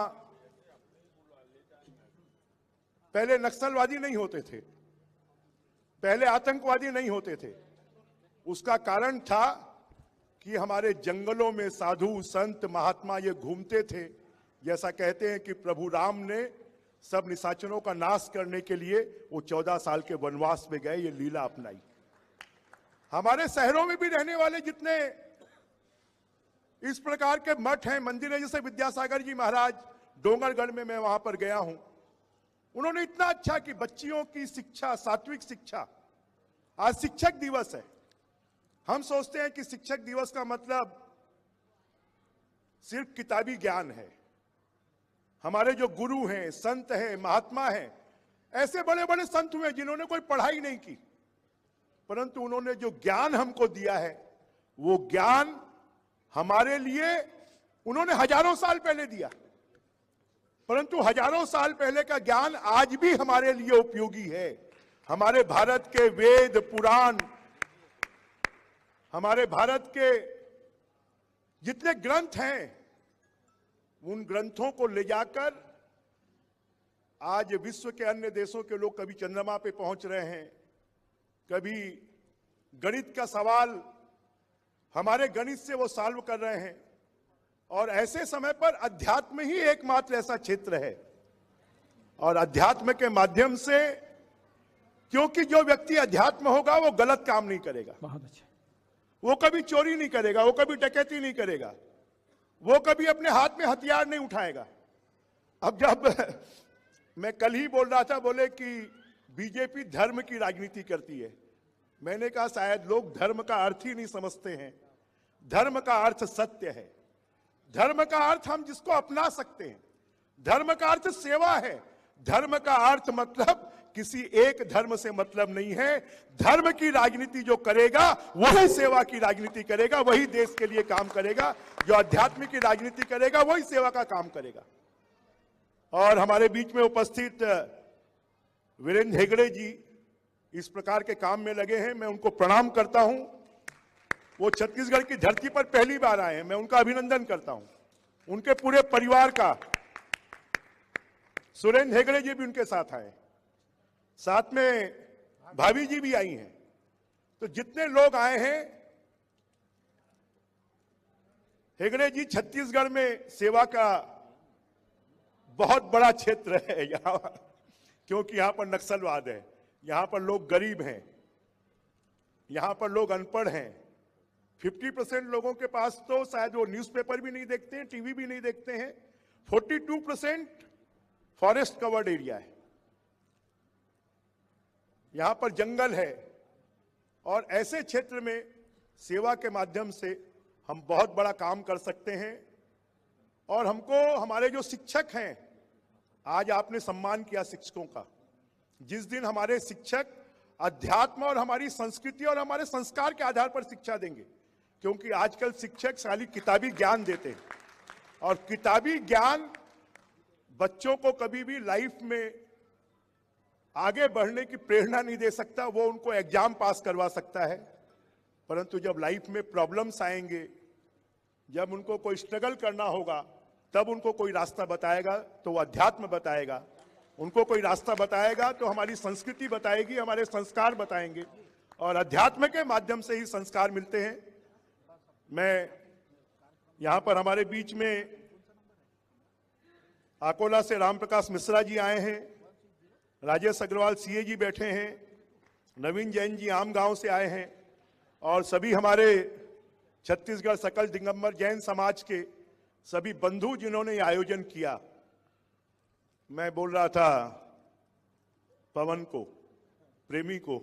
पहले नक्सलवादी नहीं होते थे, पहले आतंकवादी नहीं होते थे। उसका कारण था कि हमारे जंगलों में साधु संत महात्मा ये घूमते थे। जैसा कहते हैं कि प्रभु राम ने सब निशाचरों का नाश करने के लिए वो 14 साल के वनवास में गए, ये लीला अपनाई। हमारे शहरों में भी रहने वाले जितने इस प्रकार के मठ हैं, मंदिर हैं, जैसे विद्यासागर जी महाराज डोंगरगढ़ में मैं वहां पर गया हूं, उन्होंने इतना अच्छा कि बच्चियों की शिक्षा, सात्विक शिक्षा। आज शिक्षक दिवस है। हम सोचते हैं कि शिक्षक दिवस का मतलब सिर्फ किताबी ज्ञान है। हमारे जो गुरु हैं, संत हैं, महात्मा हैं, ऐसे बड़े बड़े संत हुए जिन्होंने कोई पढ़ाई नहीं की, परंतु उन्होंने जो ज्ञान हमको दिया है वो ज्ञान हमारे लिए उन्होंने हजारों साल पहले दिया, परंतु हजारों साल पहले का ज्ञान आज भी हमारे लिए उपयोगी है। हमारे भारत के वेद पुराण, हमारे भारत के जितने ग्रंथ हैं, उन ग्रंथों को ले जाकर आज विश्व के अन्य देशों के लोग कभी चंद्रमा पे पहुंच रहे हैं, कभी गणित का सवाल हमारे गणित से वो सॉल्व कर रहे हैं। और ऐसे समय पर अध्यात्म ही एकमात्र ऐसा क्षेत्र है, और अध्यात्म के माध्यम से, क्योंकि जो व्यक्ति अध्यात्म होगा वो गलत काम नहीं करेगा, बहुत अच्छा, वो कभी चोरी नहीं करेगा, वो कभी डकैती नहीं करेगा, वो कभी अपने हाथ में हथियार नहीं उठाएगा। अब जब मैं कल ही बोल रहा था, बोले कि बीजेपी धर्म की राजनीति करती है, मैंने कहा शायद लोग धर्म का अर्थ ही नहीं समझते हैं। धर्म का अर्थ सत्य है, धर्म का अर्थ हम जिसको अपना सकते हैं, धर्म का अर्थ सेवा है, धर्म का अर्थ मतलब किसी एक धर्म से मतलब नहीं है। धर्म की राजनीति जो करेगा वही सेवा की राजनीति करेगा, वही देश के लिए काम करेगा। जो अध्यात्म की राजनीति करेगा वही सेवा का काम करेगा। और हमारे बीच में उपस्थित वीरेंद्र हेगड़े जी इस प्रकार के काम में लगे हैं, मैं उनको प्रणाम करता हूं। वो छत्तीसगढ़ की धरती पर पहली बार आए हैं, मैं उनका अभिनंदन करता हूं, उनके पूरे परिवार का। सुरेंद्र हेगड़े जी भी उनके साथ आए, साथ में भाभी जी भी आई हैं। तो जितने लोग आए हैं, हेगड़े जी, छत्तीसगढ़ में सेवा का बहुत बड़ा क्षेत्र है यहां, क्योंकि यहां पर नक्सलवाद है, यहां पर लोग गरीब हैं, यहां पर लोग अनपढ़ हैं। 50% लोगों के पास तो शायद वो न्यूज़पेपर भी नहीं देखते हैं, टीवी भी नहीं देखते हैं। 42% फॉरेस्ट कवर्ड एरिया है, यहां पर जंगल है, और ऐसे क्षेत्र में सेवा के माध्यम से हम बहुत बड़ा काम कर सकते हैं। और हमको हमारे जो शिक्षक हैं, आज आपने सम्मान किया शिक्षकों का। जिस दिन हमारे शिक्षक अध्यात्म और हमारी संस्कृति और हमारे संस्कार के आधार पर शिक्षा देंगे, क्योंकि आजकल शिक्षक खाली किताबी ज्ञान देते हैं, और किताबी ज्ञान बच्चों को कभी भी लाइफ में आगे बढ़ने की प्रेरणा नहीं दे सकता। वो उनको एग्जाम पास करवा सकता है, परंतु जब लाइफ में प्रॉब्लम्स आएंगे, जब उनको कोई स्ट्रगल करना होगा, तब उनको कोई रास्ता बताएगा तो वो अध्यात्म बताएगा, उनको कोई रास्ता बताएगा तो हमारी संस्कृति बताएगी, हमारे संस्कार बताएंगे, और अध्यात्म के माध्यम से ही संस्कार मिलते हैं। मैं यहां पर हमारे बीच में अकोला से राम प्रकाश मिश्रा जी आए हैं, राजेश अग्रवाल सीए जी बैठे हैं, नवीन जैन जी आम गांव से आए हैं, और सभी हमारे छत्तीसगढ़ सकल दिगंबर जैन समाज के सभी बंधु जिन्होंने ये आयोजन किया। मैं बोल रहा था पवन को, प्रेमी को,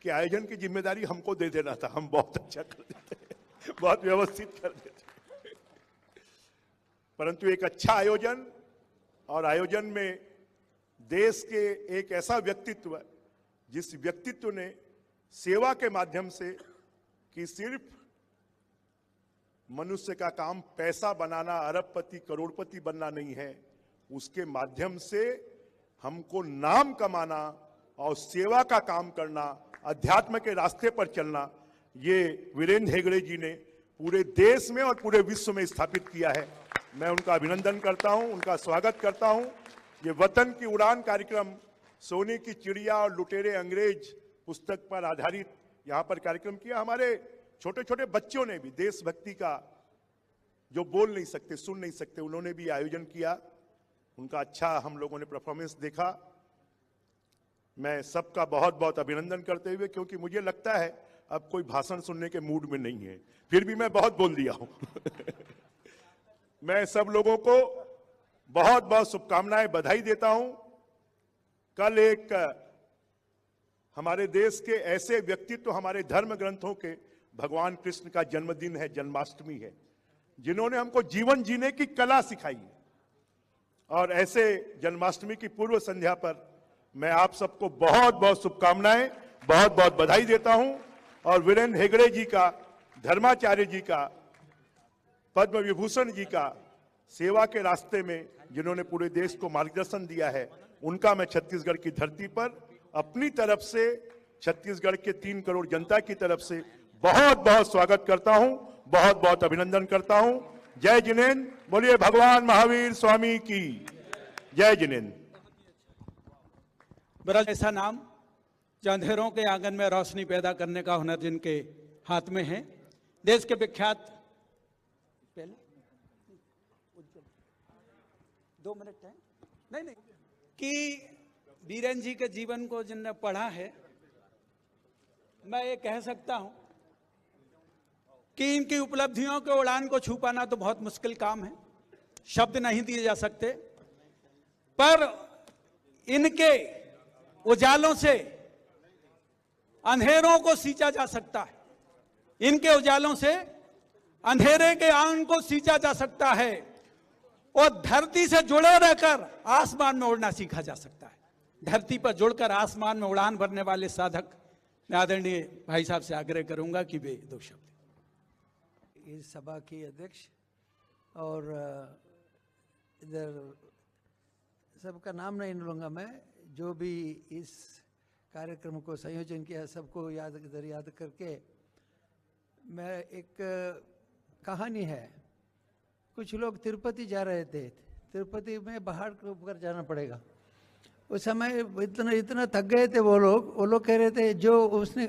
कि आयोजन की जिम्मेदारी हमको दे देना था, हम बहुत अच्छा कर देते, बहुत व्यवस्थित कर देते। परंतु एक अच्छा आयोजन, और आयोजन में देश के एक ऐसा व्यक्तित्व, जिस व्यक्तित्व ने सेवा के माध्यम से, कि सिर्फ मनुष्य का काम पैसा बनाना, अरबपति करोड़पति बनना नहीं है, उसके माध्यम से हमको नाम कमाना और सेवा का काम करना, अध्यात्म के रास्ते पर चलना, ये वीरेंद्र हेगड़े जी ने पूरे देश में और पूरे विश्व में स्थापित किया है। मैं उनका अभिनंदन करता हूं, उनका स्वागत करता हूं। ये वतन की उड़ान कार्यक्रम, सोने की चिड़िया और लुटेरे अंग्रेज पुस्तक पर आधारित यहाँ पर कार्यक्रम किया। हमारे छोटे छोटे बच्चों ने भी देशभक्ति का, जो बोल नहीं सकते, सुन नहीं सकते, उन्होंने भी आयोजन किया। उनका अच्छा हम लोगों ने परफॉर्मेंस देखा। मैं सबका बहुत बहुत अभिनंदन करते हुए, क्योंकि मुझे लगता है अब कोई भाषण सुनने के मूड में नहीं है, फिर भी मैं बहुत बोल दिया हूं। मैं सब लोगों को बहुत बहुत शुभकामनाएं, बधाई देता हूं। कल एक हमारे देश के ऐसे व्यक्तित्व, हमारे धर्म ग्रंथों के, भगवान कृष्ण का जन्मदिन है, जन्माष्टमी है, जिन्होंने हमको जीवन जीने की कला सिखाई है। और ऐसे जन्माष्टमी की पूर्व संध्या पर मैं आप सबको बहुत बहुत शुभकामनाएं, बहुत बहुत बधाई देता हूं। और वीरेंद्र हेगड़े जी का, धर्माचार्य जी का, पद्म विभूषण जी का सेवा के रास्ते में जिन्होंने पूरे देश को मार्गदर्शन दिया है, उनका मैं छत्तीसगढ़ की धरती पर अपनी तरफ से, छत्तीसगढ़ के 3 करोड़ जनता की तरफ से बहुत बहुत स्वागत करता हूं, बहुत बहुत अभिनंदन करता हूं। जय जिनेन्द्र, बोलिए भगवान महावीर स्वामी की जय जिनेन्द्र। ब्रज ऐसा नाम जो अंधेरों के आंगन में रोशनी पैदा करने का हुनर जिनके हाथ में है। देश के विख्यात, पहले 2 मिनट है, नहीं कि बीरेन जी के जीवन को जिनने पढ़ा है, मैं ये कह सकता हूं कि इनकी उपलब्धियों के उड़ान को छू पाना तो बहुत मुश्किल काम है, शब्द नहीं दिए जा सकते, पर इनके उजालों से अंधेरों को सींचा जा सकता है, इनके उजालों से अंधेरे के आंग को सींचा जा सकता है और धरती से जुड़े रहकर आसमान में उड़ना सीखा जा सकता है। धरती पर जुड़कर आसमान में उड़ान भरने वाले साधक, मैं आदरणीय भाई साहब से आग्रह करूंगा कि वे 2 शब्द। इस सभा की अध्यक्ष और इधर सबका नाम नहीं लूँगा मैं, जो भी इस कार्यक्रम को संयोजन किया, सबको याद करके मैं, एक कहानी है। कुछ लोग तिरुपति जा रहे थे, तिरुपति में पहाड़ के ऊपर जाना पड़ेगा। उस समय इतना थक गए थे वो लोग कह रहे थे, जो उसने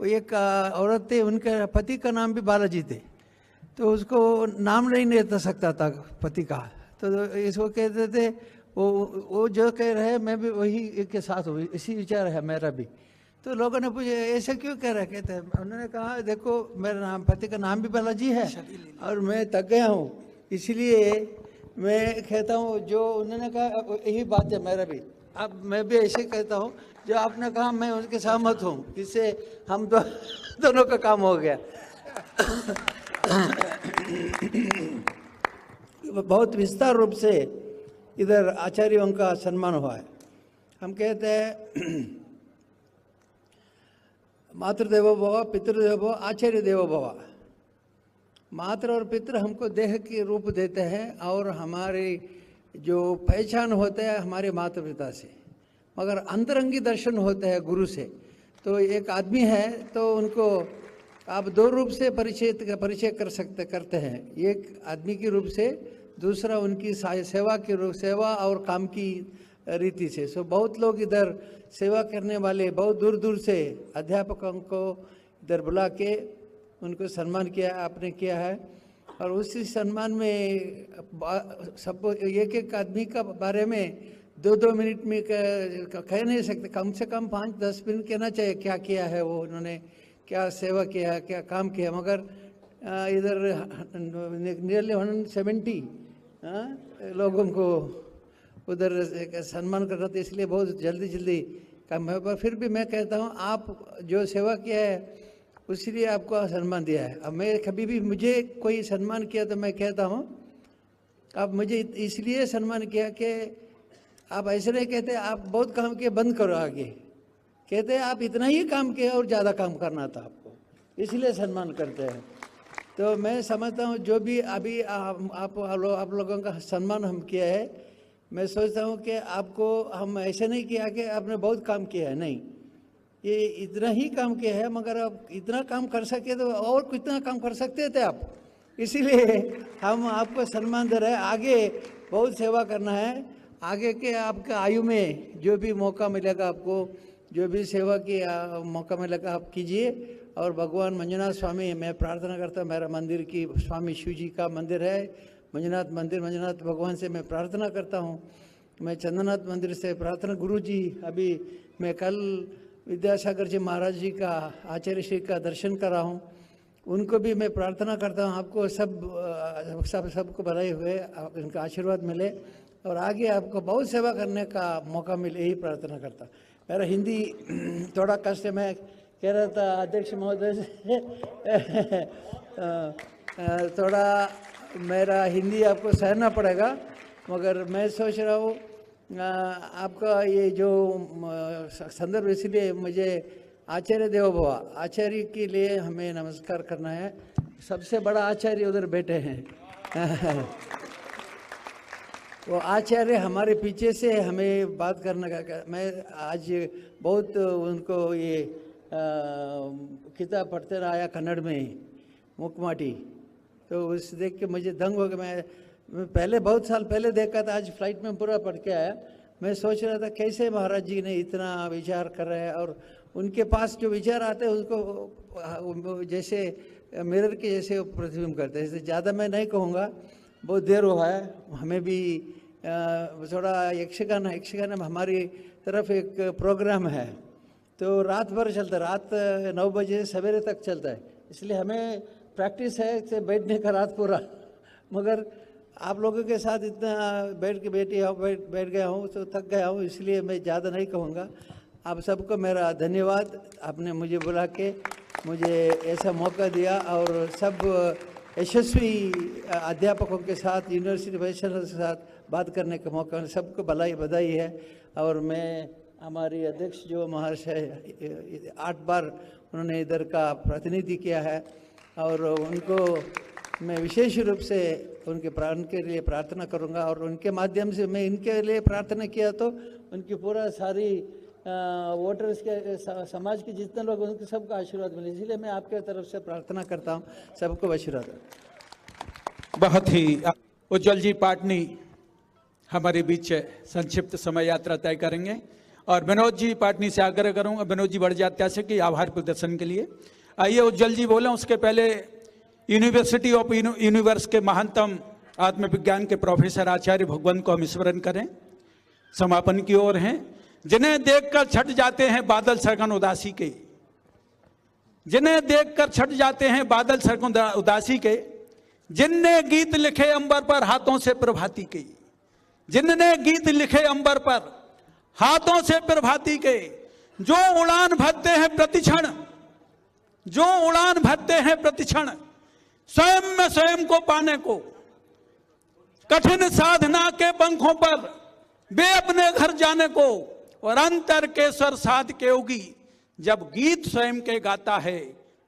एक औरत थे, उनके पति का नाम भी बालाजी थे, तो उसको नाम नहीं ले सकता था पति का, तो इसको कहते थे वो जो कह रहे हैं मैं भी वही के साथ हूँ, इसी विचार है मेरा भी। तो लोगों ने पूछा ऐसे क्यों कह रहे, कहते हैं, उन्होंने कहा देखो मेरा नाम, पति का नाम भी बालाजी है और मैं थक गया हूँ, इसलिए मैं कहता हूँ जो उन्होंने कहा यही बात है मेरा भी। अब मैं भी ऐसे कहता हूँ जो आपने कहा, मैं उनके सहमत हूँ, इससे हम दोनों का काम हो गया। बहुत विस्तार रूप से इधर आचार्यों का सम्मान हुआ है। हम कहते हैं मातृदेवो भव, पितृदेवो भव, आचार्य देवो भव। मातृ और पितृ हमको देह के रूप देते हैं और हमारी जो पहचान होता है हमारे माता पिता से, मगर अंतरंगी दर्शन होता है गुरु से। तो एक आदमी है तो उनको आप 2 रूप से परिचय करते हैं, एक आदमी के रूप से, दूसरा उनकी सेवा के रूप, सेवा और काम की रीति से। सो बहुत लोग इधर सेवा करने वाले बहुत दूर दूर से अध्यापकों को इधर बुला के उनको सम्मान किया, आपने किया है। और उसी सम्मान में सब एक आदमी का बारे में 2-2 मिनट में कह नहीं सकते, कम से कम 5-10 मिनट कहना चाहिए क्या किया है वो, उन्होंने क्या सेवा किया है, क्या काम किया। मगर इधर नियरली 170 लोगों को उधर सम्मान करना था, इसलिए बहुत जल्दी काम है। पर फिर भी मैं कहता हूँ आप जो सेवा किया है उसलिए आपको सम्मान दिया है। अब मैं कभी भी मुझे कोई सम्मान किया तो मैं कहता हूँ आप मुझे इसलिए सम्मान किया कि आप ऐसे नहीं कहते आप बहुत काम किए बंद करो आगे, कहते हैं आप इतना ही काम किया और ज़्यादा काम करना था आपको, इसलिए सम्मान करते हैं। तो मैं समझता हूँ जो भी अभी आप लोगों का सम्मान हम किया है, मैं सोचता हूँ कि आपको हम ऐसे नहीं किया कि आपने बहुत काम किया है, नहीं, ये इतना ही काम किया है, मगर आप इतना काम कर सके तो और कितना काम कर सकते थे आप, इसीलिए हम आपको सम्मान दे रहे हैं। आगे बहुत सेवा करना है, आगे के आपका आयु में जो भी मौका मिलेगा आपको, जो भी सेवा की मौका मिलेगा आप कीजिए। और भगवान मंजुनाथ स्वामी, मैं प्रार्थना करता हूँ, मेरा मंदिर की स्वामी शिव जी का मंदिर है मंजुनाथ मंदिर, मंजुनाथ भगवान से मैं प्रार्थना करता हूँ। मैं चंद्रनाथ मंदिर से प्रार्थना, गुरु जी अभी मैं कल विद्यासागर जी महाराज जी का, आचार्य श्री का दर्शन कर रहा हूँ, उनको भी मैं प्रार्थना करता हूँ आपको सबको बधाई हुए, उनका आशीर्वाद मिले। और आगे आपको बहुत सेवा करने का मौका मिले, यही प्रार्थना करता। मेरा हिंदी थोड़ा कष्ट है, मैं कह रहा था अध्यक्ष महोदय से थोड़ा मेरा हिंदी आपको सहना पड़ेगा, मगर मैं सोच रहा हूँ आपका ये जो संदर्भ, इसलिए मुझे आचार्य देवोभव, आचार्य के लिए हमें नमस्कार करना है। सबसे बड़ा आचार्य उधर बैठे हैं वो आचार्य हमारे पीछे से हमें बात करने का, मैं आज बहुत उनको ये किताब पढ़ते रहा आया कन्नड़ में मुकमाटी, तो उस देख के मुझे दंग हो गया। मैं पहले बहुत साल पहले देखा था, आज फ्लाइट में पूरा पढ़ के आया। मैं सोच रहा था कैसे महाराज जी ने इतना विचार कर रहे हैं, और उनके पास जो विचार आते हैं उसको जैसे मिरर के जैसे प्रतिबिंब करते हैं। इससे ज़्यादा मैं नहीं कहूँगा, बहुत देर हुआ है, हमें भी थोड़ा यक्षगान में हमारी तरफ एक प्रोग्राम है, तो रात भर चलता है, रात 9 बजे सवेरे तक चलता है, इसलिए हमें प्रैक्टिस है से बैठने का रात पूरा। मगर आप लोगों के साथ इतना बैठ गया हूँ तो थक गया हूँ, इसलिए मैं ज़्यादा नहीं कहूँगा। आप सबको मेरा धन्यवाद, आपने मुझे बुला के मुझे ऐसा मौका दिया, और सब यशस्वी अध्यापकों के साथ, यूनिवर्सिटी प्रोफेसरों के साथ बात करने का मौका, सबको बधाई है। और मैं हमारी अध्यक्ष जो महाशय 8 बार उन्होंने इधर का प्रतिनिधि किया है, और उनको मैं विशेष रूप से उनके लिए प्रार्थना करूंगा, और उनके माध्यम से मैं इनके लिए प्रार्थना किया तो उनकी पूरा सारी वोटर्स के समाज के जितने लोग उनके सबका आशीर्वाद मिले, इसलिए मैं आपके तरफ से प्रार्थना करता हूं, सबको आशीर्वाद। बहुत ही उज्जवल जी पाटनी हमारे बीच संक्षिप्त समय यात्रा तय करेंगे, और विनोद जी पाटनी से आग्रह करूंगा, विनोद जी बढ़ जाते हैं आभार प्रदर्शन के लिए। आइए उज्जवल जी बोले, उसके पहले यूनिवर्सिटी ऑफ यूनिवर्स के महानतम आत्मविज्ञान के प्रोफेसर आचार्य भगवंत को हम स्मरण करें, समापन की ओर हैं। जिन्हें देखकर छट जाते हैं बादल सरगन उदासी के, जिन्हें देखकर छट जाते हैं बादल सरगन उदासी के, जिनने गीत लिखे अंबर पर हाथों से प्रभाती के, जिनने गीत लिखे अंबर पर हाथों से प्रभाती के, जो उड़ान भरते हैं प्रतिक्षण, जो उड़ान भरते हैं प्रतिक्षण, स्वयं में स्वयं को पाने को, कठिन साधना के पंखों पर वे अपने घर जाने को, और अंतर के स्वर साध के योगी जब गीत स्वयं के गाता है,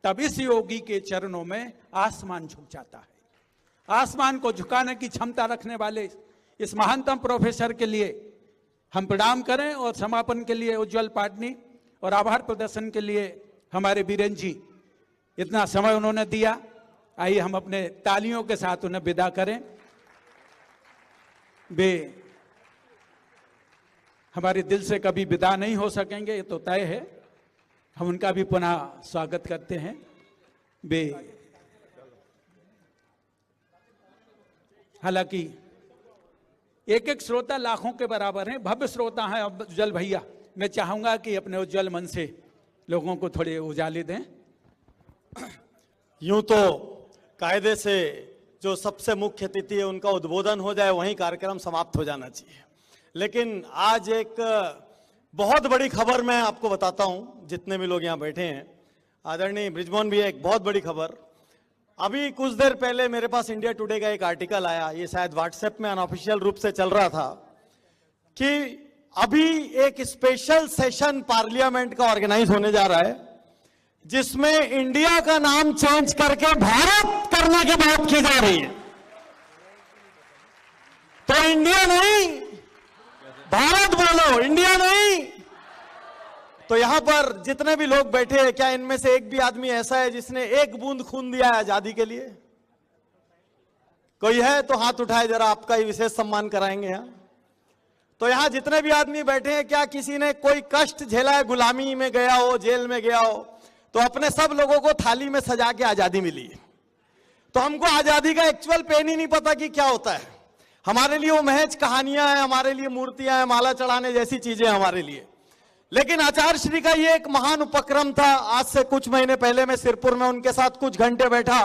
तब इस योगी के चरणों में आसमान झुक जाता है। आसमान को झुकाने की क्षमता रखने वाले इस महानतम प्रोफेसर के लिए हम प्रणाम करें, और समापन के लिए उज्जवल पाटनी और आभार प्रदर्शन के लिए हमारे बीरेन जी, इतना समय उन्होंने दिया। आइए हम अपने तालियों के साथ उन्हें विदा करें। वे हमारे दिल से कभी विदा नहीं हो सकेंगे, ये तो तय है। हम उनका भी पुनः स्वागत करते हैं। वे हालांकि एक एक श्रोता लाखों के बराबर हैं, भव्य श्रोता हैं उज्जवल भैया। मैं चाहूंगा कि अपने उज्जवल मन से लोगों को थोड़े उजाले दें। यूं तो कायदे से जो सबसे मुख्य अतिथि है उनका उद्बोधन हो जाए, वहीं कार्यक्रम समाप्त हो जाना चाहिए, लेकिन आज एक बहुत बड़ी खबर मैं आपको बताता हूं, जितने भी लोग यहां बैठे हैं। आदरणीय बृजमोहन भी, एक बहुत बड़ी खबर। अभी कुछ देर पहले मेरे पास इंडिया टुडे का एक आर्टिकल आया, ये शायद व्हाट्सएप में अनऑफिशियल रूप से चल रहा था, कि अभी एक स्पेशल सेशन पार्लियामेंट का ऑर्गेनाइज होने जा रहा है, जिसमें इंडिया का नाम चेंज करके भारत करने की बात की जा रही है। तो इंडिया नहीं, भारत बोलो, इंडिया नहीं। तो यहां पर जितने भी लोग बैठे हैं, क्या इनमें से एक भी आदमी ऐसा है जिसने एक बूंद खून दिया है आजादी के लिए? कोई है तो हाथ उठाए, जरा आपका ही विशेष सम्मान कराएंगे यहां। तो यहां जितने भी आदमी बैठे हैं, क्या किसी ने कोई कष्ट झेला है, गुलामी में गया हो, जेल में गया हो? तो अपने सब लोगों को थाली में सजा के आजादी मिली है। तो हमको आजादी का एक्चुअल पेन ही नहीं पता कि क्या होता है। हमारे लिए वो महज कहानियां हैं, हमारे लिए मूर्तियां हैं, माला चढ़ाने जैसी चीजें हमारे लिए। लेकिन आचार्य श्री का ये एक महान उपक्रम था। आज से कुछ महीने पहले मैं सिरपुर में उनके साथ कुछ घंटे बैठा,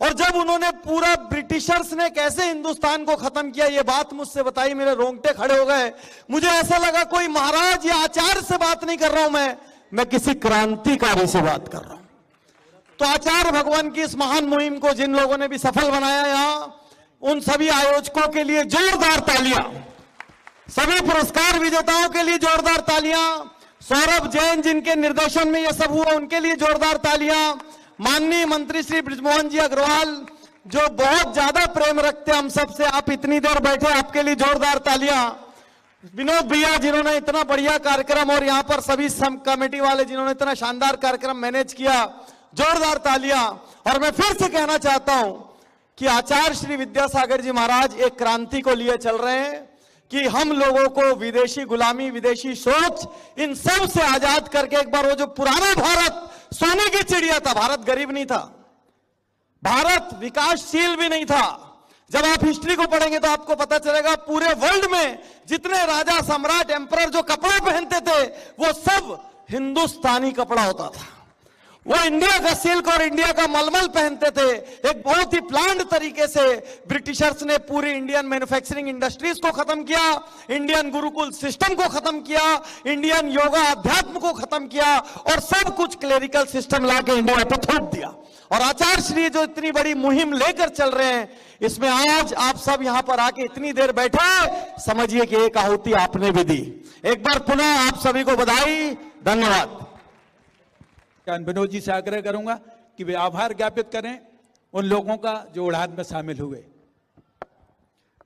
और जब उन्होंने पूरा ब्रिटिशर्स ने कैसे हिंदुस्तान को खत्म किया ये बात मुझसे बताई, मेरे रोंगटे खड़े हो गए। मुझे ऐसा लगा कोई महाराज या आचार्य से बात नहीं कर रहा हूं मैं किसी क्रांतिकारी से बात कर रहा हूं। तो आचार्य भगवान की इस महान मुहिम को जिन लोगों ने भी सफल बनाया यहां, उन सभी आयोजकों के लिए जोरदार तालियां, सभी पुरस्कार विजेताओं के लिए जोरदार तालियां, सौरभ जैन जिनके निर्देशन में यह सब हुआ उनके लिए जोरदार तालियां, माननीय मंत्री श्री बृजमोहन जी अग्रवाल जो बहुत ज्यादा प्रेम रखते हैं हम सब से, आप इतनी देर बैठे आपके लिए जोरदार तालियां, विनोद भैया जिन्होंने इतना बढ़िया कार्यक्रम और यहां पर सभी कमेटी वाले जिन्होंने इतना शानदार कार्यक्रम मैनेज किया, जोरदार तालियां। और मैं फिर से कहना चाहता हूं कि आचार्य श्री विद्यासागर जी महाराज एक क्रांति को लिए चल रहे हैं कि हम लोगों को विदेशी गुलामी, विदेशी सोच, इन सब से आजाद करके एक बार वो जो पुराना भारत सोने की चिड़िया था, भारत गरीब नहीं था, भारत विकासशील भी नहीं था। जब आप हिस्ट्री को पढ़ेंगे तो आपको पता चलेगा पूरे वर्ल्ड में जितने राजा, सम्राट, एम्परर जो कपड़े पहनते थे वो सब हिंदुस्तानी कपड़ा होता था। वो इंडिया का सिल्क और इंडिया का मलमल पहनते थे। एक बहुत ही प्लान्ड तरीके से ब्रिटिशर्स ने पूरी इंडियन मैन्युफैक्चरिंग इंडस्ट्रीज को खत्म किया, इंडियन गुरुकुल सिस्टम को खत्म किया, इंडियन योगा अध्यात्म को खत्म किया और सब कुछ क्लेरिकल सिस्टम लाके इंडिया पे थोप दिया। और आचार्य श्री जो इतनी बड़ी मुहिम लेकर चल रहे हैं, इसमें आज आप सब यहां पर आके इतनी देर बैठे, समझिए कि एक आहुति आपने भी दी। एक बार पुनः आप सभी को बधाई, धन्यवाद। विनोद जी से आग्रह करूंगा कि वे आभार ज्ञापित करें उन लोगों का जो उड़ान में शामिल हुए।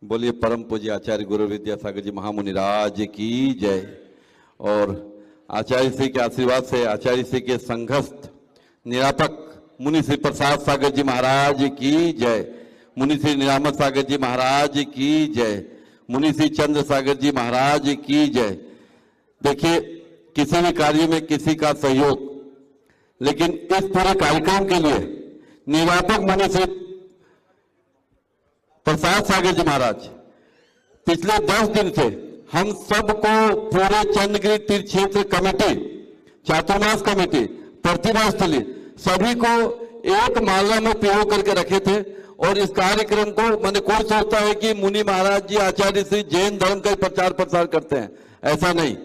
बोलिए परम पूज्य आचार्य गुरु विद्यासागर जी महामुनिराज की जय। और आचार्य श्री के आशीर्वाद से आचार्य श्री के संघस्थ निरापक मुनि श्री प्रसाद सागर जी महाराज की जय, मुनि श्री निरामत सागर जी महाराज की जय, मुनि श्री चंद्र सागर जी महाराज की जय। देखिए, किसी भी कार्य में किसी का सहयोग, लेकिन इस पूरे कार्यक्रम के लिए निवापक मुनि श्री प्रसाद सागर जी महाराज पिछले 10 दिन से हम सबको पूरे चंद्रगिरी तीर्थ क्षेत्र कमेटी, चातुर्मास कमेटी, प्रतिभा स्थली सभी को एक माला में पिरो करके रखे थे। और इस कार्यक्रम को मैंने कोई सोचता है कि मुनि महाराज जी आचार्य श्री जैन धर्म का प्रचार प्रसार करते हैं, ऐसा नहीं।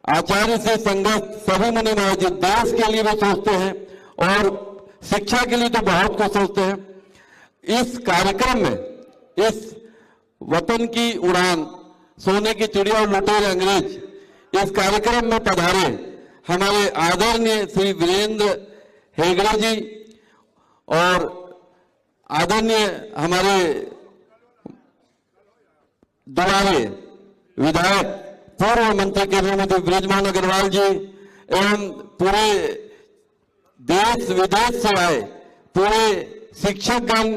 आचार्य से संघर्ष सभी मुनि महाराज जी देश के लिए भी सोचते हैं और शिक्षा के लिए तो बहुत कुछ सोचते हैं। इस कार्यक्रम में, इस वतन की उड़ान, सोने की चिड़िया और लुटेरे अंग्रेज, इस कार्यक्रम में पधारे हमारे आदरणीय श्री वीरेंद्र हेगड़े जी और आदरणीय हमारे दुलारे विधायक पूर्व मंत्री केंद्रीय बृजमोहन अग्रवाल जी एवं पूरे देश विदेश से आए पूरे शिक्षकगण,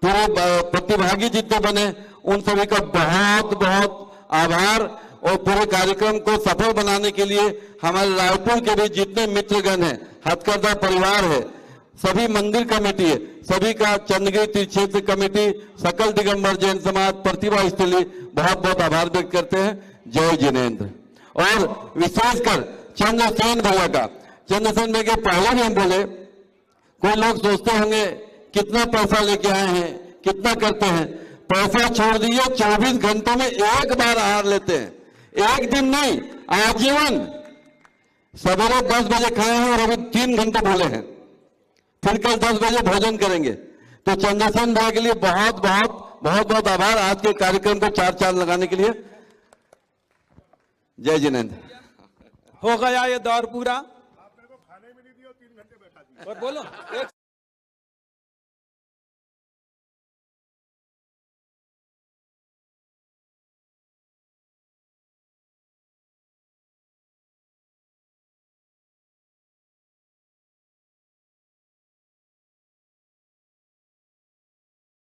पूरे प्रतिभागी जितने बने, उन सभी का बहुत बहुत आभार। और पूरे कार्यक्रम को सफल बनाने के लिए हमारे रायपुर के भी जितने मित्रगण हैं, हथकरघा परिवार है, सभी मंदिर कमेटी है, सभी का चंद्रगिरी तीर्थ क्षेत्र कमेटी, सकल दिगंबर जैन समाज, प्रतिभा स्थली बहुत बहुत आभार व्यक्त करते हैं। जय जिनेन्द्र। और विशेषकर चंद्रसेन भैया का, चंद्रसेन भैया के पहले भी हम बोले, कोई लोग सोचते होंगे कितना पैसा लेके आए हैं, कितना करते हैं। पैसा छोड़ दिए, 24 घंटों में एक बार आहार लेते हैं, एक दिन नहीं, आजीवन। सवेरे 10 बजे खाए हैं और अभी 3 घंटे भूले हैं, फिर कल 10 बजे भोजन करेंगे। तो चंद्रसेन भैया के लिए बहुत बहुत बहुत बहुत आभार, आज के कार्यक्रम को 4 चांद लगाने के लिए। जय जिनेन्द्र। हो गया ये दौर पूरा। और बोलो एक